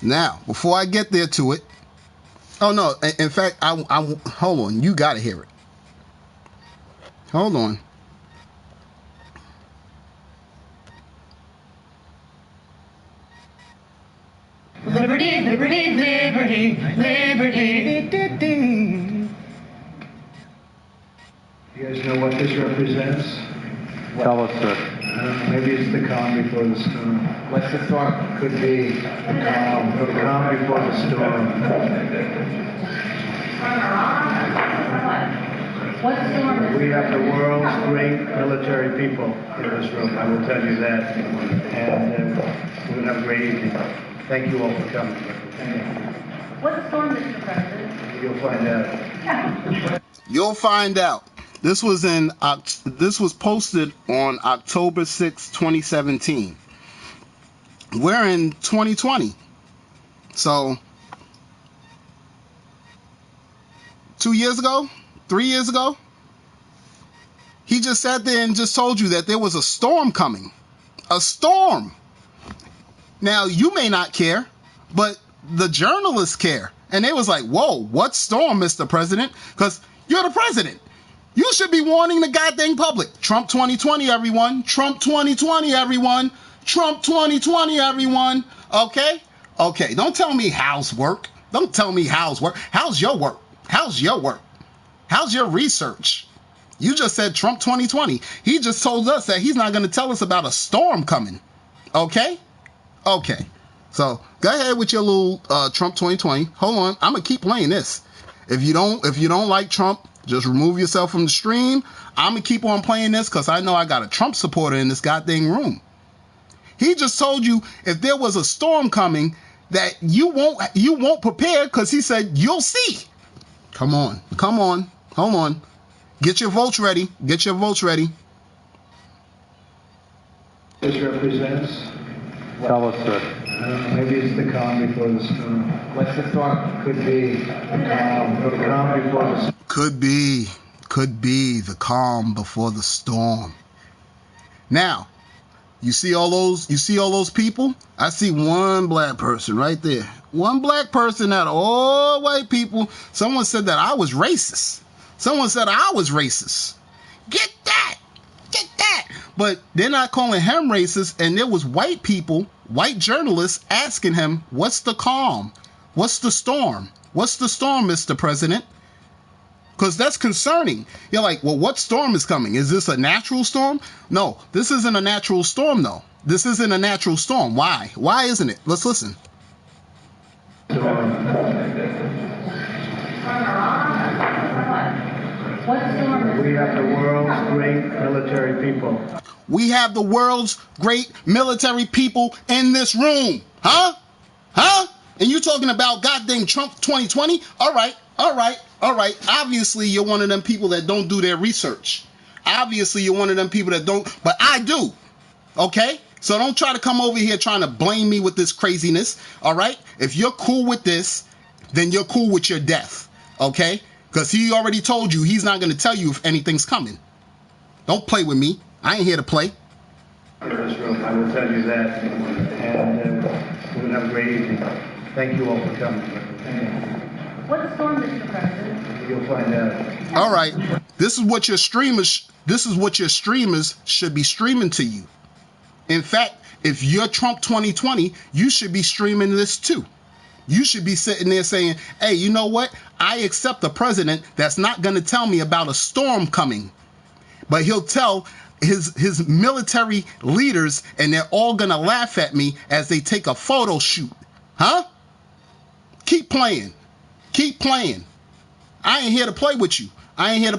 Now, before I get there to it, oh no, in fact, I hold on, you gotta hear it. Hold on. Liberty, liberty, liberty, liberty. You guys know what this represents? Tell us, sir. Maybe it's the calm before the storm. What's the storm? Could be the calm before the storm. What storm? We have the world's great military people in this room, I will tell you that. And we're going to have a great evening. Thank you all for coming. What's the storm, Mr. President? You'll find out. You'll find out. This was posted on October 6, 2017. We're in 2020. So 2 years ago, 3 years ago, he just sat there and just told you that there was a storm coming. A storm. Now, you may not care, but the journalists care. And they was like, whoa, what storm, Mr. President? Because you're the president. You should be warning the goddamn public. Trump 2020, everyone. Trump 2020, everyone. Trump 2020, everyone. Okay? Okay, don't tell me how's work. Don't tell me how's work. How's your work? How's your work? How's your research? You just said Trump 2020. He just told us that he's not going to tell us about a storm coming. Okay? Okay. So go ahead with your little Trump 2020. Hold on. I'm going to keep playing this. If you don't like Trump, just remove yourself from the stream. I'm going to keep on playing this because I know I got a Trump supporter in this goddamn room. He just told you if there was a storm coming that you won't prepare because he said you'll see. Come on. Come on. Hold on. Get your votes ready. Get your votes ready. This represents? Tell us, sir. Maybe it's the calm before the storm. What's the storm? Could be the calm before the storm. Could be the calm before the storm. Now, you see all those people? I see one black person right there. One black person out of all white people. Someone said that I was racist. Someone said I was racist. Get that. Get that. But they're not calling him racist, and there was white people, white journalists asking him, what's the calm? What's the storm? What's the storm, Mr. President? Because that's concerning. You're like, well, what storm is coming? Is this a natural storm? No, this isn't a natural storm, though. This isn't a natural storm. Why? Why isn't it? Let's listen. What storm? We have the world's great military people. We have the world's great military people in this room. Huh? Huh? And you talking about goddamn Trump 2020? All right. Obviously, you're one of them people that don't do their research. Obviously, you're one of them people that don't, but I do. Okay? So don't try to come over here trying to blame me with this craziness. All right? If you're cool with this, then you're cool with your death. Okay? Because he already told you he's not going to tell you if anything's coming. Don't play with me. I ain't here to play. In this room, I will tell you that. And we're going to have a great evening. Thank you all for coming. What storm, Mr. President? You'll find out. All right. This is what your streamers should be streaming to you. In fact, if you're Trump 2020, you should be streaming this too. You should be sitting there saying, hey, you know what? I accept a president that's not going to tell me about a storm coming, but he'll tell his military leaders, and they're all going to laugh at me as they take a photo shoot. Huh? Keep playing. Keep playing. I ain't here to play with you. I'm here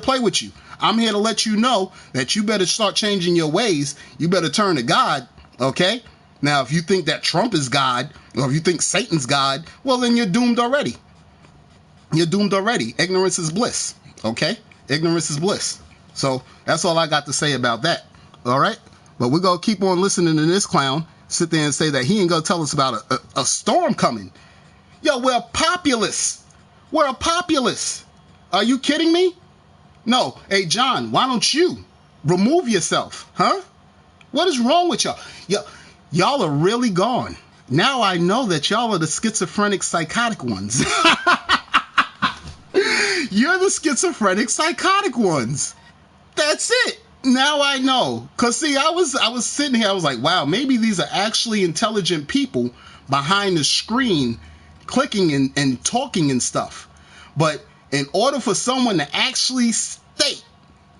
to let you know that you better start changing your ways. You better turn to God, okay? Now, if you think that Trump is God, or if you think Satan's God, well, then you're doomed already. You're doomed already. Ignorance is bliss, okay? Ignorance is bliss. So that's all I got to say about that, all right? But we're going to keep on listening to this clown sit there and say that he ain't going to tell us about a storm coming. Yo, we're populists. We're a populace. Are you kidding me? No. Hey, John, why don't you remove yourself? Huh? What is wrong with y'all? Y'all are really gone. Now I know that y'all are the schizophrenic psychotic ones. You're the schizophrenic psychotic ones. That's it. Now I know. Because, see, I was sitting here. I was like, wow, maybe these are actually intelligent people behind the screen clicking and talking and stuff. But in order for someone to actually state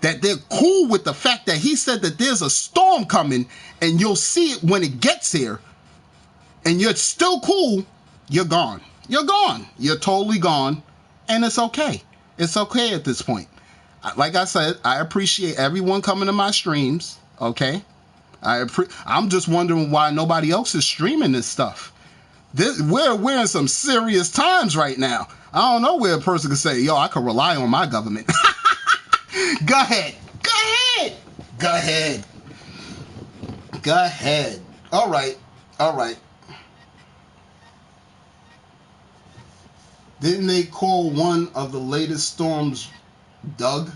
that they're cool with the fact that he said that there's a storm coming and you'll see it when it gets here, and you're still cool, you're gone. You're gone. You're totally gone. And it's okay. It's okay at this point. Like I said, I appreciate everyone coming to my streams. Okay? I'm just wondering why nobody else is streaming this stuff. We're in some serious times right now. I don't know where a person could say, yo, I can rely on my government. Go ahead. All right. Didn't they call one of the latest storms Doug?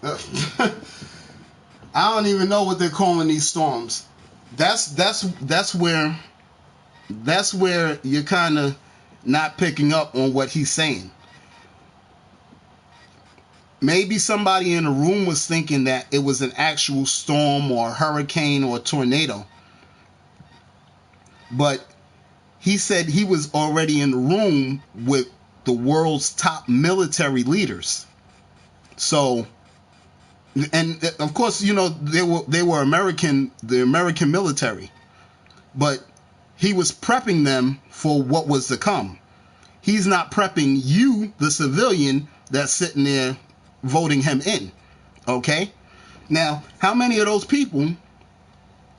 I don't even know what they're calling these storms. That's where you're kind of not picking up on what he's saying. maybe somebody in the room was thinking that it was an actual storm or a hurricane or a tornado. But he said he was already in the room with the world's top military leaders. So, and of course, you know, they were the American military, but he was prepping them for what was to come. He's not prepping you, the civilian, that's sitting there voting him in. Okay? Now, how many of those people,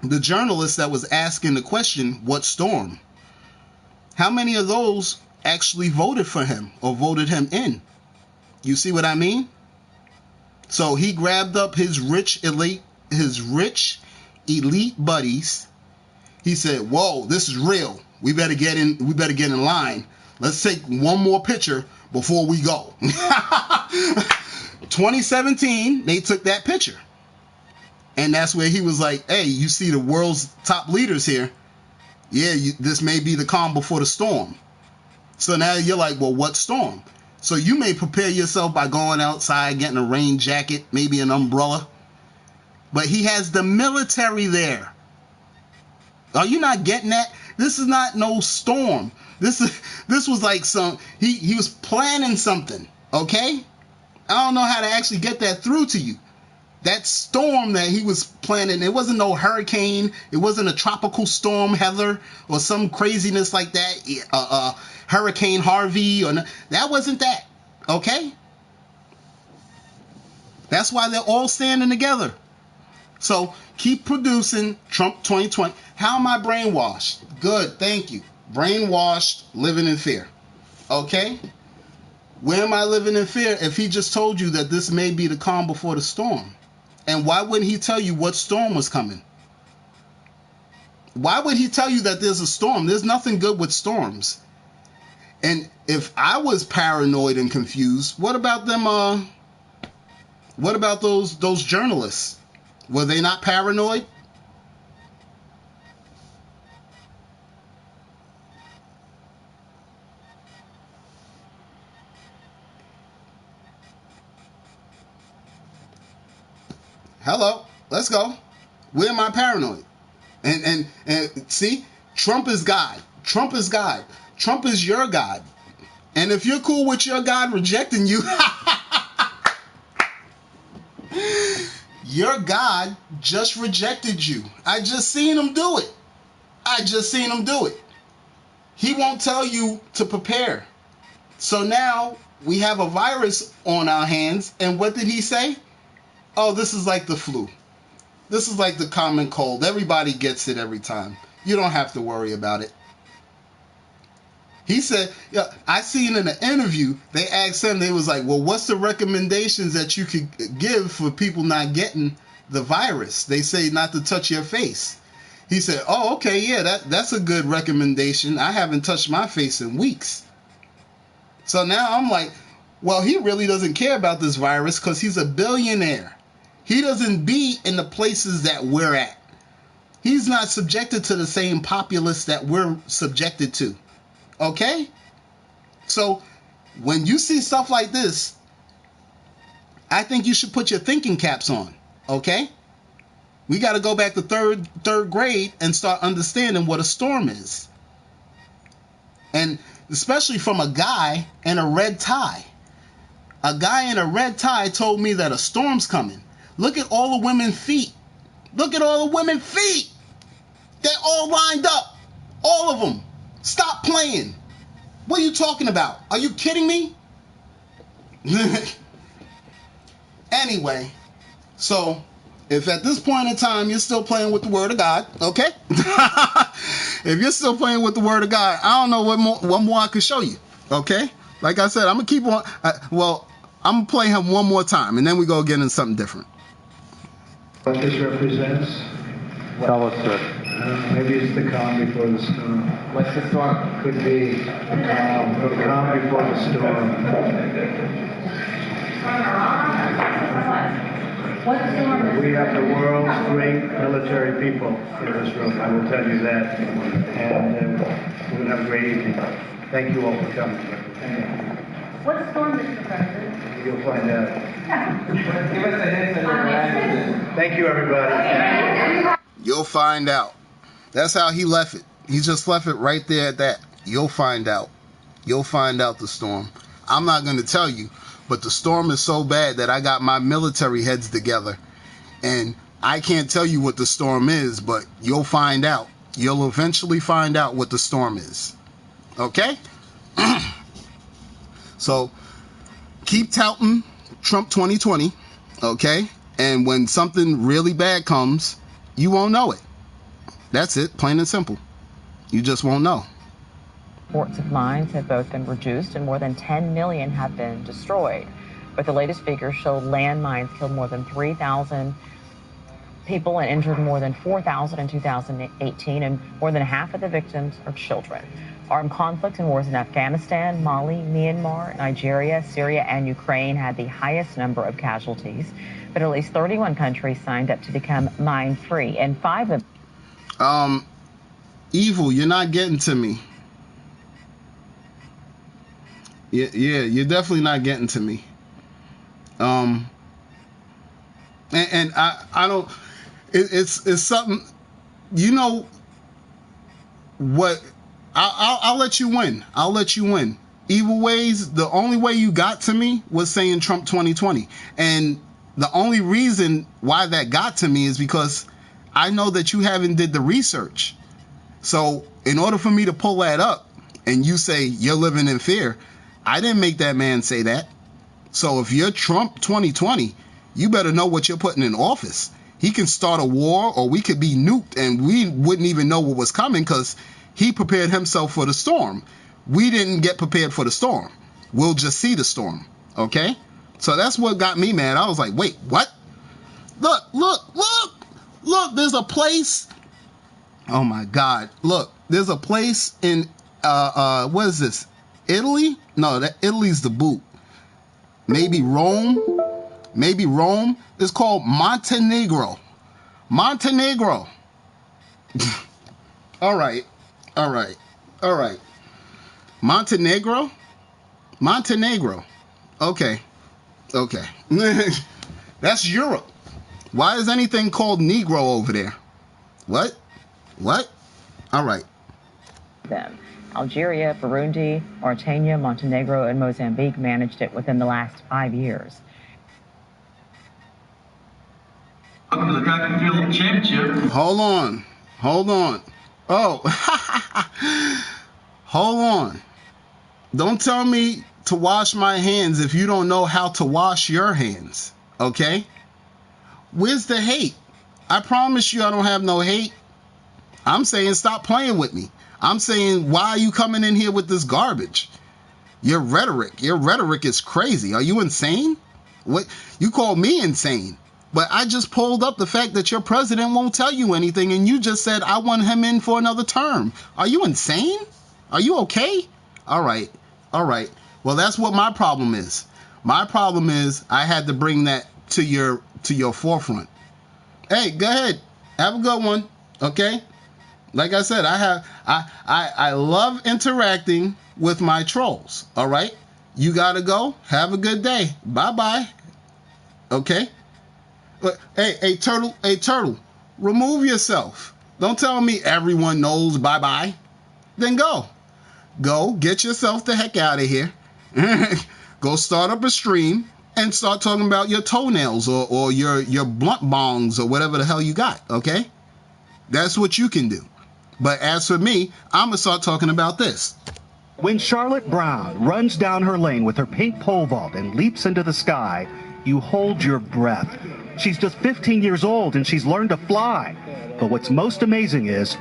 the journalist that was asking the question, what storm? How many of those actually voted for him or voted him in? You see what I mean? So he grabbed up his rich elite buddies. He said, "Whoa, this is real. We better get in line. Let's take one more picture before we go." 2017, they took that picture. And that's where he was like, "Hey, you see the world's top leaders here. Yeah, this may be the calm before the storm." So now you're like, well, what storm? So you may prepare yourself by going outside, getting a rain jacket, maybe an umbrella. But he has the military there. Are you not getting that? This is not no storm. This was like he was planning something, okay? I don't know how to actually get that through to you. That storm that he was planning, it wasn't no hurricane. It wasn't a tropical storm, Heather, or some craziness like that. Hurricane Harvey, that wasn't that, okay? That's why they're all standing together. So keep producing Trump 2020. How am I brainwashed? Good, thank you. Brainwashed, living in fear. Okay? Where am I living in fear if he just told you that this may be the calm before the storm? And why wouldn't he tell you what storm was coming? Why would he tell you that there's a storm? There's nothing good with storms. And if I was paranoid and confused, what about them? What about those journalists? Were they not paranoid? Hello, let's go. Where am I paranoid? And see, Trump is God. Trump is God. Trump is your God. And if you're cool with your God rejecting you, your God just rejected you. I just seen him do it. He won't tell you to prepare. So now we have a virus on our hands. And what did he say? Oh, this is like the flu. This is like the common cold. Everybody gets it every time. You don't have to worry about it. He said, yeah, I seen in an interview, they asked him, they was like, well, what's the recommendations that you could give for people not getting the virus? They say not to touch your face. He said, oh, okay, yeah, that's a good recommendation. I haven't touched my face in weeks. So now I'm like, well, he really doesn't care about this virus because he's a billionaire. He doesn't be in the places that we're at. He's not subjected to the same populace that we're subjected to. Okay? So when you see stuff like this, I think you should put your thinking caps on. Okay? We got to go back to third grade and start understanding what a storm is. And especially from a guy in a red tie. A guy in a red tie told me that a storm's coming. Look at all the women's feet. Look at all the women's feet. They're all lined up. All of them. Stop playing. What are you talking about? Are you kidding me? Anyway, so if at this point in time you're still playing with the Word of God, okay? If you're still playing with the Word of God, I don't know what more I could show you, okay? Like I said, I'm going to keep on. I'm going to play him one more time, and then we go again in something different. What this represents? Tell us, sir. Maybe it's the calm before the storm. What's the storm? Could be the calm before the storm. What storm? We have the world's great military people in this room, I will tell you that. And we're going to have a great evening. Thank you all for coming. What storm, Mr. President? You'll find out. Give us a hint. Thank you, everybody. You'll find out. That's how he left it. He just left it right there at that. You'll find out. You'll find out the storm. I'm not going to tell you, but the storm is so bad that I got my military heads together. And I can't tell you what the storm is, but you'll find out. You'll eventually find out what the storm is. Okay? So, keep touting Trump 2020, okay? And when something really bad comes, you won't know it. That's it, plain and simple. You just won't know. Reports of mines have both been reduced and more than 10 million have been destroyed. But the latest figures show landmines killed more than 3,000 people and injured more than 4,000 in 2018, and more than half of the victims are children. Armed conflict and wars in Afghanistan, Mali, Myanmar, Nigeria, Syria, and Ukraine had the highest number of casualties. But at least 31 countries signed up to become mine-free, and 5 of them... Evil, you're not getting to me. Yeah, you're definitely not getting to me. And I don't... It's something... You know what... I'll let you win. I'll let you win. Evil ways, the only way you got to me was saying Trump 2020. And the only reason why that got to me is because I know that you haven't did the research. So in order for me to pull that up and you say you're living in fear, I didn't make that man say that. So if you're Trump 2020, you better know what you're putting in office. He can start a war, or we could be nuked and we wouldn't even know what was coming because he prepared himself for the storm. We didn't get prepared for the storm. We'll just see the storm. Okay? So that's what got me mad. I was like, wait, what? Look, there's a place. Oh my God. Look, there's a place in, what is this? Italy? No, Italy's the boot. Maybe Rome. It's called Montenegro. All right. Montenegro. Okay. That's Europe. Why is anything called Negro over there? What? All right. Them. Algeria, Burundi, Mauritania, Montenegro, and Mozambique managed it within the last 5 years. Welcome to the Track and Field Championship. Hold on. Oh, hold on. Don't tell me to wash my hands if you don't know how to wash your hands, okay? Where's the hate? I promise you I don't have no hate. I'm saying stop playing with me. I'm saying, why are you coming in here with this garbage? Your rhetoric is crazy. Are you insane? What? You call me insane. But I just pulled up the fact that your president won't tell you anything, and you just said, I want him in for another term. Are you insane? Are you okay? All right. Well, that's what my problem is. My problem is I had to bring that to your forefront. Hey, go ahead. Have a good one. Okay? Like I said, I love interacting with my trolls. All right? You gotta go. Have a good day. Bye-bye. Okay? But hey, turtle, remove yourself. Don't tell me everyone knows bye-bye. Then go get yourself the heck out of here. Go start up a stream and start talking about your toenails or your blunt bongs or whatever the hell you got. Okay? That's what you can do. But as for me, I'm gonna start talking about this. When Charlotte Brown runs down her lane with her pink pole vault and leaps into the sky, you hold your breath. She's just 15 years old and she's learned to fly. But what's most amazing is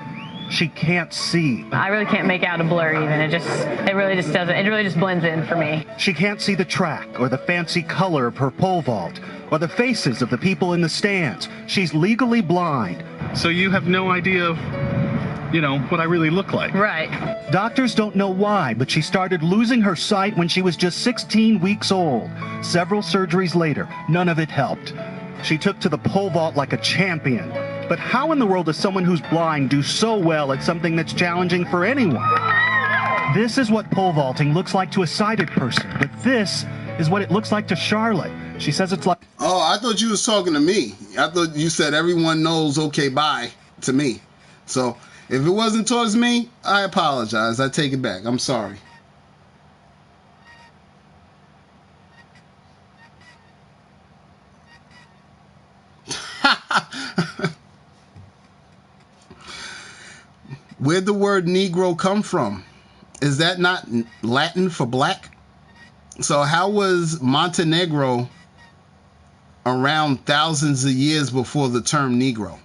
she can't see. I really can't make out a blur even. It really just blends in for me. She can't see the track or the fancy color of her pole vault or the faces of the people in the stands. She's legally blind. So you have no idea of, what I really look like. Right. Doctors don't know why, but she started losing her sight when she was just 16 weeks old. Several surgeries later, none of it helped. She took to the pole vault like a champion. But how in the world does someone who's blind do so well at something that's challenging for anyone? This is what pole vaulting looks like to a sighted person, but this is what it looks like to Charlotte. She says it's like... Oh, I thought you was talking to me. I thought you said everyone knows okay, bye to me. So if it wasn't towards me, I apologize. I take it back. I'm sorry. Where'd the word Negro come from? Is that not Latin for black? So how was Montenegro around thousands of years before the term Negro?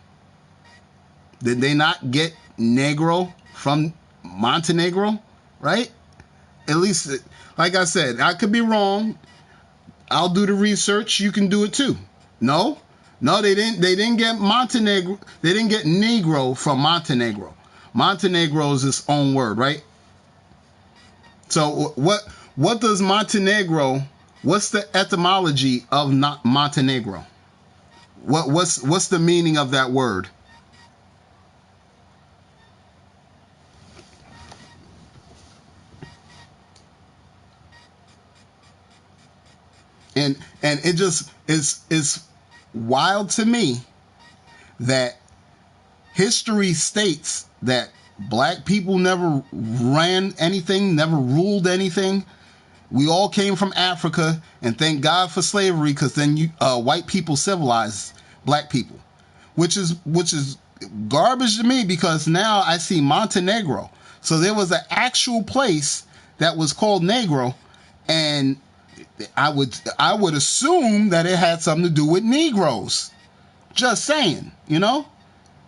Did they not get Negro from Montenegro, right? At least, like I said, I could be wrong. I'll do the research. You can do it too. No, they didn't get Montenegro. They didn't get Negro from Montenegro. Montenegro is its own word, right? So what does Montenegro? What's the etymology of Montenegro? What's the meaning of that word? And it just is wild to me that history states that black people never ran anything, never ruled anything. We all came from Africa, and thank God for slavery, because then white people civilized black people, which is garbage to me, because now I see Montenegro. So there was an actual place that was called Negro, and I would assume that it had something to do with Negroes. Just saying, you know?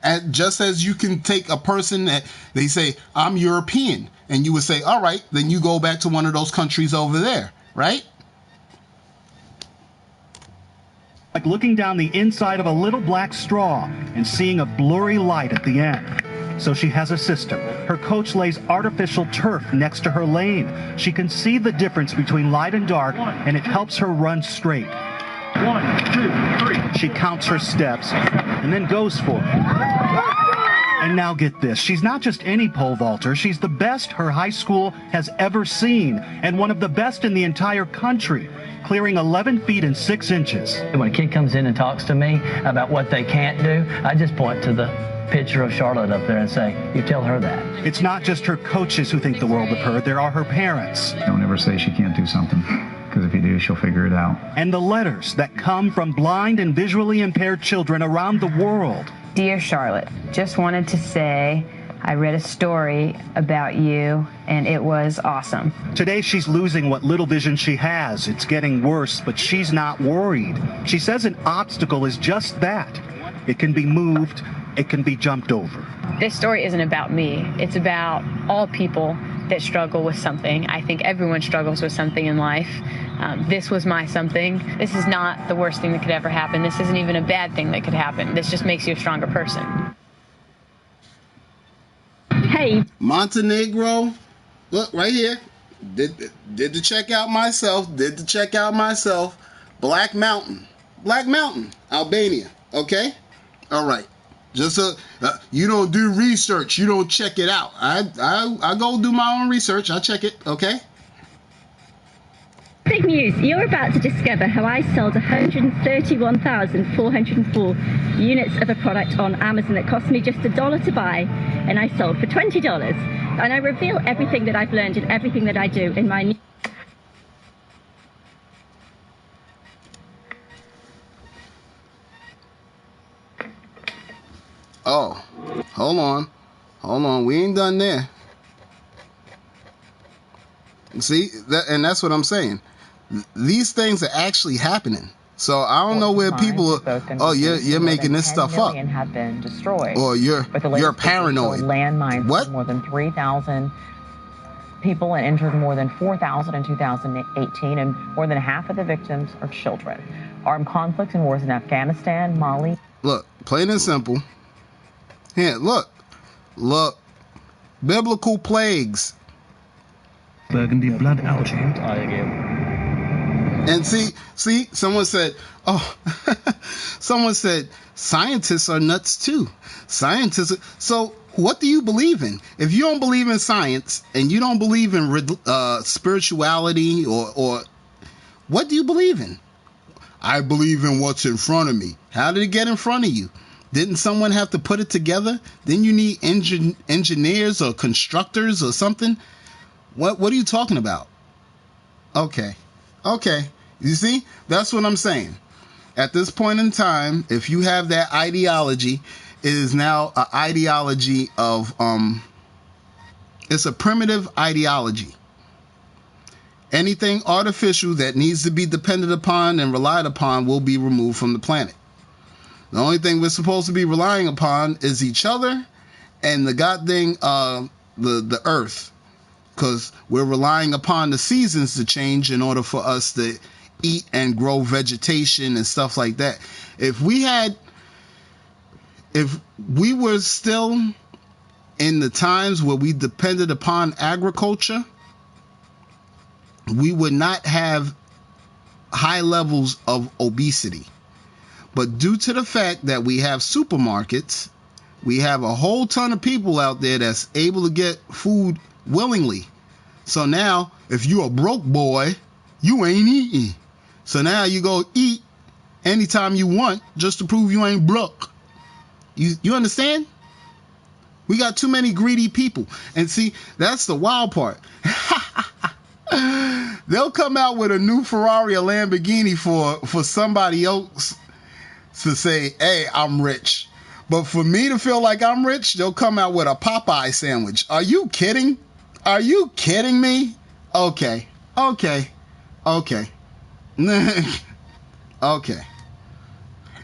And just as you can take a person that they say, I'm European, and you would say, all right, then you go back to one of those countries over there, right? Like looking down the inside of a little black straw and seeing a blurry light at the end. So she has a system. Her coach lays artificial turf next to her lane. She can see the difference between light and dark, and it helps her run straight. 1, 2, 3. She counts her steps and then goes for it. And now get this, she's not just any pole vaulter, she's the best her high school has ever seen, and one of the best in the entire country, clearing 11 feet and 6 inches. When a kid comes in and talks to me about what they can't do, I just point to the picture of Charlotte up there and say, you tell her that. It's not just her coaches who think the world of her, there are her parents. Don't ever say she can't do something, because if you do, she'll figure it out. And the letters that come from blind and visually impaired children around the world. Dear Charlotte, just wanted to say I read a story about you and it was awesome. Today she's losing what little vision she has. It's getting worse, but she's not worried. She says an obstacle is just that. It can be moved, it can be jumped over. This story isn't about me. It's about all people that struggle with something. I think everyone struggles with something in life. This was my something. This is not the worst thing that could ever happen. This isn't even a bad thing that could happen. This just makes you a stronger person. Hey. Montenegro, look right here. Did the checkout myself. Black Mountain, Albania. Okay, all right. Just you don't do research. You don't check it out. I go do my own research. I check it. Okay. Big news, you're about to discover how I sold 131,404 units of a product on Amazon that cost me just $1 to buy, and I sold for $20. And I reveal everything that I've learned and everything that I do in my new... Oh, hold on, we ain't done there. See, that's what I'm saying. These things are actually happening. So I don't know where people are. Oh, you're making this stuff up. Have been destroyed. Or you're paranoid. Landmines. What? More than 3,000 people and injured more than 4,000 in 2018, and more than half of the victims are children. Armed conflicts and wars in Afghanistan, Mali. Look, plain and simple. Here, look. Biblical plagues. Burgundy blood algae. And see, someone said, someone said, scientists are nuts too. So What do you believe in? If you don't believe in science and you don't believe in spirituality or what do you believe in? I believe in what's in front of me. How did it get in front of you? Didn't someone have to put it together? Then you need engineers or constructors or something? What are you talking about? Okay. You see? That's what I'm saying. At this point in time, if you have that ideology, it is now an ideology of it's a primitive ideology. Anything artificial that needs to be depended upon and relied upon will be removed from the planet. The only thing we're supposed to be relying upon is each other and the goddamn the earth, because we're relying upon the seasons to change in order for us to eat and grow vegetation and stuff like that. If we were still in the times where we depended upon agriculture, we would not have high levels of obesity. But due to the fact that we have supermarkets, we have a whole ton of people out there that's able to get food willingly. So now, if you a broke boy, you ain't eating. So now you go eat anytime you want just to prove you ain't broke. You understand? We got too many greedy people. And see, that's the wild part. They'll come out with a new Ferrari or Lamborghini for somebody else to say, hey, I'm rich. But for me to feel like I'm rich, they'll come out with a Popeye sandwich. Are you kidding? Are you kidding me? Okay. Okay.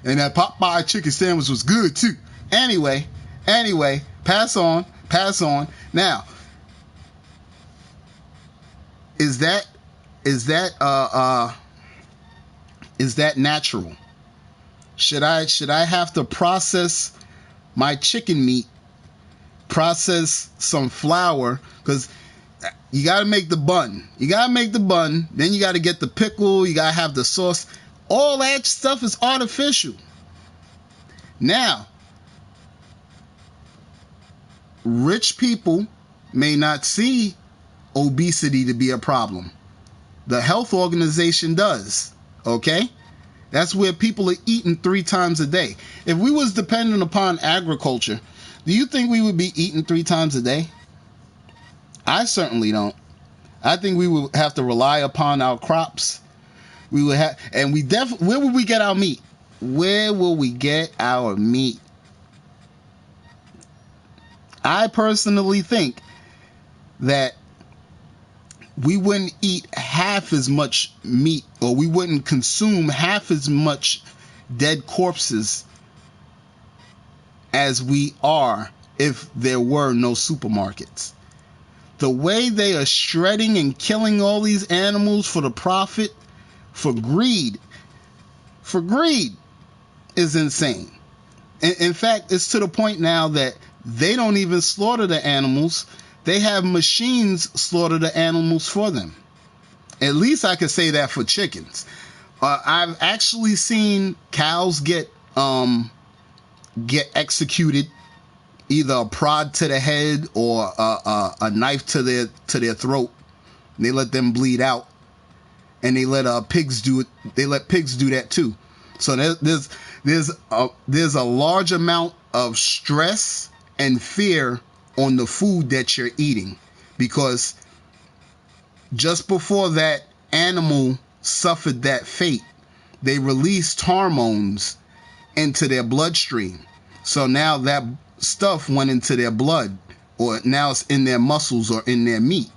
And that Popeye chicken sandwich was good too. Anyway, pass on. Now, is that natural? Should I have to process my chicken meat, process some flour, because you got to make the bun. Then you got to get the pickle. You got to have the sauce. All that stuff is artificial. Now, rich people may not see obesity to be a problem. The health organization does. Okay? That's where people are eating 3 times a day. If we was dependent upon agriculture, do you think we would be eating 3 times a day? I certainly don't. I think we would have to rely upon our crops. We would have, and where would we get our meat? Where will we get our meat? I personally think that we wouldn't eat half as much meat, or we wouldn't consume half as much dead corpses as we are if there were no supermarkets. The way they are shredding and killing all these animals for the profit, for greed is insane. In fact, it's to the point now that they don't even slaughter the animals. They have machines slaughter the animals for them. At least I could say that for chickens. I've actually seen cows get executed, either a prod to the head or a knife to their throat. They let them bleed out, and they let pigs do it. They let pigs do that too. So there's a large amount of stress and fear on the food that you're eating, because just before that animal suffered that fate, they released hormones into their bloodstream. So now that stuff went into their blood, or now it's in their muscles or in their meat.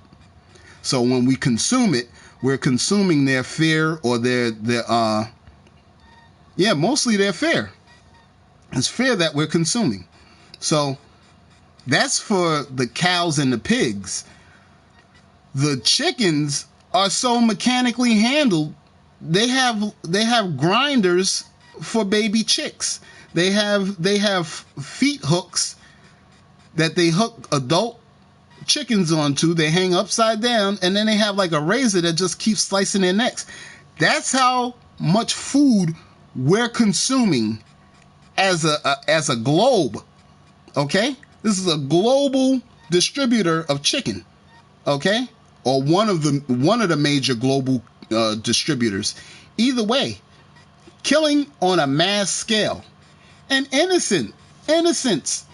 So when we consume it, we're consuming their fear, or mostly their fear. It's fear that we're consuming. So that's for the cows and the pigs. The chickens are so mechanically handled. They have grinders for baby chicks. They have feet hooks that they hook adult chickens onto. They hang upside down, and then they have like a razor that just keeps slicing their necks. That's how much food we're consuming as a globe. Okay? This is a global distributor of chicken, okay? Or one of the major global distributors. Either way, killing on a mass scale, and innocents,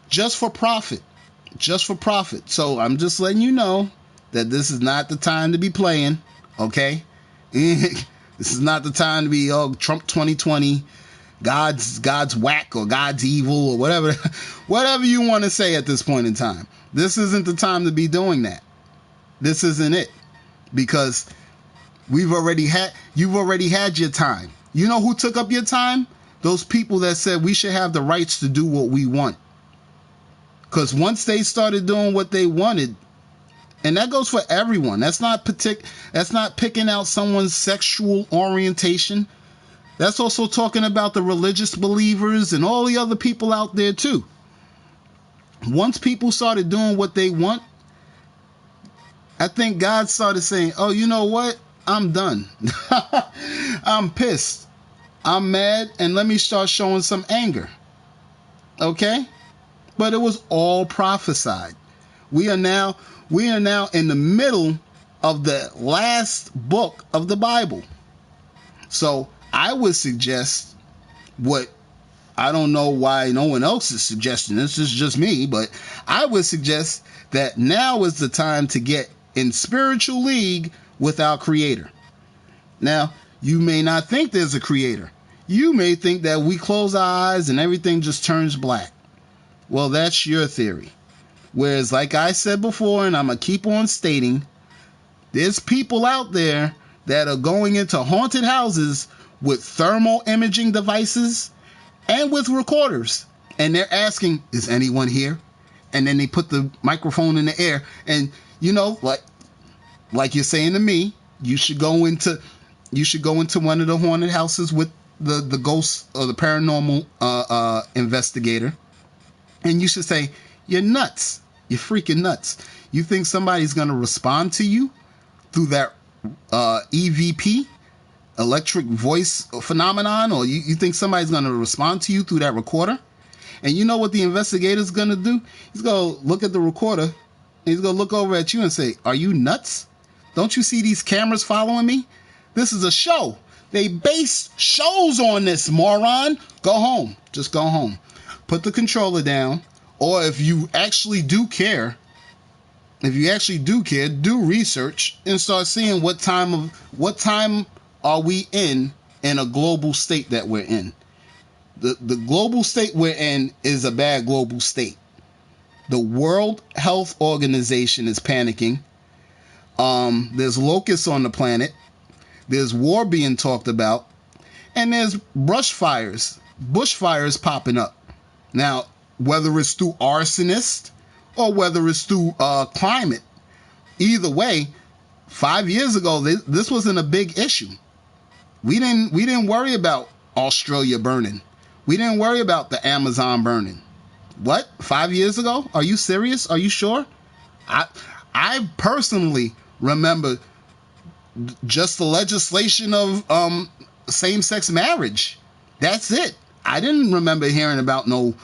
just for profit. So I'm just letting you know that this is not the time to be playing, okay? This is not the time to be Trump 2020, God's whack or God's evil or whatever you want to say at this point in time. This isn't the time to be doing that. This isn't it, because you've already had your time. You know who took up your time? Those people that said we should have the rights to do what we want. Because once they started doing what they wanted, and that goes for everyone. That's not picking out someone's sexual orientation. That's also talking about the religious believers and all the other people out there too. Once people started doing what they want, I think God started saying, oh, you know what? I'm done. I'm pissed. I'm mad, and let me start showing some anger. Okay? But it was all prophesied. We are now in the middle of the last book of the Bible. So I would suggest, what I don't know why no one else is suggesting, this is just me, but I would suggest that now is the time to get in spiritual league with our Creator. Now, you may not think there's a Creator. You may think that we close our eyes and everything just turns black. Well, that's your theory. Whereas, like I said before, and I'm going to keep on stating, there's people out there that are going into haunted houses with thermal imaging devices and with recorders. And they're asking, is anyone here? And then they put the microphone in the air. And, you know, like you're saying to me, you should go into one of the haunted houses with the ghost or the paranormal investigator. And you should say, you're nuts. You're freaking nuts. You think somebody's going to respond to you through that EVP, electric voice phenomenon? Or you think somebody's going to respond to you through that recorder? And you know what the investigator's going to do? He's going to look at the recorder, and he's going to look over at you and say, are you nuts? Don't you see these cameras following me? This is a show. They base shows on this, moron. Go home. Just go home. Put the controller down. Or if you actually do care, do research and start seeing what time are we in a global state that we're in. The global state we're in is a bad global state. The World Health Organization is panicking. There's locusts on the planet. There's war being talked about. And there's bushfires popping up. Now, whether it's through arsonists or whether it's through climate, either way, 5 years ago, this wasn't a big issue. We didn't worry about Australia burning. We didn't worry about the Amazon burning. What? 5 years ago? Are you serious? Are you sure? I personally remember just the legislation of same-sex marriage. That's it. I didn't remember hearing about no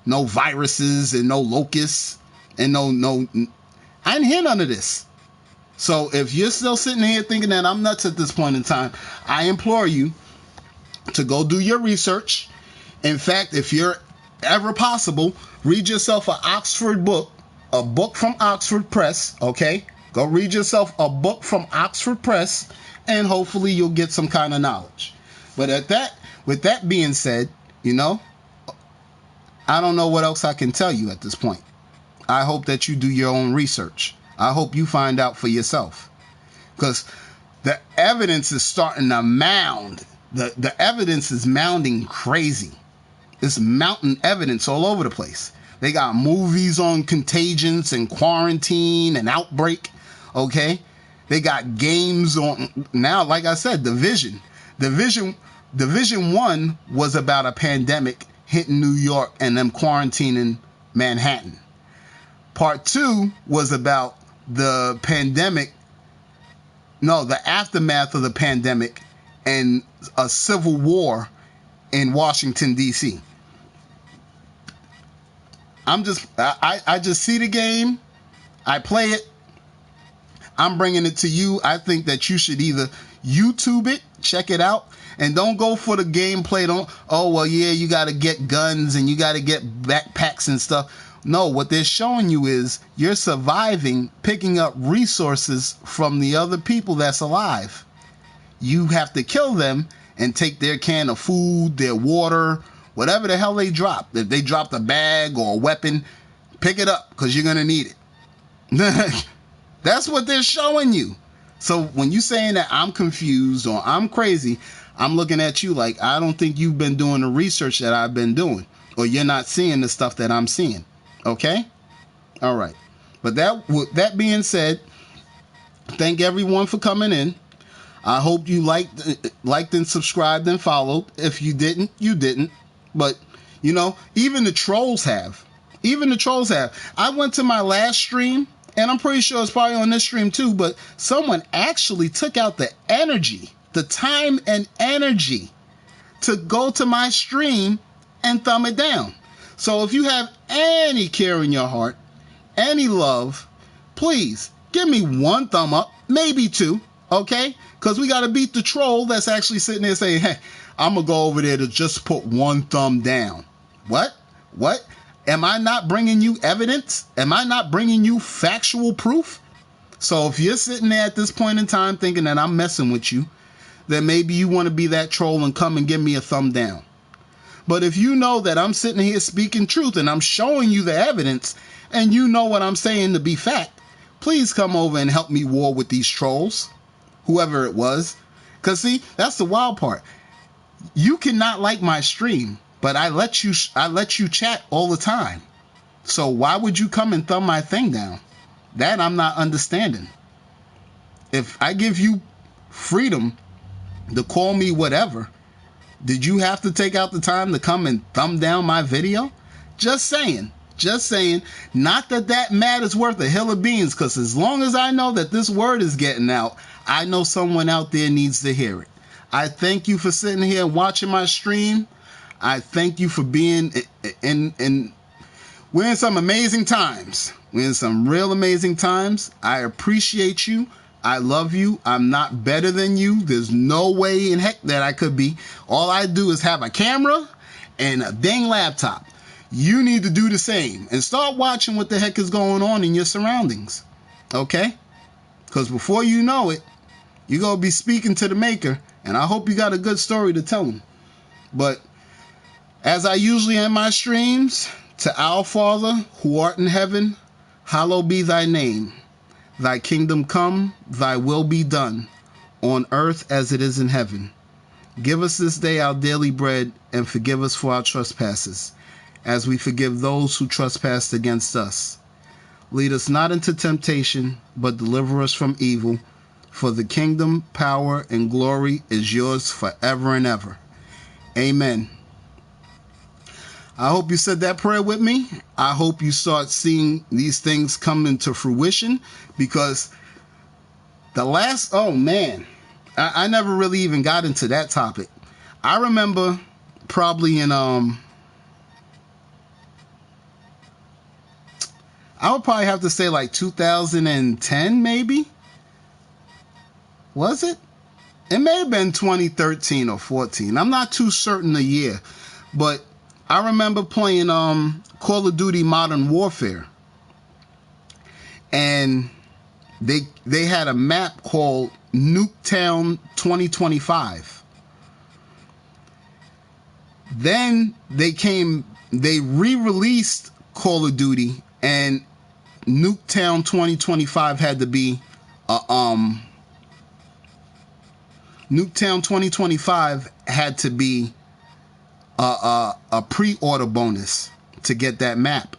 viruses and no locusts and no I didn't hear none of this. So if you're still sitting here thinking that I'm nuts at this point in time, I implore you to go do your research. In fact, if you're ever possible, read yourself an Oxford book, a book from Oxford Press, okay? Go read yourself a book from Oxford Press, and hopefully you'll get some kind of knowledge. But with that being said, you know, I don't know what else I can tell you at this point. I hope that you do your own research. I hope you find out for yourself. Because the evidence is starting to mound. The evidence is mounding crazy. It's mounting evidence all over the place. They got movies on contagions and quarantine and outbreak. Okay? They got games on now, like I said, Division 1 was about a pandemic hitting New York and them quarantining Manhattan. Part 2 was about the aftermath of the pandemic and a civil war in Washington, D.C. I just see the game, I play it, I'm bringing it to you. I think that you should either YouTube it, check it out, and don't go for the gameplay. You got to get guns and you got to get backpacks and stuff. No, what they're showing you is you're surviving, picking up resources from the other people that's alive. You have to kill them and take their can of food, their water, whatever the hell they drop. If they dropped a bag or a weapon, pick it up because you're going to need it. That's what they're showing you. So when you're saying that I'm confused or I'm crazy, I'm looking at you like I don't think you've been doing the research that I've been doing, or you're not seeing the stuff that I'm seeing. Okay? All right. But that being said, thank everyone for coming in. I hope you liked and subscribed and followed. If you didn't, you didn't. But, you know, even the trolls have. I went to my last stream, and I'm pretty sure it's probably on this stream too, but someone actually took out the energy, the time and energy to go to my stream and thumb it down. So if you have any care in your heart, any love, please give me one thumb up, maybe two, okay? Because we got to beat the troll that's actually sitting there saying, hey, I'm going to go over there to just put one thumb down. What? Am I not bringing you evidence? Am I not bringing you factual proof? So if you're sitting there at this point in time thinking that I'm messing with you, then maybe you want to be that troll and come and give me a thumb down. But if you know that I'm sitting here speaking truth and I'm showing you the evidence and you know what I'm saying to be fact, please come over and help me war with these trolls, whoever it was. Because see, that's the wild part. You cannot like my stream, but I let you chat all the time. So why would you come and thumb my thing down? That I'm not understanding. If I give you freedom to call me whatever, did you have to take out the time to come and thumb down my video? Just saying. Not that matter's worth a hill of beans, because as long as I know that this word is getting out, I know someone out there needs to hear it. I thank you for sitting here and watching my stream. I thank you for being in we're in some amazing times. We're in some real amazing times. I appreciate you. I love you. I'm not better than you. There's no way in heck that I could be. All I do is have a camera and a dang laptop. You need to do the same and start watching what the heck is going on in your surroundings. Okay? Because before you know it, you're going to be speaking to the maker, and I hope you got a good story to tell him. But as I usually end my streams, to our Father who art in heaven, hallowed be thy name. Thy kingdom come, thy will be done, on earth as it is in heaven. Give us this day our daily bread, and forgive us for our trespasses, as we forgive those who trespass against us. Lead us not into temptation, but deliver us from evil. For the kingdom, power, and glory is yours forever and ever. Amen. I hope you said that prayer with me. I hope you start seeing these things come into fruition, because I never really even got into that topic. I remember probably in I would probably have to say like 2010 maybe. Was it? It may have been 2013 or 14. I'm not too certain the year, but I remember playing Call of Duty Modern Warfare, and they had a map called Nuketown 2025. Then they re-released Call of Duty, and Nuketown 2025 had to be Nuketown 2025 had to be a pre-order bonus to get that map.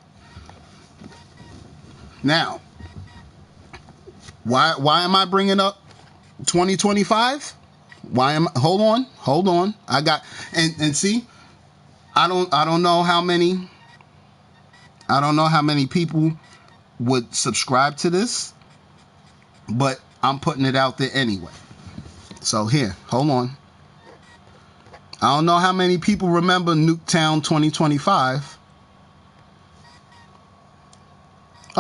Now, why am I bringing up 2025? Hold on. I got and see, I don't know how many people would subscribe to this, but I'm putting it out there anyway. So here, hold on. I don't know how many people remember Nuketown 2025,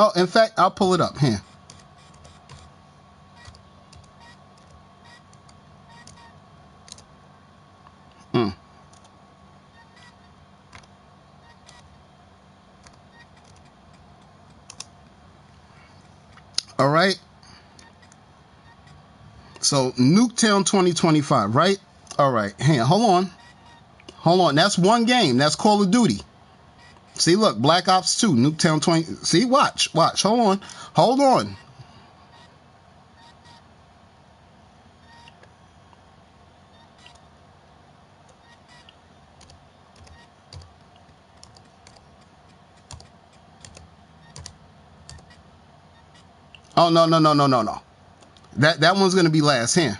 Oh, in fact, I'll pull it up here. All right. So Nuketown 2025, right? All right. Hang on. Hold on. That's one game. That's Call of Duty. See, look, Black Ops 2, Nuketown 20. See, watch. Hold on. Oh, no. That one's going to be last here.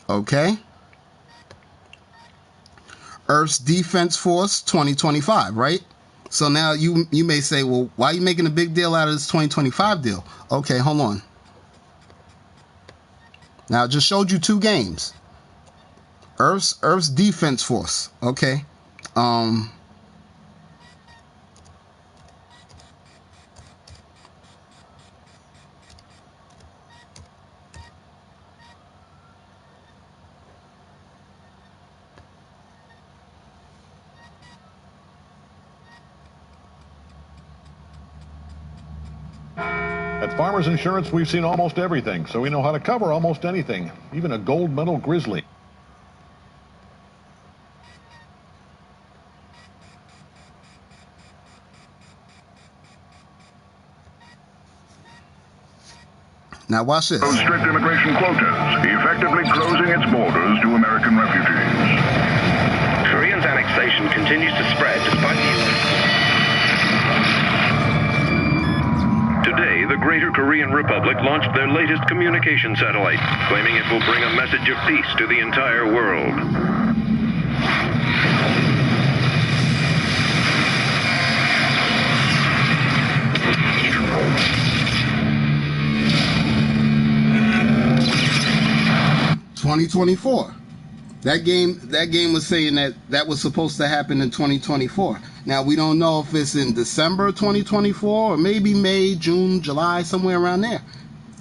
Okay. Earth's Defense Force 2025, right? So now you may say, well, why are you making a big deal out of this 2025 deal? Okay, hold on. Now I just showed you two games. Earth's Defense Force. Okay. At Farmers Insurance, we've seen almost everything, so we know how to cover almost anything, even a gold medal grizzly. Now watch this. Strict immigration quotas, effectively closing its borders to American refugees. Korea's annexation continues to spread despite the U.S. Today, the Greater Korean Republic launched their latest communication satellite, claiming it will bring a message of peace to the entire world. $2024. That game was saying that was supposed to happen in 2024. Now we don't know if it's in December 2024 or maybe May, June, July, somewhere around there.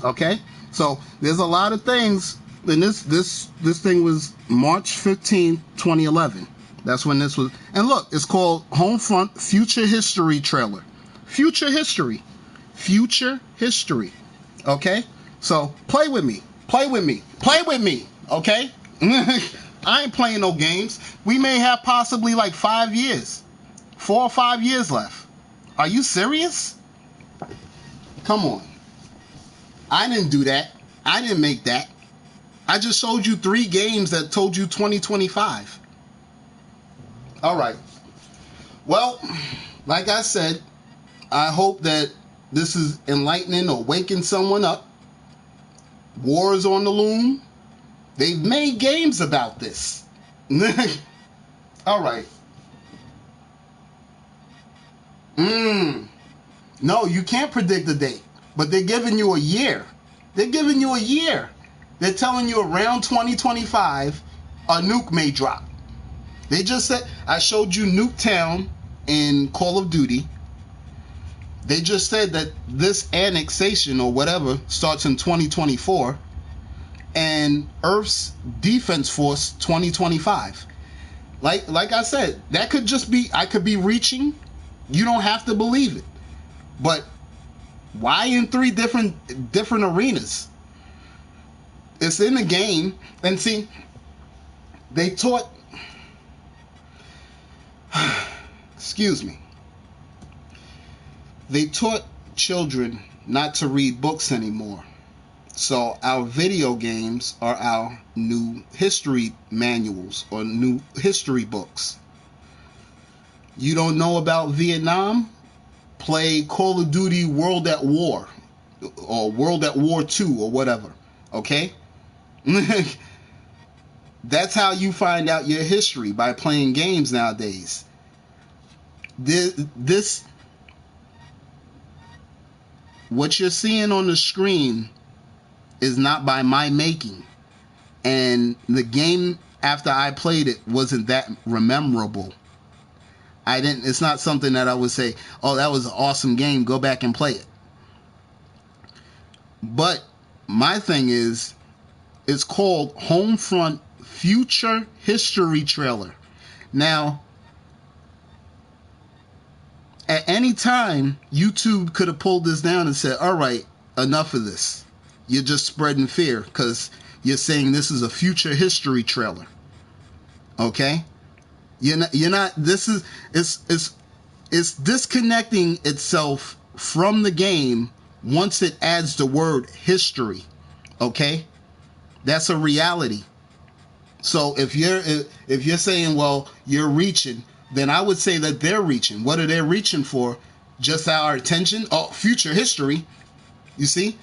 Okay, so there's a lot of things. And this thing was March 15, 2011. That's when this was. And look, it's called Homefront Future History Trailer. Future history. Okay, so play with me. Okay. I ain't playing no games. We may have possibly like 4 or 5 years left. Are you serious? Come on. I didn't do that. I didn't make that. I just showed you 3 games that told you 2025. All right. Well, like I said, I hope that this is enlightening or waking someone up. War is on the loom. They've made games about this. All right. No, you can't predict the date, but they're giving you a year. They're telling you around 2025, a nuke may drop. They just said, I showed you Nuketown in Call of Duty. They just said that this annexation or whatever starts in 2024. And Earth's Defense Force 2025. Like I said, that could just be, I could be reaching. You don't have to believe it. But why in 3 different arenas? It's in the game. And see, they taught, excuse me, they taught children not to read books anymore. So our video games are our new history manuals or new history books. You don't know about Vietnam? Play Call of Duty World at War or World at War 2 or whatever. Okay? That's how you find out your history, by playing games nowadays. This what you're seeing on the screen is not by my making, and the game after I played it wasn't that memorable. It's not something that I would say, oh, that was an awesome game, go back and play it. But my thing is, it's called Homefront Future History Trailer. Now, at any time, YouTube could have pulled this down and said, all right, enough of this. You're just spreading fear because you're saying this is a future history trailer. Okay? You're not this is it's disconnecting itself from the game once it adds the word history. Okay? That's a reality. So if you're saying, well, you're reaching, then I would say that they're reaching. What are they reaching for? Just our attention? Oh, future history. You see?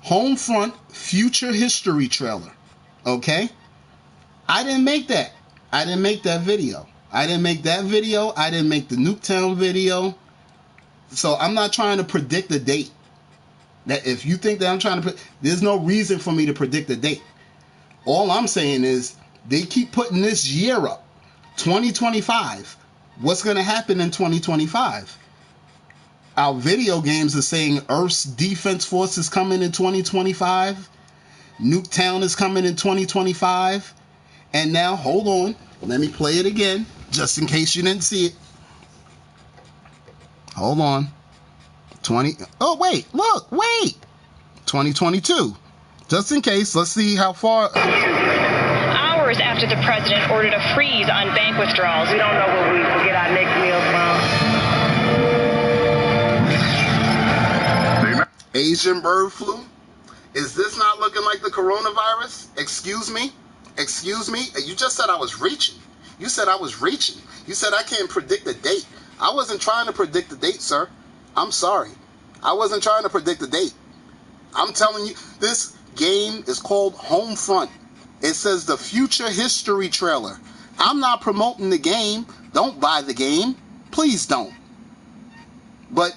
Homefront Future History Trailer. Okay? I didn't make that. I didn't make that video. I didn't make that video. I didn't make the Nuketown video. So I'm not trying to predict the date. That if you think that I'm trying to there's no reason for me to predict the date. All I'm saying is they keep putting this year up. 2025. What's going to happen in 2025? Our video games are saying Earth's Defense Force is coming in 2025. Nuketown is coming in 2025. And now, hold on. Let me play it again, just in case you didn't see it. Hold on. Oh, wait. Look. Wait. 2022. Just in case. Let's see how far. Hours after the president ordered a freeze on bank withdrawals. We don't know where we will get our next meal from. Asian bird flu? Is this not looking like the coronavirus? Excuse me? Excuse me? You just said I was reaching. You said I was reaching. You said I can't predict the date. I wasn't trying to predict the date, sir. I'm sorry. I wasn't trying to predict the date. I'm telling you, this game is called Homefront. It says the Future History Trailer. I'm not promoting the game. Don't buy the game. Please don't. But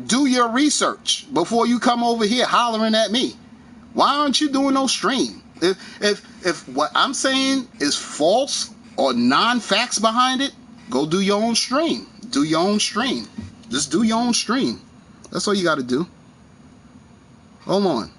do your research before you come over here hollering at me. Why aren't you doing no stream? If what I'm saying is false or non-facts behind it, go do your own stream. Do your own stream. Just do your own stream. That's all you got to do. Hold on.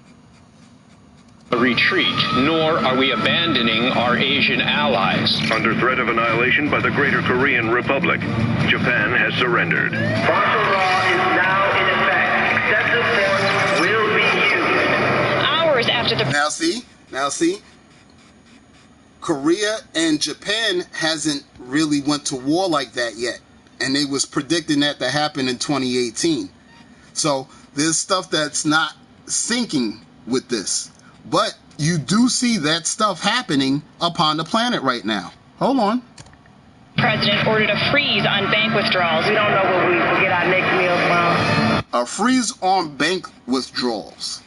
A retreat, nor are we abandoning our Asian allies. Under threat of annihilation by the Greater Korean Republic, Japan has surrendered. Martial law is now in effect. Excessive force will be used. Hours after the... Now see, Korea and Japan hasn't really went to war like that yet. And they was predicting that to happen in 2018. So there's stuff that's not syncing with this. But you do see that stuff happening upon the planet right now. Hold on. President ordered a freeze on bank withdrawals. We don't know where we will get our next meal from. A freeze on bank withdrawals.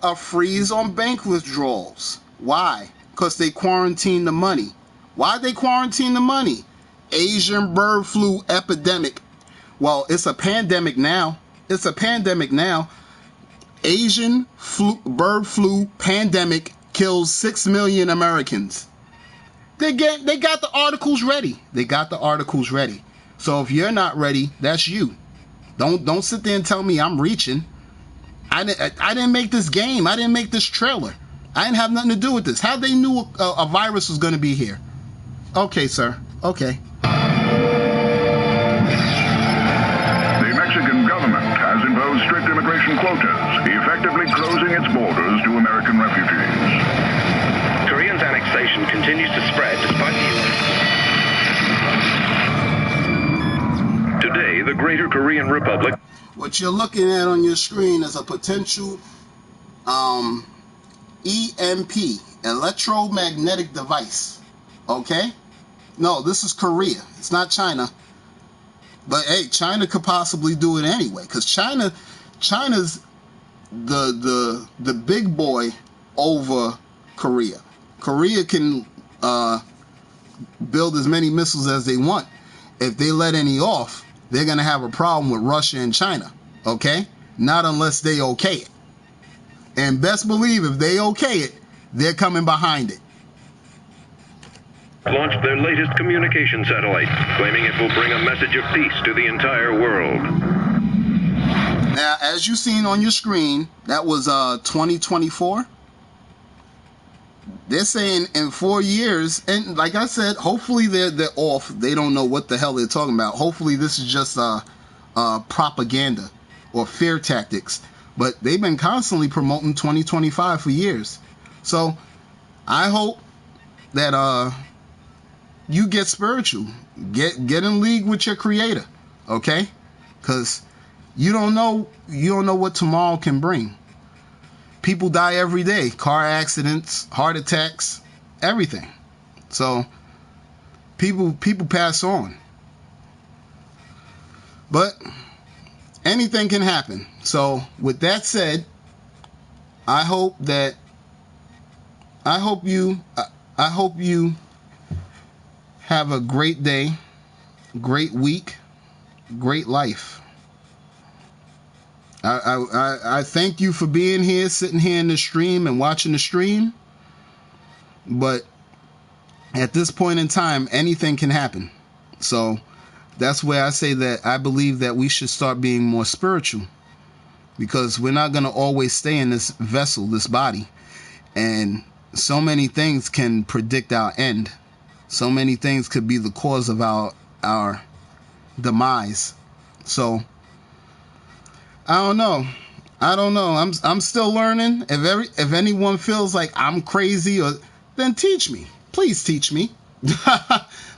A freeze on bank withdrawals. Why? Because they quarantined the money. Why'd they quarantine the money? Asian bird flu epidemic. Well, it's a pandemic now. It's a pandemic now. Asian bird flu pandemic kills 6 million Americans. They got the articles ready. They got the articles ready. So if you're not ready, that's you. Don't sit there and tell me I'm reaching. I didn't make this game. I didn't make this trailer. I didn't have nothing to do with this. How they knew a virus was going to be here? Okay, sir. Okay. The Mexican government has imposed strict immigration quotas, effectively closing its borders to American refugees. Koreans' annexation continues to spread despite the... Today, the Greater Korean Republic... What you're looking at on your screen is a potential EMP, electromagnetic device. Okay? No, this is Korea. It's not China. But hey, China could possibly do it anyway, because China's the big boy over Korea. Korea can build as many missiles as they want. If they let any off, they're gonna have a problem with Russia and China. Okay? Not unless they okay it. And best believe if they okay it, they're coming behind it. launched their latest communication satellite, claiming it will bring a message of peace to the entire world. Now, as you've seen on your screen, that was 2024. They're saying in 4 years, and like I said, hopefully they're off. They don't know what the hell they're talking about. Hopefully this is just propaganda or fear tactics. But they've been constantly promoting 2025 for years. So I hope that you get spiritual, get in league with your creator, okay? Because you don't know what tomorrow can bring. People die every day, car accidents, heart attacks, everything. So people pass on. But anything can happen. So with that said, I hope you have a great day, great week, great life. I thank you for being here, sitting here in the stream and watching the stream. But at this point in time, anything can happen. So that's where I say that I believe that we should start being more spiritual, because we're not going to always stay in this vessel, this body. And so many things can predict our end. So many things could be the cause of our demise. So I don't know. I'm still learning. If anyone feels like I'm crazy, then teach me. Please teach me.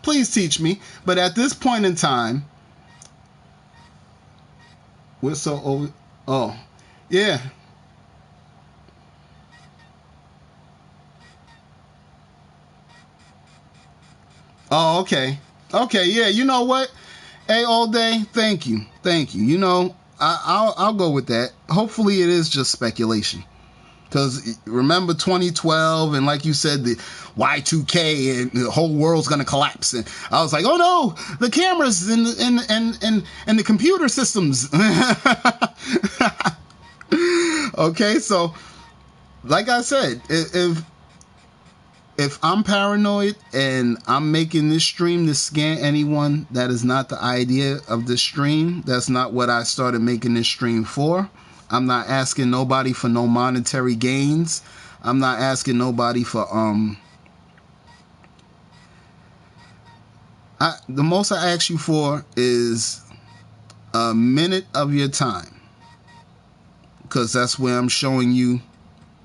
Please teach me. But at this point in time, we're so over. Oh, yeah. Oh, okay. Okay, yeah. You know what? Hey, all day. Thank you. You know, I'll go with that. Hopefully it is just speculation. Because remember 2012, and like you said, the Y2K, and the whole world's gonna collapse. And I was like, oh no, the cameras and the computer systems. Okay, so like I said, if I'm paranoid and I'm making this stream to scare anyone, that is not the idea of this stream. That's not what I started making this stream for. I'm not asking nobody for no monetary gains. I'm not asking nobody for the most I ask you for is a minute of your time, because that's where I'm showing you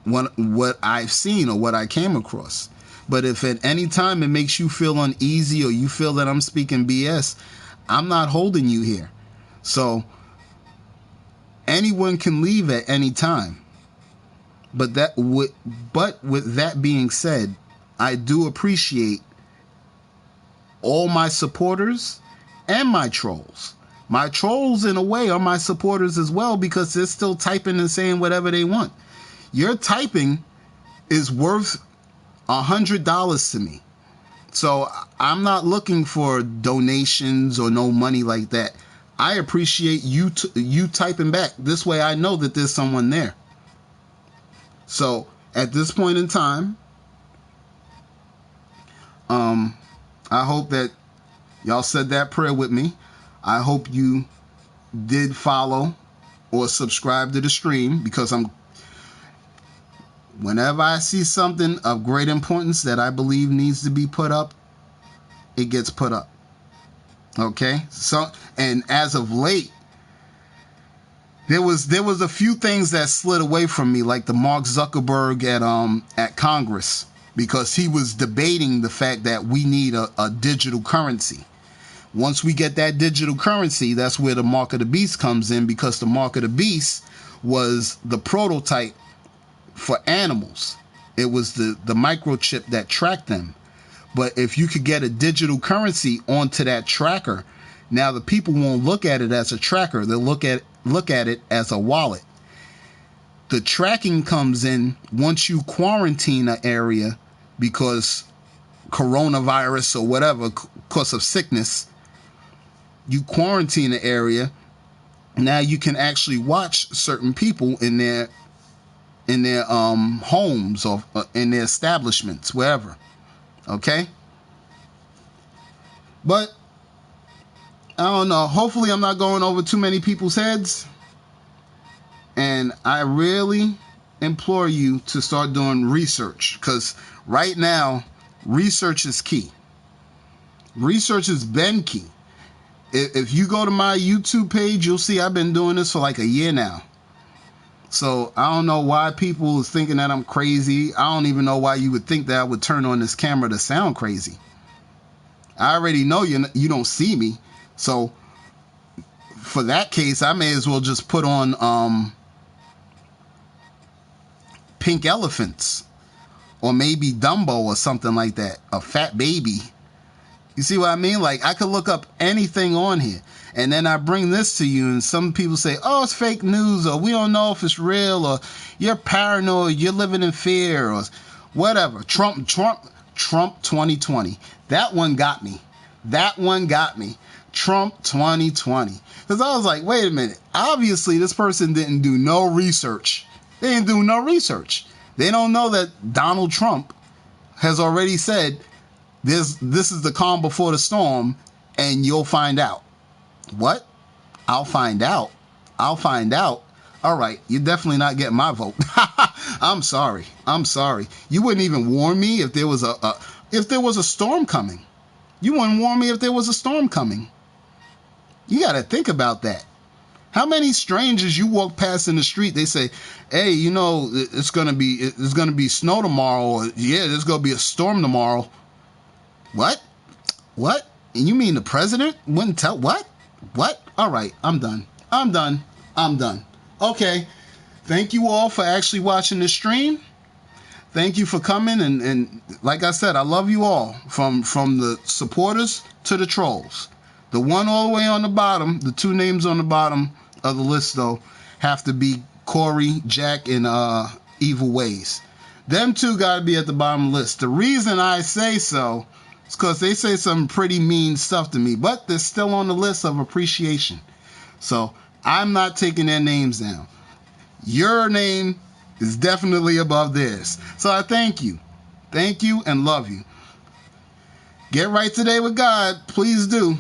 what I've seen or what I came across. But if at any time it makes you feel uneasy or you feel that I'm speaking BS, I'm not holding you here. So anyone can leave at any time. But with that being said, I do appreciate all my supporters and my trolls. My trolls, in a way, are my supporters as well, because they're still typing and saying whatever they want. Your typing is worth $100 to me. So I'm not looking for donations or no money like that. I appreciate you typing back. This way I know that there's someone there. So at this point in time, I hope that y'all said that prayer with me. I hope you did follow or subscribe to the stream, because whenever I see something of great importance that I believe needs to be put up, it gets put up. Okay? So, and as of late, there was a few things that slid away from me, like the Mark Zuckerberg at Congress, because he was debating the fact that we need a digital currency. Once we get that digital currency, that's where the Mark of the Beast comes in, because the Mark of the Beast was the prototype for animals. It was the microchip that tracked them. But if you could get a digital currency onto that tracker, now the people won't look at it as a tracker. They'll look at it as a wallet. The tracking comes in once you quarantine an area because coronavirus or whatever, because of sickness. You quarantine an area. Now you can actually watch certain people in their homes or in their establishments, wherever. Okay? But I don't know. Hopefully I'm not going over too many people's heads. And I really implore you to start doing research, because right now research is key. Research has been key. If you go to my YouTube page, you'll see I've been doing this for like a year now. So I don't know why people is thinking that I'm crazy. I don't even know why you would think that I would turn on this camera to sound crazy. I already know you don't see me. So for that case, I may as well just put on pink elephants, or maybe Dumbo or something like that, a fat baby. You see what I mean? Like, I could look up anything on here, and then I bring this to you, and some people say, oh, it's fake news, or we don't know if it's real, or you're paranoid, you're living in fear, or whatever. Trump 2020. That one got me. Trump 2020. Because I was like, wait a minute. Obviously, this person didn't do no research. They didn't do no research. They don't know that Donald Trump has already said, this is the calm before the storm, and you'll find out. What? I'll find out. All right, you're definitely not getting my vote. I'm sorry. You wouldn't even warn me if there was a storm coming. You wouldn't warn me if there was a storm coming. You got to think about that. How many strangers you walk past in the street, they say, hey, you know, it's gonna be snow tomorrow, or yeah, there's gonna be a storm tomorrow. What? And you mean the president wouldn't tell? What? All right, I'm done. Okay, thank you all for actually watching this stream. Thank you for coming, and like I said, I love you all, from the supporters to the trolls. The one all the way on the bottom, the two names on the bottom of the list, though, have to be Corey, Jack, and Evil Ways. Them two got to be at the bottom of the list. The reason I say so is because they say some pretty mean stuff to me, but they're still on the list of appreciation. So I'm not taking their names down. Your name is definitely above theirs. So I thank you. Thank you and love you. Get right today with God. Please do.